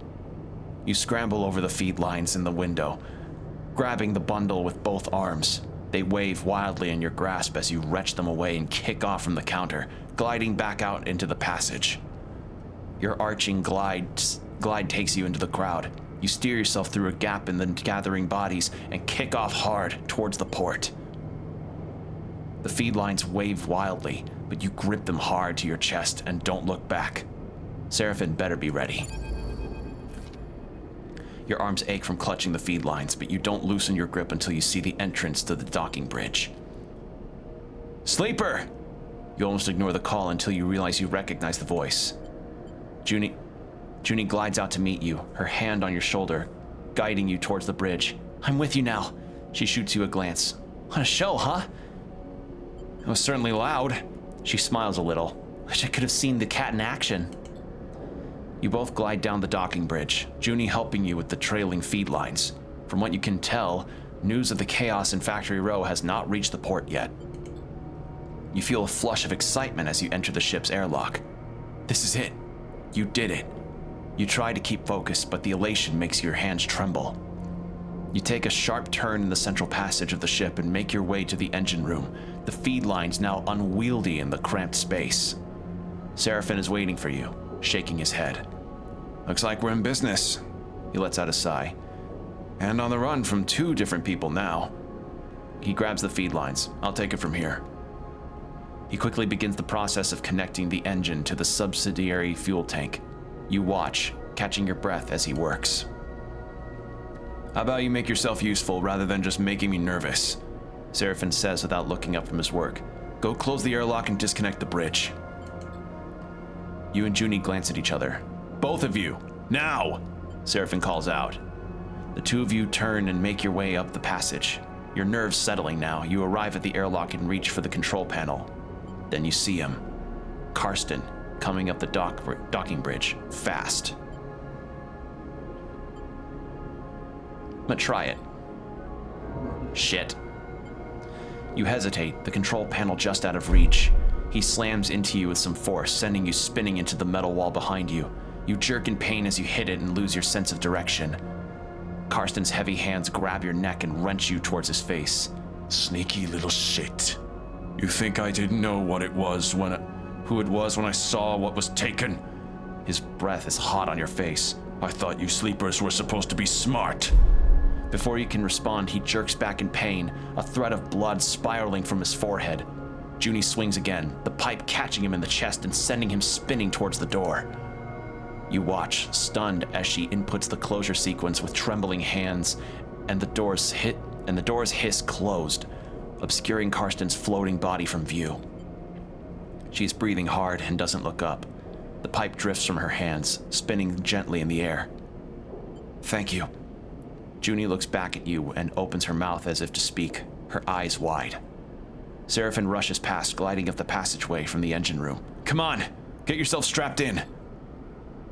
You scramble over the feed lines in the window, grabbing the bundle with both arms. They wave wildly in your grasp as you wrench them away and kick off from the counter, gliding back out into the passage. Your arching glide takes you into the crowd. You steer yourself through a gap in the gathering bodies and kick off hard towards the port. The feed lines wave wildly, but you grip them hard to your chest and don't look back. Seraphin better be ready. Your arms ache from clutching the feed lines, but you don't loosen your grip until you see the entrance to the docking bridge. Sleeper! You almost ignore the call until you realize you recognize the voice. Junie glides out to meet you, her hand on your shoulder, guiding you towards the bridge. I'm with you now. She shoots you a glance. What a show, huh? It was certainly loud. She smiles a little. Wish I could have seen the cat in action. You both glide down the docking bridge, Junie helping you with the trailing feed lines. From what you can tell, news of the chaos in Factory Row has not reached the port yet. You feel a flush of excitement as you enter the ship's airlock. This is it. You did it. You try to keep focused, but the elation makes your hands tremble. You take a sharp turn in the central passage of the ship and make your way to the engine room, the feed lines now unwieldy in the cramped space. Seraphin is waiting for you, shaking his head. Looks like we're in business. He lets out a sigh. And on the run from 2 different people now. He grabs the feed lines. I'll take it from here. He quickly begins the process of connecting the engine to the subsidiary fuel tank. You watch, catching your breath as he works. How about you make yourself useful rather than just making me nervous? Seraphin says without looking up from his work. Go close the airlock and disconnect the bridge. You and Junie glance at each other. Both of you, now! Seraphin calls out. The 2 of you turn and make your way up the passage. Your nerves settling now, you arrive at the airlock and reach for the control panel. Then you see him. Karsten, coming up the docking bridge, fast. But try it. Shit. You hesitate, the control panel just out of reach. He slams into you with some force, sending you spinning into the metal wall behind you. You jerk in pain as you hit it and lose your sense of direction. Karsten's heavy hands grab your neck and wrench you towards his face. Sneaky little shit. You think I didn't know who it was when I saw what was taken? His breath is hot on your face. I thought you sleepers were supposed to be smart. Before you can respond, he jerks back in pain, a thread of blood spiraling from his forehead. Junie swings again, the pipe catching him in the chest and sending him spinning towards the door. You watch, stunned, as she inputs the closure sequence with trembling hands, and the doors hiss closed, obscuring Karsten's floating body from view. She's breathing hard and doesn't look up. The pipe drifts from her hands, spinning gently in the air. Thank you. Junie looks back at you and opens her mouth as if to speak, her eyes wide. Seraphin rushes past, gliding up the passageway from the engine room. Come on, get yourself strapped in.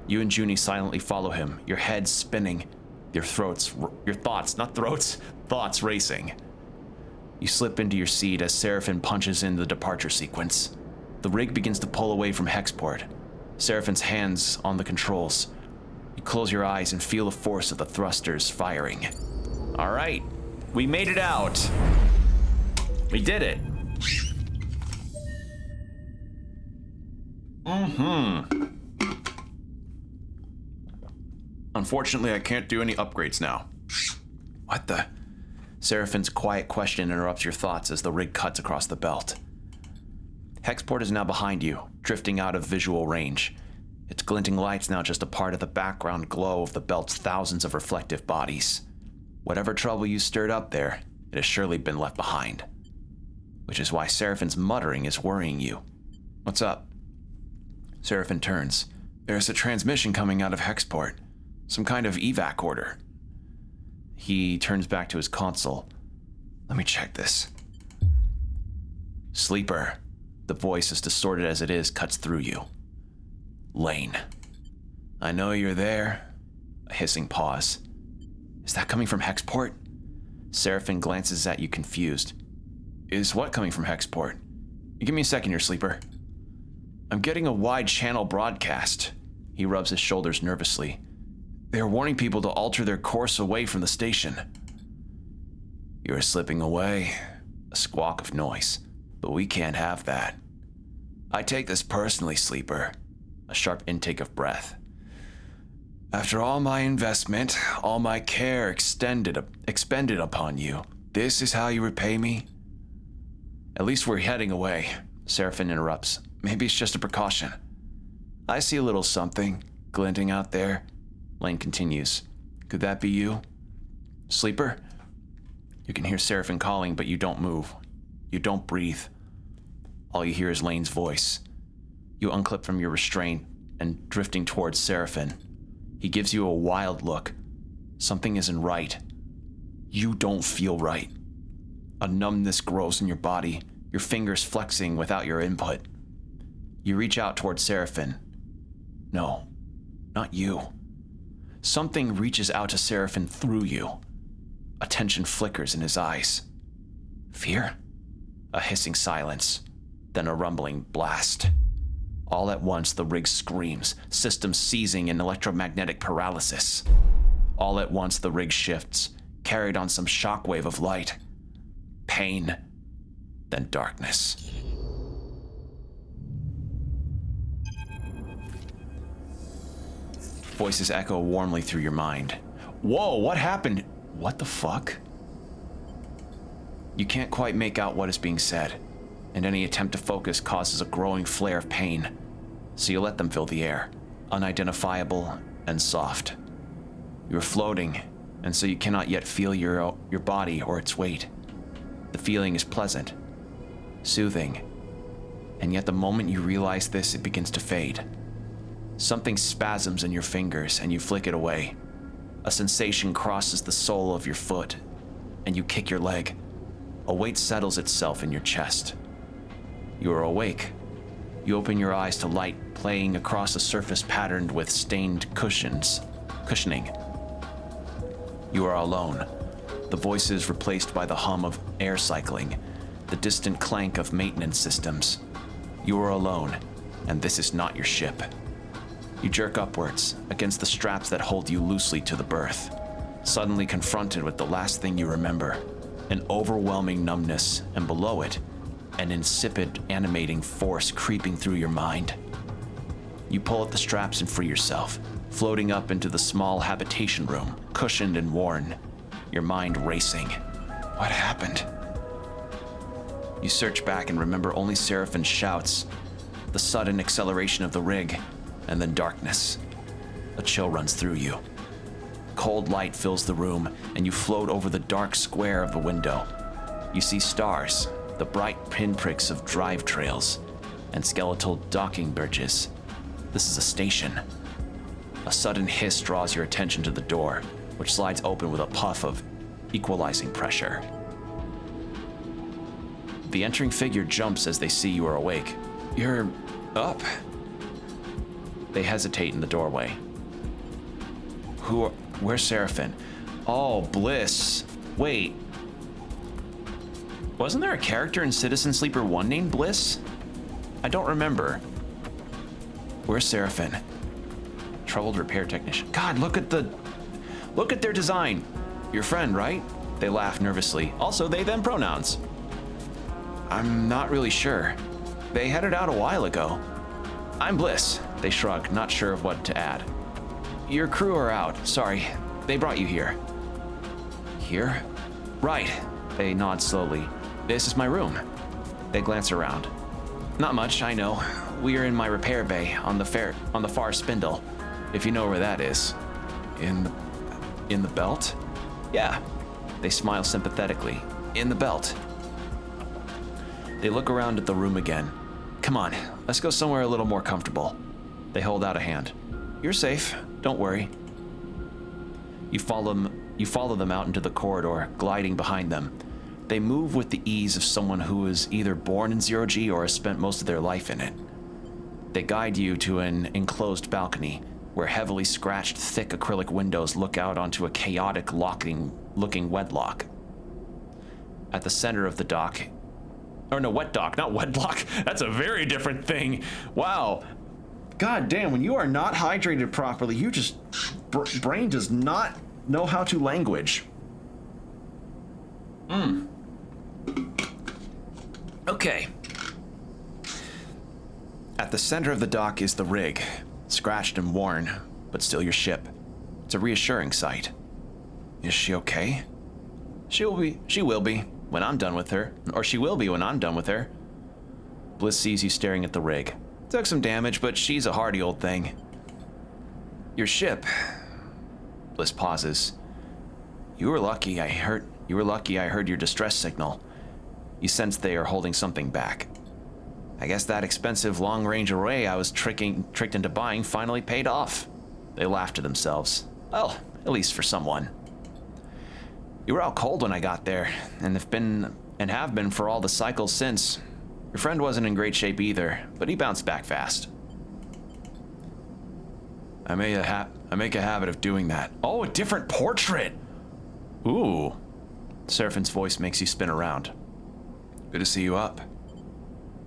You and Junie silently follow him, your heads spinning, thoughts racing. You slip into your seat as Seraphin punches in the departure sequence. The rig begins to pull away from Hexport. Seraphin's hands on the controls. You close your eyes and feel the force of the thrusters firing. All right, we made it out. We did it. Unfortunately, I can't do any upgrades now. What the? Seraphin's quiet question interrupts your thoughts as the rig cuts across the belt. Hexport is now behind you, drifting out of visual range. Its glinting lights now just a part of the background glow of the belt's thousands of reflective bodies. Whatever trouble you stirred up there, it has surely been left behind. Which is why Seraphin's muttering is worrying you. What's up? Seraphin turns. There's a transmission coming out of Hexport. Some kind of evac order. He turns back to his console. Let me check this. Sleeper. The voice, as distorted as it is, cuts through you. Lane. I know you're there. A hissing pause. Is that coming from Hexport? Seraphin glances at you confused. Is what coming from Hexport? Give me a second here, Sleeper. I'm getting a wide channel broadcast. He rubs his shoulders nervously. They're warning people to alter their course away from the station. You're slipping away. A squawk of noise. But we can't have that. I take this personally, Sleeper. A sharp intake of breath. After all my investment, all my care expended upon you, this is how you repay me? At least we're heading away, Seraphin interrupts. Maybe it's just a precaution. I see a little something glinting out there. Lane continues. Could that be you? Sleeper? You can hear Seraphin calling, but you don't move. You don't breathe. All you hear is Lane's voice. You unclip from your restraint and drifting towards Seraphin. He gives you a wild look. Something isn't right. You don't feel right. A numbness grows in your body, your fingers flexing without your input. You reach out towards Seraphin. No, not you. Something reaches out to Seraphin through you. A tension flickers in his eyes. Fear? A hissing silence, then a rumbling blast. All at once, the rig screams, systems seizing in electromagnetic paralysis. All at once, the rig shifts, carried on some shockwave of light. Pain, then darkness. Voices echo warmly through your mind. Whoa, what happened? What the fuck? You can't quite make out what is being said, and any attempt to focus causes a growing flare of pain, so you let them fill the air, unidentifiable and soft. You're floating, and so you cannot yet feel your body or its weight. The feeling is pleasant, soothing, and yet the moment you realize this, it begins to fade. Something spasms in your fingers, and you flick it away. A sensation crosses the sole of your foot, and you kick your leg. A weight settles itself in your chest. You are awake. You open your eyes to light playing across a surface patterned with stained cushioning. You are alone. The voice is replaced by the hum of air cycling, the distant clank of maintenance systems. You are alone, and this is not your ship. You jerk upwards, against the straps that hold you loosely to the berth, suddenly confronted with the last thing you remember, an overwhelming numbness, and below it, an insipid, animating force creeping through your mind. You pull at the straps and free yourself, floating up into the small habitation room, cushioned and worn, your mind racing. What happened? You search back and remember only Seraphin's shouts, the sudden acceleration of the rig, and then darkness. A chill runs through you. Cold light fills the room, and you float over the dark square of the window. You see stars, the bright pinpricks of drive trails, and skeletal docking bridges. This is a station. A sudden hiss draws your attention to the door, which slides open with a puff of equalizing pressure. The entering figure jumps as they see you are awake. You're up. They hesitate in the doorway. Where's Seraphin? Oh, Bliss. Wait. Wasn't there a character in Citizen Sleeper 1 named Bliss? I don't remember. Where's Seraphin? Troubled repair technician. God, look at their design. Your friend, right? They laugh nervously. Also, they, them pronouns. I'm not really sure. They headed out a while ago. I'm Bliss. They shrug, not sure of what to add. Your crew are out. Sorry. They brought you here. Here? Right. They nod slowly. This is my room. They glance around. Not much, I know. We are in my repair bay on the far spindle, if you know where that is. In the belt? Yeah. They smile sympathetically. In the belt. They look around at the room again. Come on, let's go somewhere a little more comfortable. They hold out a hand. You're safe, don't worry. You follow them out into the corridor, gliding behind them. They move with the ease of someone who is either born in Zero-G or has spent most of their life in it. They guide you to an enclosed balcony, where heavily scratched, thick acrylic windows look out onto a chaotic looking wedlock. At the center of the dock Or no, wet dock, not wedlock. That's a very different thing. Wow. God damn, when you are not hydrated properly, you just... brain does not know how to language. Okay. At the center of the dock is the rig, scratched and worn, but still your ship. It's a reassuring sight. Is she okay? She will be when I'm done with her, or she will be when I'm done with her. Bliss sees you staring at the rig. Took some damage, but she's a hardy old thing. Your ship. Bliss pauses. You were lucky I heard your distress signal. You sense they are holding something back. I guess that expensive long-range array I was tricked into buying finally paid off. They laughed to themselves. Well, at least for someone. You were out cold when I got there, and have been for all the cycles since. Your friend wasn't in great shape either, but he bounced back fast. I make a habit of doing that. Oh, a different portrait! Ooh. Seraphine's voice makes you spin around. Good to see you up.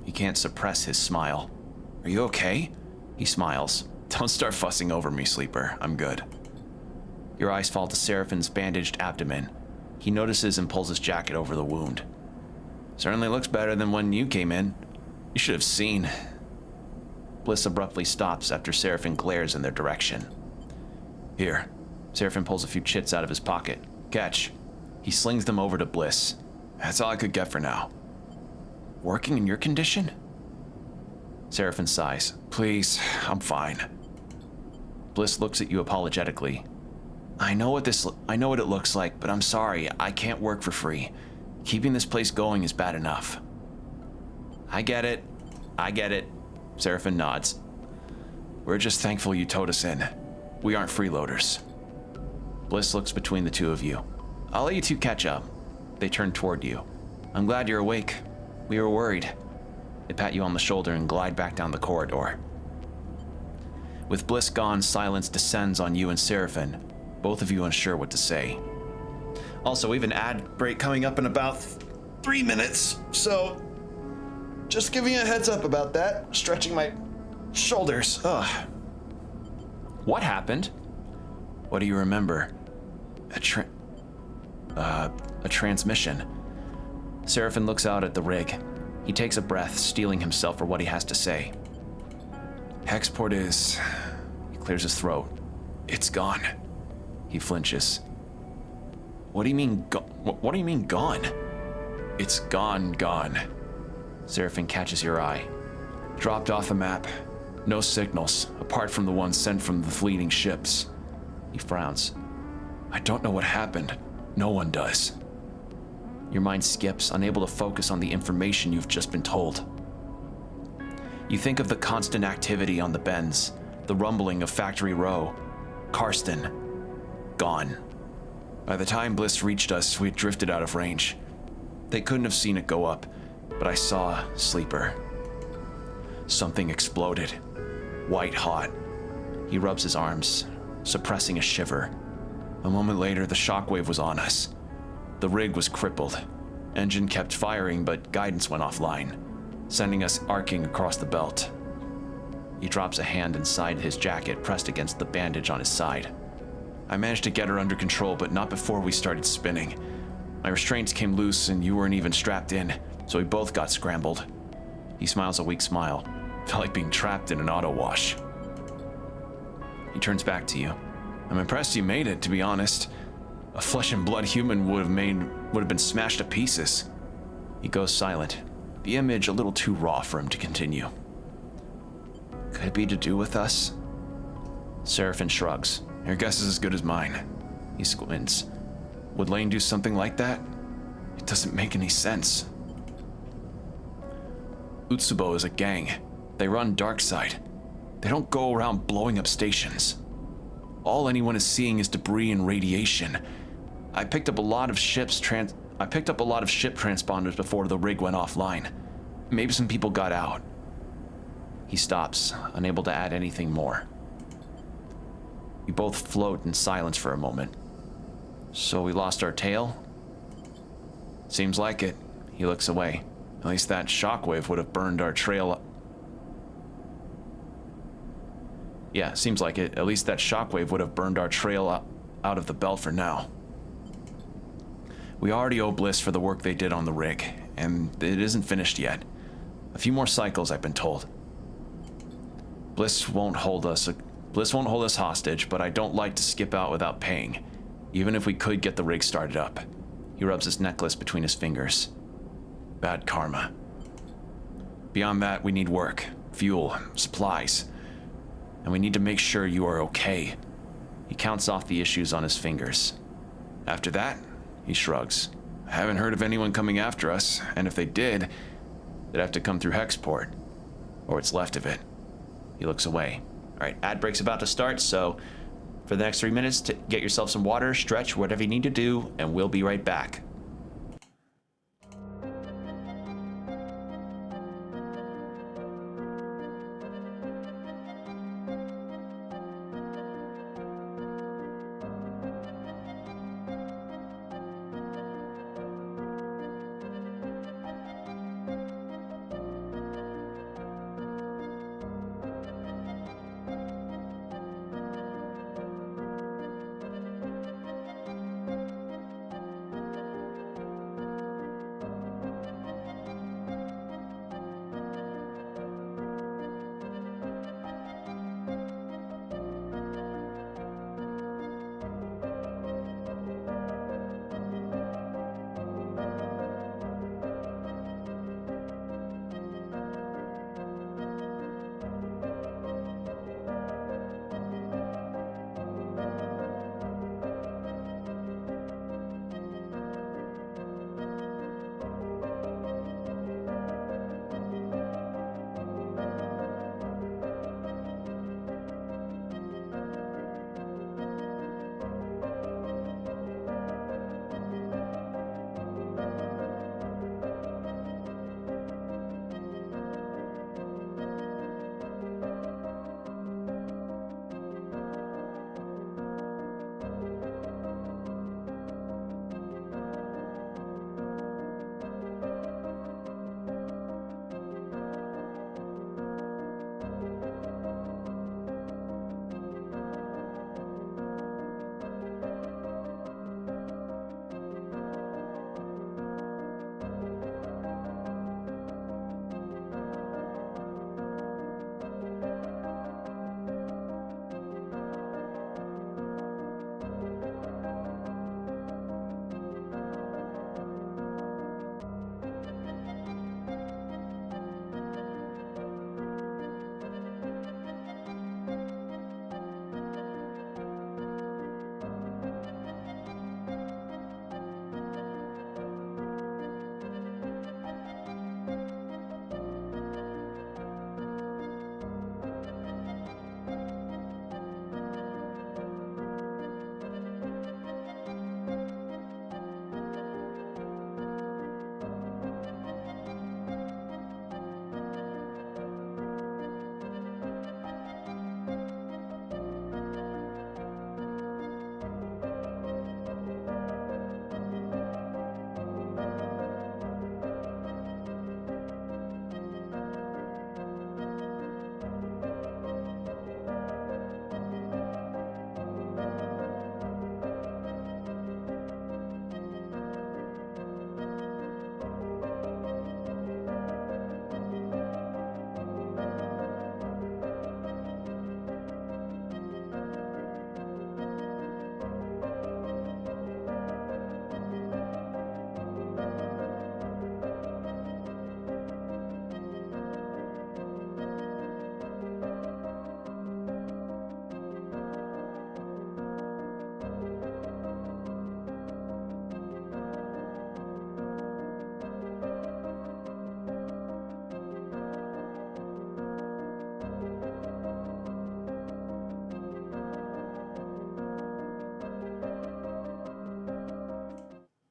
He can't suppress his smile. Are you okay? He smiles. Don't start fussing over me, Sleeper. I'm good. Your eyes fall to Seraphine's bandaged abdomen. He notices and pulls his jacket over the wound. Certainly looks better than when you came in. You should have seen. Bliss abruptly stops after Seraphine glares in their direction. Here. Seraphine pulls a few chits out of his pocket. Catch. He slings them over to Bliss. That's all I could get for now. Working in your condition? Seraphine sighs. Please, I'm fine. Bliss looks at you apologetically. I know what it looks like, but I'm sorry, I can't work for free. Keeping this place going is bad enough. I get it. Seraphine nods. We're just thankful you towed us in. We aren't freeloaders. Bliss looks between the two of you. I'll let you two catch up. They turn toward you. I'm glad you're awake. We were worried. They pat you on the shoulder and glide back down the corridor. With Bliss gone, silence descends on you and Seraphine, both of you unsure what to say. Also, we have an ad break coming up in about 3 minutes, so just giving you a heads up about that. Stretching my shoulders. Ugh. What happened? What do you remember? A transmission. Seraphine looks out at the rig. He takes a breath, steeling himself for what he has to say. Hexport is... He clears his throat. It's gone. He flinches. What do you mean gone? It's gone. Seraphine catches your eye. Dropped off the map. No signals, apart from the ones sent from the fleeting ships. He frowns. I don't know what happened. No one does. Your mind skips, unable to focus on the information you've just been told. You think of the constant activity on the bends, the rumbling of Factory Row. Karsten. Gone. By the time Bliss reached us, we'd drifted out of range. They couldn't have seen it go up, but I saw Sleeper. Something exploded. White hot. He rubs his arms, suppressing a shiver. A moment later, the shockwave was on us. The rig was crippled. Engine kept firing, but guidance went offline, sending us arcing across the belt. He drops a hand inside his jacket, pressed against the bandage on his side. I managed to get her under control, but not before we started spinning. My restraints came loose and you weren't even strapped in, so we both got scrambled. He smiles a weak smile. Felt like being trapped in an auto wash. He turns back to you. I'm impressed you made it, to be honest. A flesh and blood human would have been smashed to pieces. He goes silent, the image a little too raw for him to continue. Could it be to do with us? Seraphine shrugs. Your guess is as good as mine. He squints. Would Lane do something like that? It doesn't make any sense. Utsubo is a gang. They run Darkside. They don't go around blowing up stations. All anyone is seeing is debris and radiation. I picked up a lot of ship transponders before the rig went offline. Maybe some people got out. He stops, unable to add anything more. We both float in silence for a moment. So we lost our tail? Seems like it. He looks away. At least that shockwave would have burned our trail. Yeah, seems like it. At least that shockwave would have burned our trail out of the belt for now. We already owe Bliss for the work they did on the rig, and it isn't finished yet. A few more cycles, I've been told. Bliss won't hold us hostage, but I don't like to skip out without paying, even if we could get the rig started up. He rubs his necklace between his fingers. Bad karma. Beyond that, we need work, fuel, supplies, and we need to make sure you are okay. He counts off the issues on his fingers. After that, he shrugs. I haven't heard of anyone coming after us, and if they did, they'd have to come through Hexport, or what's left of it. He looks away. All right, ad break's about to start, so for the next 3 minutes, get yourself some water, stretch, whatever you need to do, and we'll be right back.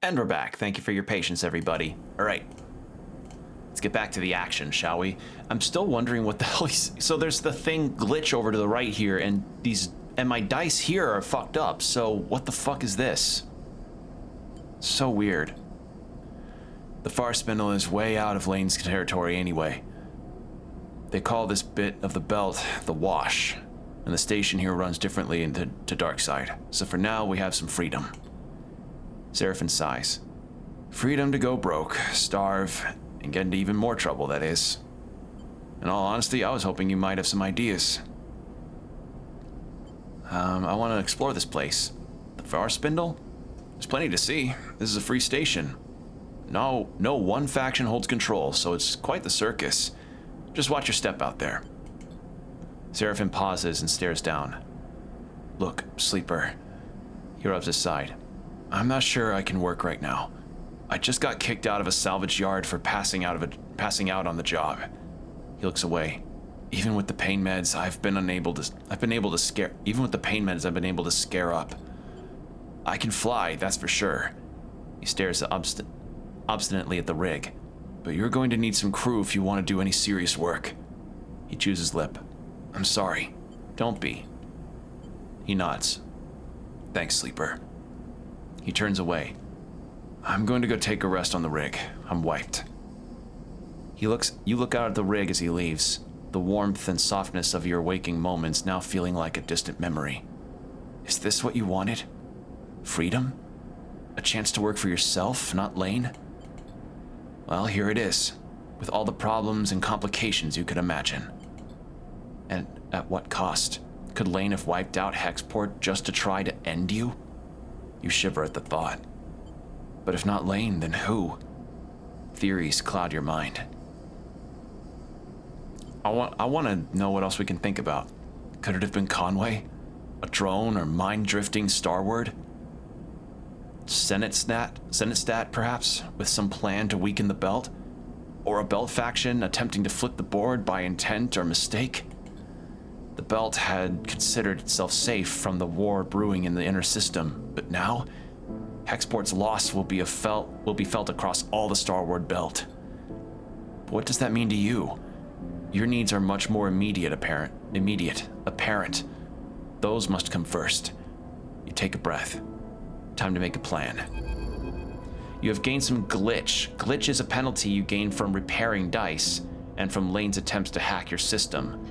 And we're back. Thank you for your patience, everybody. All right. Let's get back to the action, shall we? I'm still wondering what the hell he's... So there's the thing glitch over to the right here, and my dice here are fucked up, so what the fuck is this? So weird. The far spindle is way out of Lane's territory anyway. They call this bit of the belt the Wash, and the station here runs differently to Darkside, so for now we have some freedom. Seraphin sighs. Freedom to go broke, starve, and get into even more trouble, that is. In all honesty, I was hoping you might have some ideas. I want to explore this place. The far spindle? There's plenty to see. This is a free station. No one faction holds control, so it's quite the circus. Just watch your step out there. Seraphin pauses and stares down. Look, Sleeper. He rubs his side. I'm not sure I can work right now. I just got kicked out of a salvage yard for passing out on the job. He looks away. Even with the pain meds, I've been able to scare up. I can fly, that's for sure. He stares obstinately at the rig. But you're going to need some crew if you want to do any serious work. He chews his lip. I'm sorry. Don't be. He nods. Thanks, Sleeper. He turns away. I'm going to go take a rest on the rig. I'm wiped. You look out at the rig as he leaves, the warmth and softness of your waking moments now feeling like a distant memory. Is this what you wanted? Freedom? A chance to work for yourself, not Lane? Well, here it is, with all the problems and complications you could imagine. And at what cost? Could Lane have wiped out Hexport just to try to end you? You shiver at the thought. But if not Lane, then who? Theories cloud your mind. I want to know what else we can think about. Could it have been Conway? A drone or mind-drifting Starward? Senate stat, perhaps, with some plan to weaken the belt? Or a belt faction attempting to flip the board by intent or mistake? The belt had considered itself safe from the war brewing in the inner system, but now, Hexport's loss will be felt across all the Starward belt. But what does that mean to you? Your needs are much more apparent. Those must come first. You take a breath. Time to make a plan. You have gained some glitch. Glitch is a penalty you gain from repairing dice and from Lane's attempts to hack your system.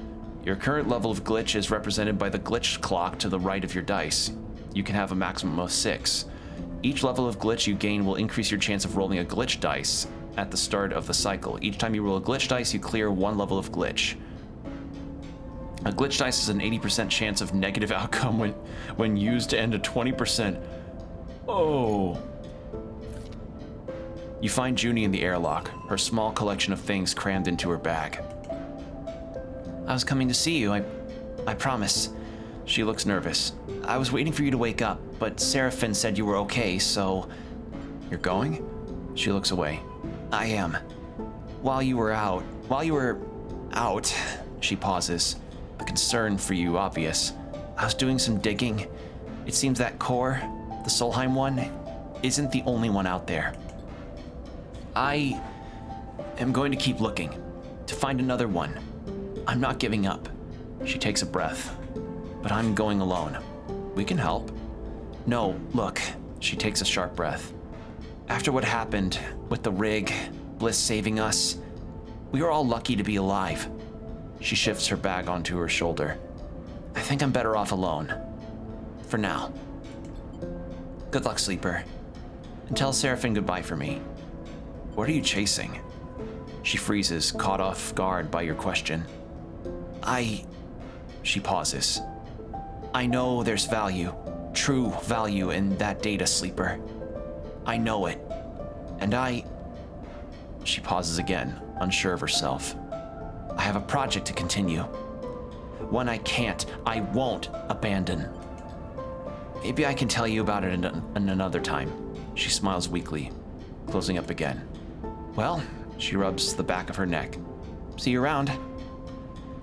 Your current level of glitch is represented by the glitch clock to the right of your dice. You can have a maximum of 6. Each level of glitch you gain will increase your chance of rolling a glitch dice at the start of the cycle. Each time you roll a glitch dice, you clear 1 level of glitch. A glitch dice is an 80% chance of negative outcome when used to end a 20%. Oh. You find Junie in the airlock, her small collection of things crammed into her bag. I was coming to see you, I promise. She looks nervous. I was waiting for you to wake up, but Seraphin said you were okay, so... You're going? She looks away. I am. While you were out, she pauses, the concern for you obvious. I was doing some digging. It seems that core, the Solheim one, isn't the only one out there. I am going to keep looking, to find another one. I'm not giving up. She takes a breath. But I'm going alone. We can help. No, look. She takes a sharp breath. After what happened with the rig, Bliss saving us, we were all lucky to be alive. She shifts her bag onto her shoulder. I think I'm better off alone. For now. Good luck, Sleeper. And tell Seraphin goodbye for me. What are you chasing? She freezes, caught off guard by your question. She pauses. I know there's value, true value in that data, Sleeper. I know it. And she pauses again, unsure of herself. I have a project to continue. One I won't abandon. Maybe I can tell you about it in another time. She smiles weakly, closing up again. Well, she rubs the back of her neck. See you around.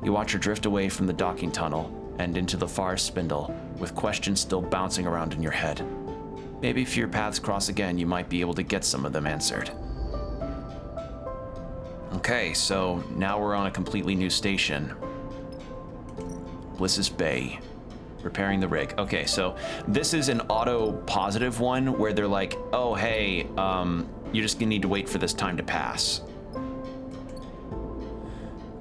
You watch her drift away from the docking tunnel and into the far spindle, with questions still bouncing around in your head. Maybe if your paths cross again, you might be able to get some of them answered. Okay, so now we're on a completely new station. Bliss's Bay. Repairing the rig. Okay, so this is an auto positive one where they're like, oh, hey, You just need to wait for this time to pass.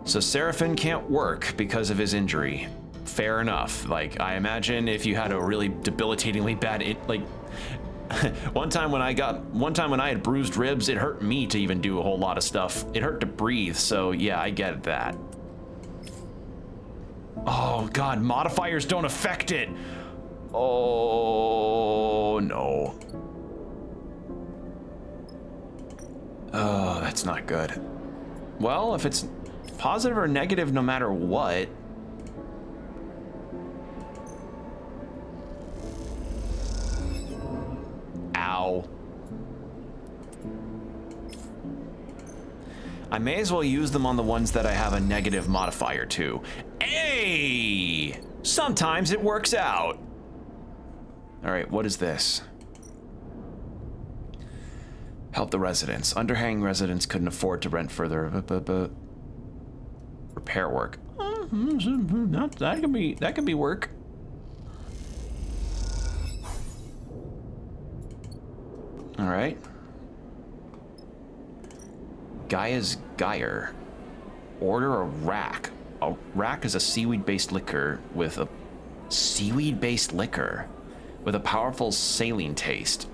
So Seraphin can't work because of his injury. Fair enough. Like, I imagine if you had a really debilitatingly bad, one time when I had bruised ribs, it hurt me to even do a whole lot of stuff. It hurt to breathe, so yeah, I get that. Oh God, modifiers don't affect it. Oh no. Oh, that's not good. Well, if it's positive or negative no matter what. Ow. I may as well use them on the ones that I have a negative modifier to. Hey! Sometimes it works out. All right, what is this? Help the residents. Underhanging residents couldn't afford to rent further. Repair work. That can be work. All right. Gaia's Geyer. Order a rack. A rack is a seaweed-based liquor with a powerful saline taste.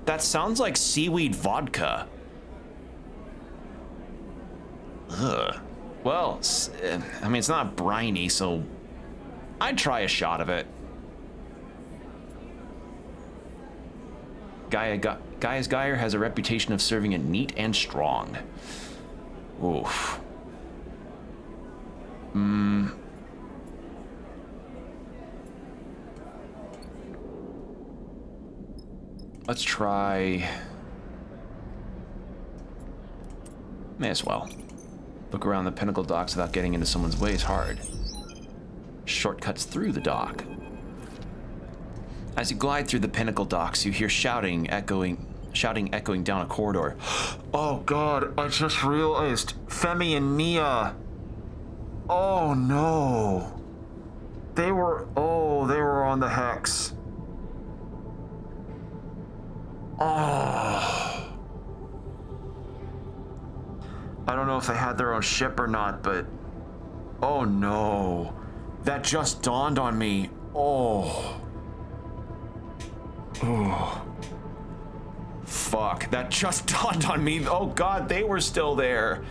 That sounds like seaweed vodka. Ugh. Well, I mean, it's not briny, so I'd try a shot of it. Gaia's Geyer has a reputation of serving it neat and strong. Oof. Let's try... May as well. Look around the Pinnacle docks without getting into someone's way is hard. Shortcuts through the dock. As you glide through the Pinnacle docks, you hear shouting echoing down a corridor. Oh God, I just realized Femi and Nia. Oh no. They were on the Hex. Oh. I don't know if they had their own ship or not, but oh no. That just dawned on me. Oh. Oh. Fuck, that just dawned on me. Oh God, they were still there.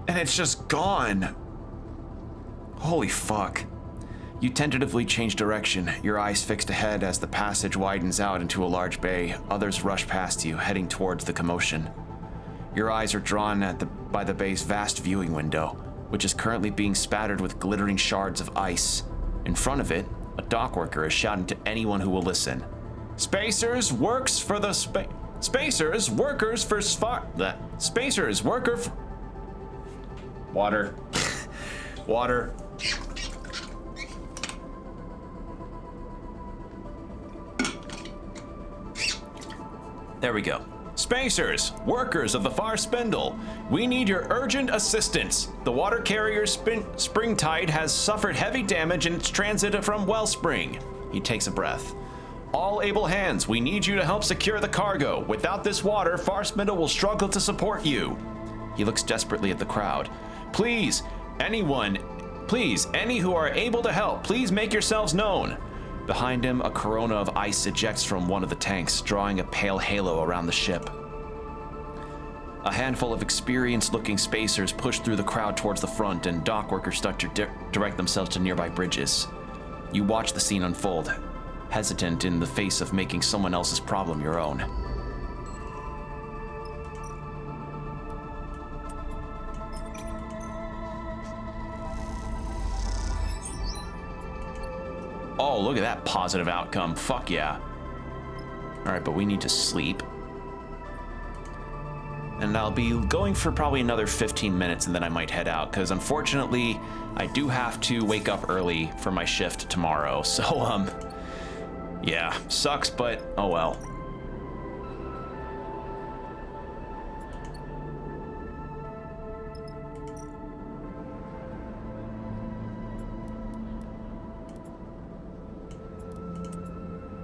And it's just gone. Holy fuck. You tentatively change direction, your eyes fixed ahead as the passage widens out into a large bay. Others rush past you, heading towards the commotion. Your eyes are drawn by the bay's vast viewing window, which is currently being spattered with glittering shards of ice. In front of it, a dock worker is shouting to anyone who will listen. Spacers, workers for water. Water. There we go. Spacers, workers of the far spindle, we need your urgent assistance. The water carrier's spring tide has suffered heavy damage in its transit from Wellspring. He takes a breath. All able hands, we need you to help secure the cargo. Without this water, Far Spindle will struggle to support you. He looks desperately at the crowd. Please, any who are able to help, please make yourselves known. Behind him, a corona of ice ejects from one of the tanks, drawing a pale halo around the ship. A handful of experienced-looking spacers push through the crowd towards the front, and dock workers start to direct themselves to nearby bridges. You watch the scene unfold, hesitant in the face of making someone else's problem your own. Oh, look at that positive outcome. Fuck yeah. All right, but we need to sleep. And I'll be going for probably another 15 minutes and then I might head out, because unfortunately, I do have to wake up early for my shift tomorrow. So, yeah, sucks, but oh well.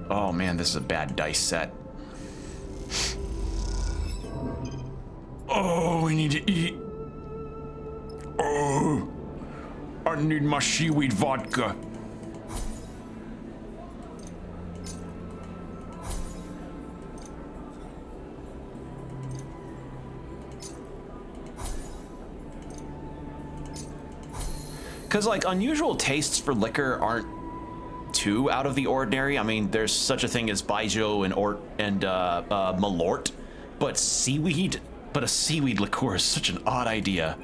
Oh man, this is a bad dice set. Oh, we need to eat. Oh, I need my seaweed vodka. Because, like, unusual tastes for liquor aren't too out of the ordinary. I mean, there's such a thing as Baijiu and Malort, but a seaweed liqueur is such an odd idea.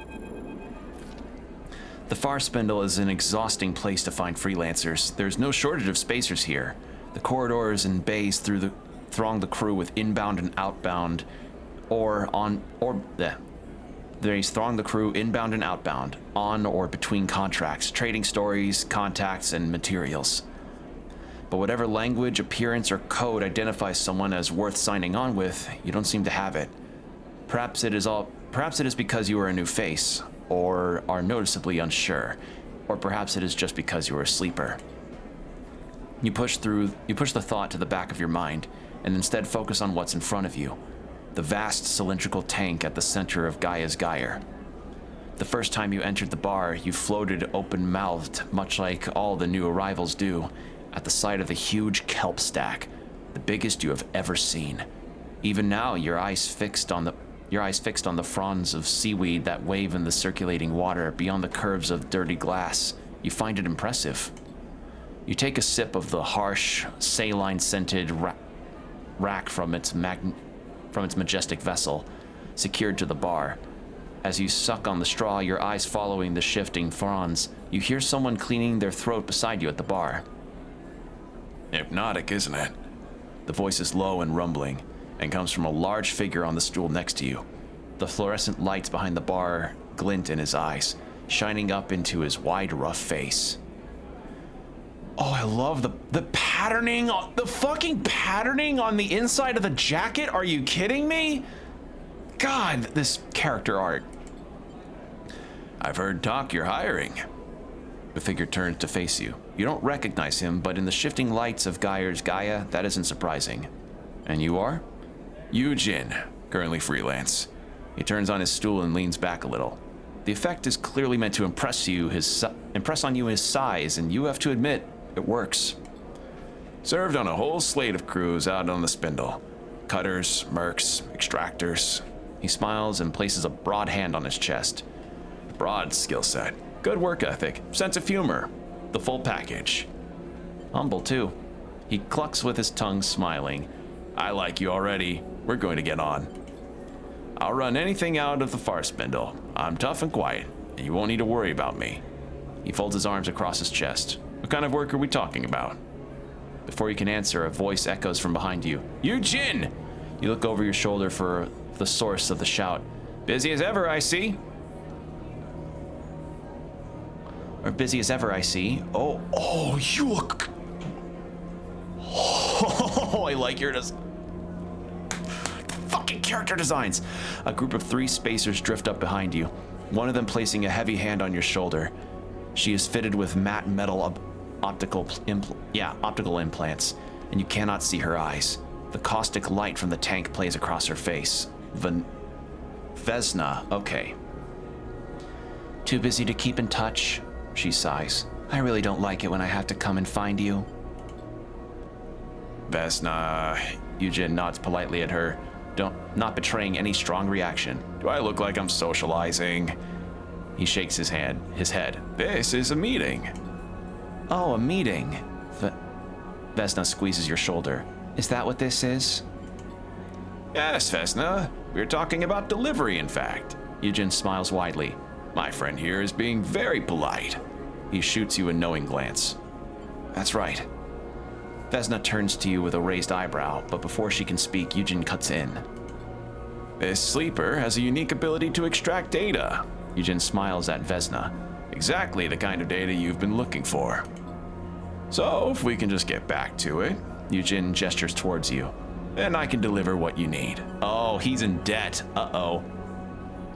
The Far Spindle is an exhausting place to find freelancers. There's no shortage of spacers here. The corridors and bays throng the crew with inbound and outbound, They throng the crew inbound and outbound, on or between contracts, trading stories, contacts, and materials. But whatever language, appearance, or code identifies someone as worth signing on with, you don't seem to have it. Perhaps it is because you are a new face, or are noticeably unsure, or perhaps it is just because you are a sleeper. You push the thought to the back of your mind, and instead focus on what's in front of you. The vast cylindrical tank at the center of Gaia's Gyre. The first time you entered the bar, you floated open-mouthed, much like all the new arrivals do, at the sight of the huge kelp stack, the biggest you have ever seen. Even now, your eyes fixed on the fronds of seaweed that wave in the circulating water beyond the curves of dirty glass, you find it impressive. You take a sip of the harsh, saline-scented rack from its majestic vessel, secured to the bar. As you suck on the straw, your eyes following the shifting fronds, you hear someone cleaning their throat beside you at the bar. Hypnotic, isn't it? The voice is low and rumbling, and comes from a large figure on the stool next to you. The fluorescent lights behind the bar glint in his eyes, shining up into his wide, rough face. Oh, I love the patterning, the fucking patterning on the inside of the jacket. Are you kidding me? God, this character art. I've heard talk you're hiring. The figure turns to face you. You don't recognize him, but in the shifting lights of Gaia's Gaia, that isn't surprising. And you are? Yujin, currently freelance. He turns on his stool and leans back a little. The effect is clearly meant to impress on you his size, and you have to admit, it works. Served on a whole slate of crews out on the Spindle. Cutters, mercs, extractors. He smiles and places a broad hand on his chest. Broad skill set. Good work ethic, sense of humor, the full package. Humble, too. He clucks with his tongue, smiling. I like you already. We're going to get on. I'll run anything out of the Far Spindle. I'm tough and quiet, and you won't need to worry about me. He folds his arms across his chest. What kind of work are we talking about? Before you can answer, a voice echoes from behind you. Yujin! You look over your shoulder for the source of the shout. Busy as ever, I see. Or busy as ever, I see. Oh, you look... Oh, I like your fucking character designs. A group of 3 spacers drift up behind you, one of them placing a heavy hand on your shoulder. She is fitted with matte metal optical implants, and you cannot see her eyes. The caustic light from the tank plays across her face. Vesna, okay. Too busy to keep in touch, she sighs. I really don't like it when I have to come and find you. Vesna, Yujin nods politely at her, not betraying any strong reaction. Do I look like I'm socializing? He shakes his head. This is a meeting. Oh, a meeting. Vesna squeezes your shoulder. Is that what this is? Yes, Vesna. We're talking about delivery, in fact. Yujin smiles widely. My friend here is being very polite. He shoots you a knowing glance. That's right. Vesna turns to you with a raised eyebrow, but before she can speak, Yujin cuts in. This sleeper has a unique ability to extract data. Yujin smiles at Vesna. Exactly the kind of data you've been looking for. So, if we can just get back to it, Yujin gestures towards you. Then I can deliver what you need. Oh, he's in debt. Uh-oh.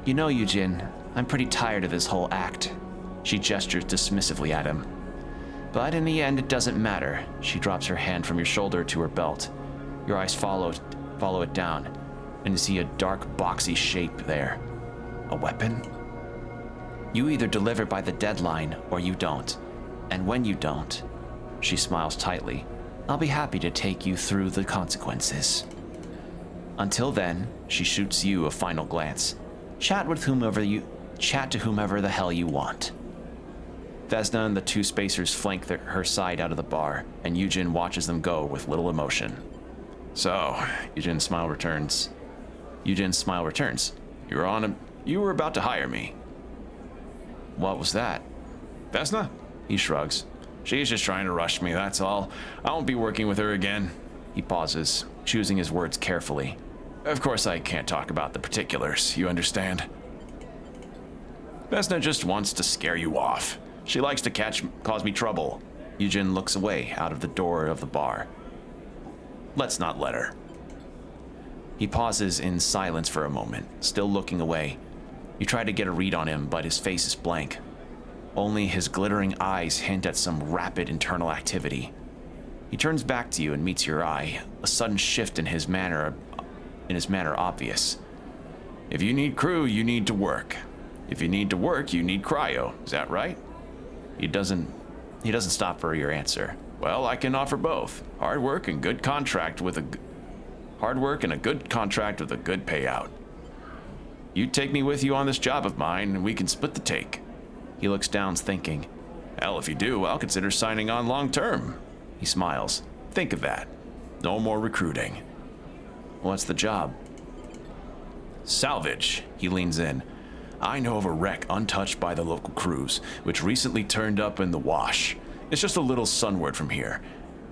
You know, Yujin, I'm pretty tired of this whole act. She gestures dismissively at him. But in the end, it doesn't matter. She drops her hand from your shoulder to her belt. Your eyes follow it down, and you see a dark, boxy shape there. A weapon? You either deliver by the deadline, or you don't. And when you don't, she smiles tightly, I'll be happy to take you through the consequences. Until then, she shoots you a final glance. Chat to whomever the hell you want. Vesna and the two spacers flank her side out of the bar, and Yujin watches them go with little emotion. So, Yujin's smile returns. You were about to hire me. What was that? Vesna? He shrugs. She's just trying to rush me, that's all. I won't be working with her again. He pauses, choosing his words carefully. Of course I can't talk about the particulars, you understand? Vesna just wants to scare you off. She likes to cause me trouble. Yujin looks away out of the door of the bar. Let's not let her. He pauses in silence for a moment, still looking away. You try to get a read on him, but his face is blank. Only his glittering eyes hint at some rapid internal activity. He turns back to you and meets your eye, a sudden shift in his manner obvious. If you need crew, you need to work. If you need to work, you need cryo. Is that right? He doesn't stop for your answer. Well, I can offer both. Hard work and a good contract with a good payout. You take me with you on this job of mine, and we can split the take. He looks down, thinking. Hell, if you do, I'll consider signing on long term. He smiles. Think of that. No more recruiting. What's the job? Salvage. He leans in. I know of a wreck untouched by the local crews, which recently turned up in the wash. It's just a little sunward from here,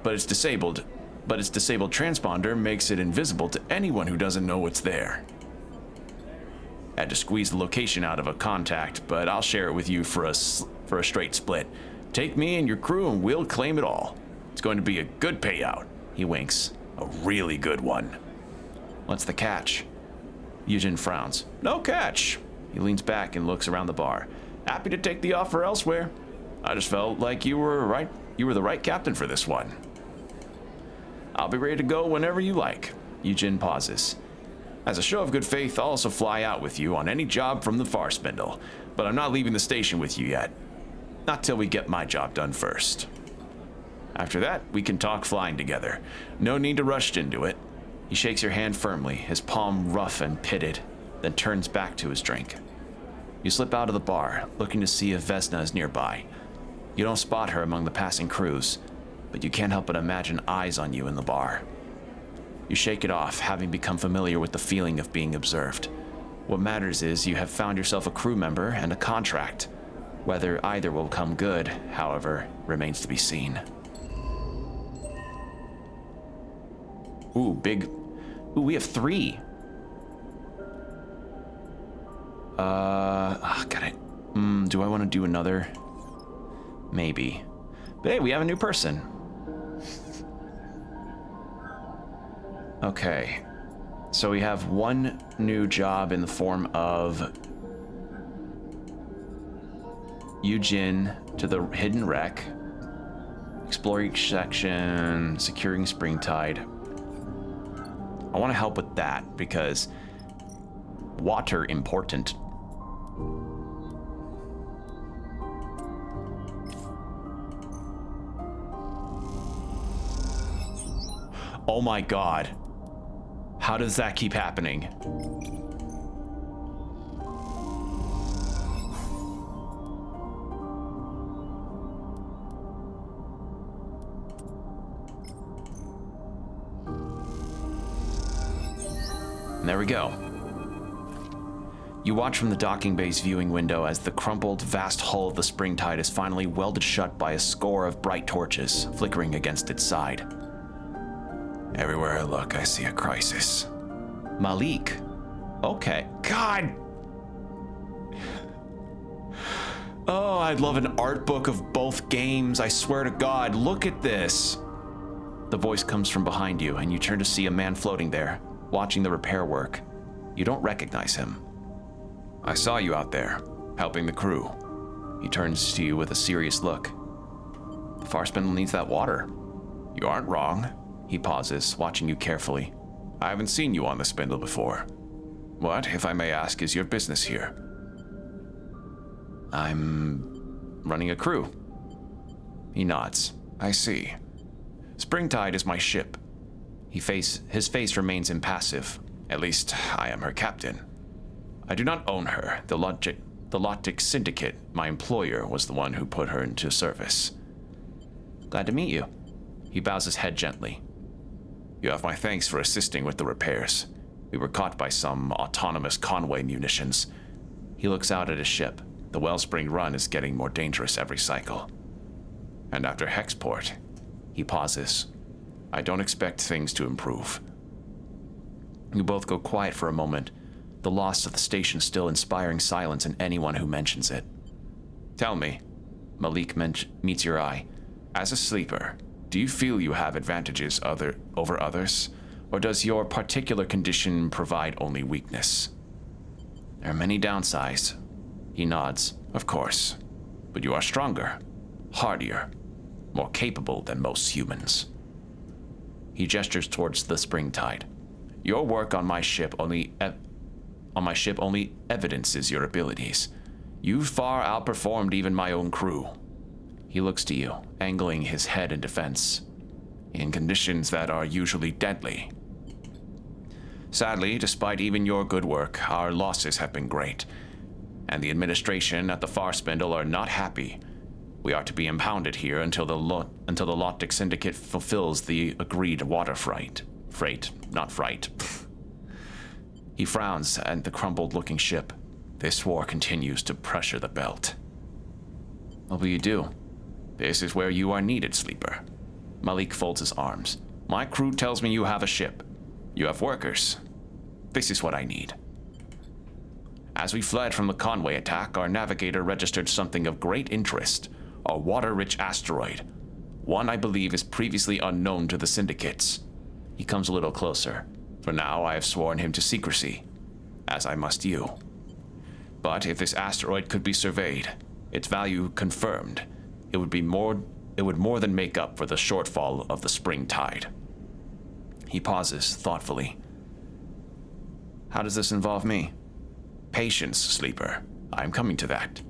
but its disabled transponder makes it invisible to anyone who doesn't know it's there. Had to squeeze the location out of a contact, but I'll share it with you for a straight split. Take me and your crew and we'll claim it all. It's going to be a good payout. He winks. A really good one. What's the catch? Yujin frowns. No catch. He leans back and looks around the bar. Happy to take the offer elsewhere. I just felt like you were the right captain for this one. I'll be ready to go whenever you like. Yujin pauses. As a show of good faith, I'll also fly out with you on any job from the far spindle, but I'm not leaving the station with you yet. Not till we get my job done first. After that, we can talk flying together. No need to rush into it. He shakes your hand firmly, his palm rough and pitted, then turns back to his drink. You slip out of the bar, looking to see if Vesna is nearby. You don't spot her among the passing crews, but you can't help but imagine eyes on you in the bar. You shake it off, having become familiar with the feeling of being observed. What matters is you have found yourself a crew member and a contract. Whether either will come good, however, remains to be seen. Ooh, we have 3. Got it. Do I want to do another? Maybe. But hey, we have a new person. Okay. So we have one new job in the form of Yujin to the hidden wreck, explore each section, securing Springtide. I want to help with that because water important. Oh my god. How does that keep happening? And there we go. You watch from the docking bay's viewing window as the crumpled, vast hull of the Springtide is finally welded shut by a score of bright torches flickering against its side. Everywhere I look, I see a crisis. Malik. Okay. God! Oh, I'd love an art book of both games. I swear to God, look at this. The voice comes from behind you, and you turn to see a man floating there, watching the repair work. You don't recognize him. I saw you out there, helping the crew. He turns to you with a serious look. The far spindle needs that water. You aren't wrong. He pauses, watching you carefully. I haven't seen you on the spindle before. What, if I may ask, is your business here? I'm running a crew. He nods. I see. Springtide is my ship. His face remains impassive. At least, I am her captain. I do not own her. The Lotic Syndicate, my employer, was the one who put her into service. Glad to meet you. He bows his head gently. You have my thanks for assisting with the repairs. We were caught by some autonomous Conway munitions. He looks out at his ship. The Wellspring Run is getting more dangerous every cycle. And after Hexport, he pauses. I don't expect things to improve. You both go quiet for a moment, the loss of the station still inspiring silence in anyone who mentions it. Tell me, Malik meets your eye. As a sleeper, do you feel you have advantages over others? Or does your particular condition provide only weakness? There are many downsides. He nods. Of course. But you are stronger, hardier, more capable than most humans. He gestures towards the Springtide. Your work on my ship only evidences your abilities. You far outperformed even my own crew. He looks to you, angling his head in defense. In conditions that are usually deadly. Sadly, despite even your good work, our losses have been great. And the administration at the Far Spindle are not happy. We are to be impounded here until the Lotic Syndicate fulfills the agreed water freight. He frowns at the crumpled-looking ship. This war continues to pressure the belt. What will you do? This is where you are needed, Sleeper. Malik folds his arms. My crew tells me you have a ship. You have workers. This is what I need. As we fled from the Conway attack, our navigator registered something of great interest. A water-rich asteroid. One I believe is previously unknown to the syndicates. He comes a little closer. For now, I have sworn him to secrecy, as I must you. But if this asteroid could be surveyed, its value confirmed, it would more than make up for the shortfall of the Springtide. He pauses thoughtfully. How does this involve me? Patience, Sleeper. I am coming to that.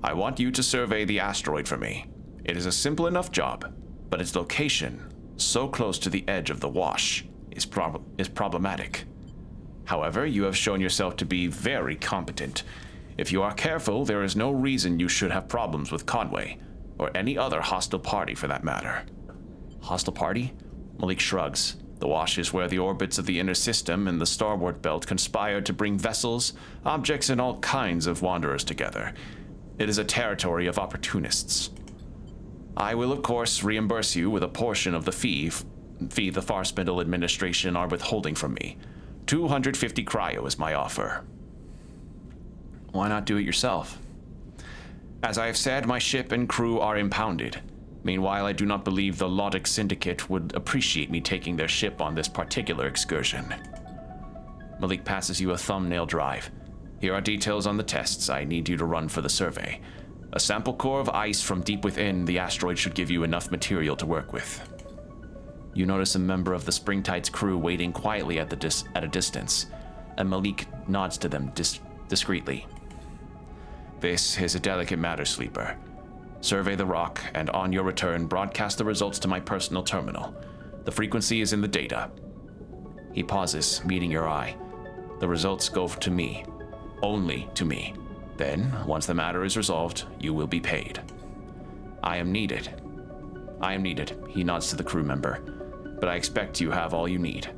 I want you to survey the asteroid for me. It is a simple enough job, but its location, so close to the edge of the wash, is problematic. However, you have shown yourself to be very competent. If you are careful, there is no reason you should have problems with Conway, or any other hostile party for that matter. Hostile party? Malik shrugs. The wash is where the orbits of the inner system and the Starward belt conspire to bring vessels, objects, and all kinds of wanderers together. It is a territory of opportunists. I will, of course, reimburse you with a portion of the fee the Far Spindle administration are withholding from me. 250 cryo is my offer. Why not do it yourself? As I have said, my ship and crew are impounded. Meanwhile, I do not believe the Lotic Syndicate would appreciate me taking their ship on this particular excursion. Malik passes you a thumbnail drive. Here are details on the tests I need you to run for the survey. A sample core of ice from deep within the asteroid should give you enough material to work with. You notice a member of the Springtide's crew waiting quietly at a distance, and Malik nods to them discreetly. This is a delicate matter, Sleeper. Survey the rock, and on your return, broadcast the results to my personal terminal. The frequency is in the data. He pauses, meeting your eye. The results go to me. Only to me. Then, once the matter is resolved, you will be paid. I am needed. He nods to the crew member. But I expect you have all you need.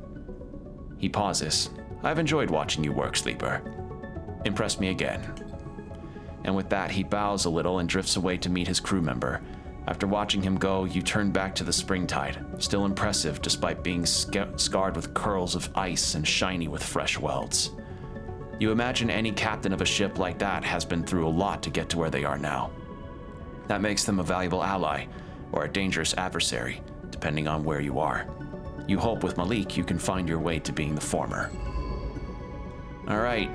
He pauses. I've enjoyed watching you work, Sleeper. Impress me again. And with that, he bows a little and drifts away to meet his crew member. After watching him go, you turn back to the Springtide, still impressive despite being scarred with curls of ice and shiny with fresh welds. You imagine any captain of a ship like that has been through a lot to get to where they are now. That makes them a valuable ally, or a dangerous adversary, depending on where you are. You hope with Malik you can find your way to being the former. All right.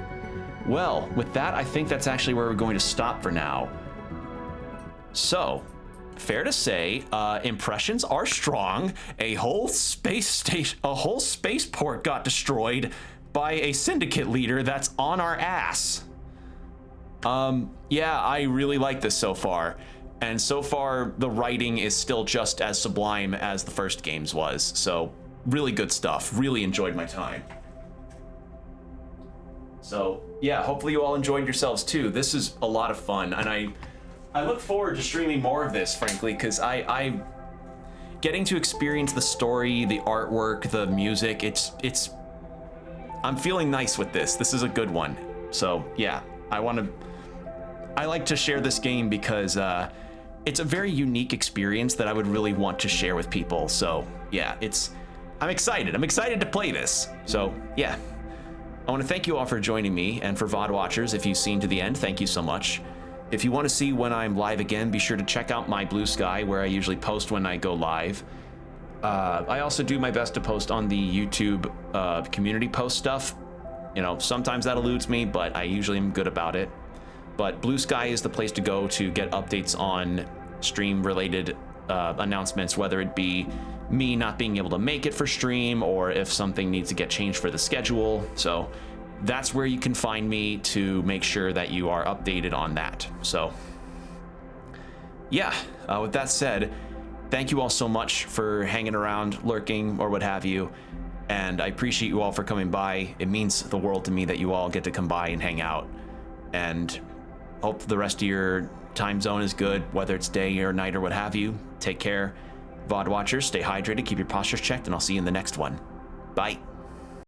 Well, with that, I think that's actually where we're going to stop for now. So, fair to say, impressions are strong. A whole spaceport got destroyed by a syndicate leader that's on our ass. Yeah, I really like this so far. And so far, the writing is still just as sublime as the first game's was. So, really good stuff. Really enjoyed my time. So, yeah, hopefully you all enjoyed yourselves too. This is a lot of fun, and I look forward to streaming more of this, frankly, because I getting to experience the story, the artwork, the music, I'm feeling nice with this. This is a good one. So, yeah, I like to share this game because it's a very unique experience that I would really want to share with people. So, yeah, I'm excited. I'm excited to play this. So, yeah. I want to thank you all for joining me, and for VOD watchers, if you've seen to the end, thank you so much. If you want to see when I'm live again, be sure to check out my Blue Sky, where I usually post when I go live. I also do my best to post on the YouTube community post stuff. You know, sometimes that eludes me, but I usually am good about it. But Blue Sky is the place to go to get updates on stream-related announcements, whether it be me not being able to make it for stream or if something needs to get changed for the schedule. So that's where you can find me to make sure that you are updated on that. So yeah, with that said, thank you all so much for hanging around, lurking, or what have you. And I appreciate you all for coming by. It means the world to me that you all get to come by and hang out. And hope the rest of your time zone is good, whether it's day or night or what have you. Take care. VOD watchers, stay hydrated, keep your postures checked, and I'll see you in the next one. Bye.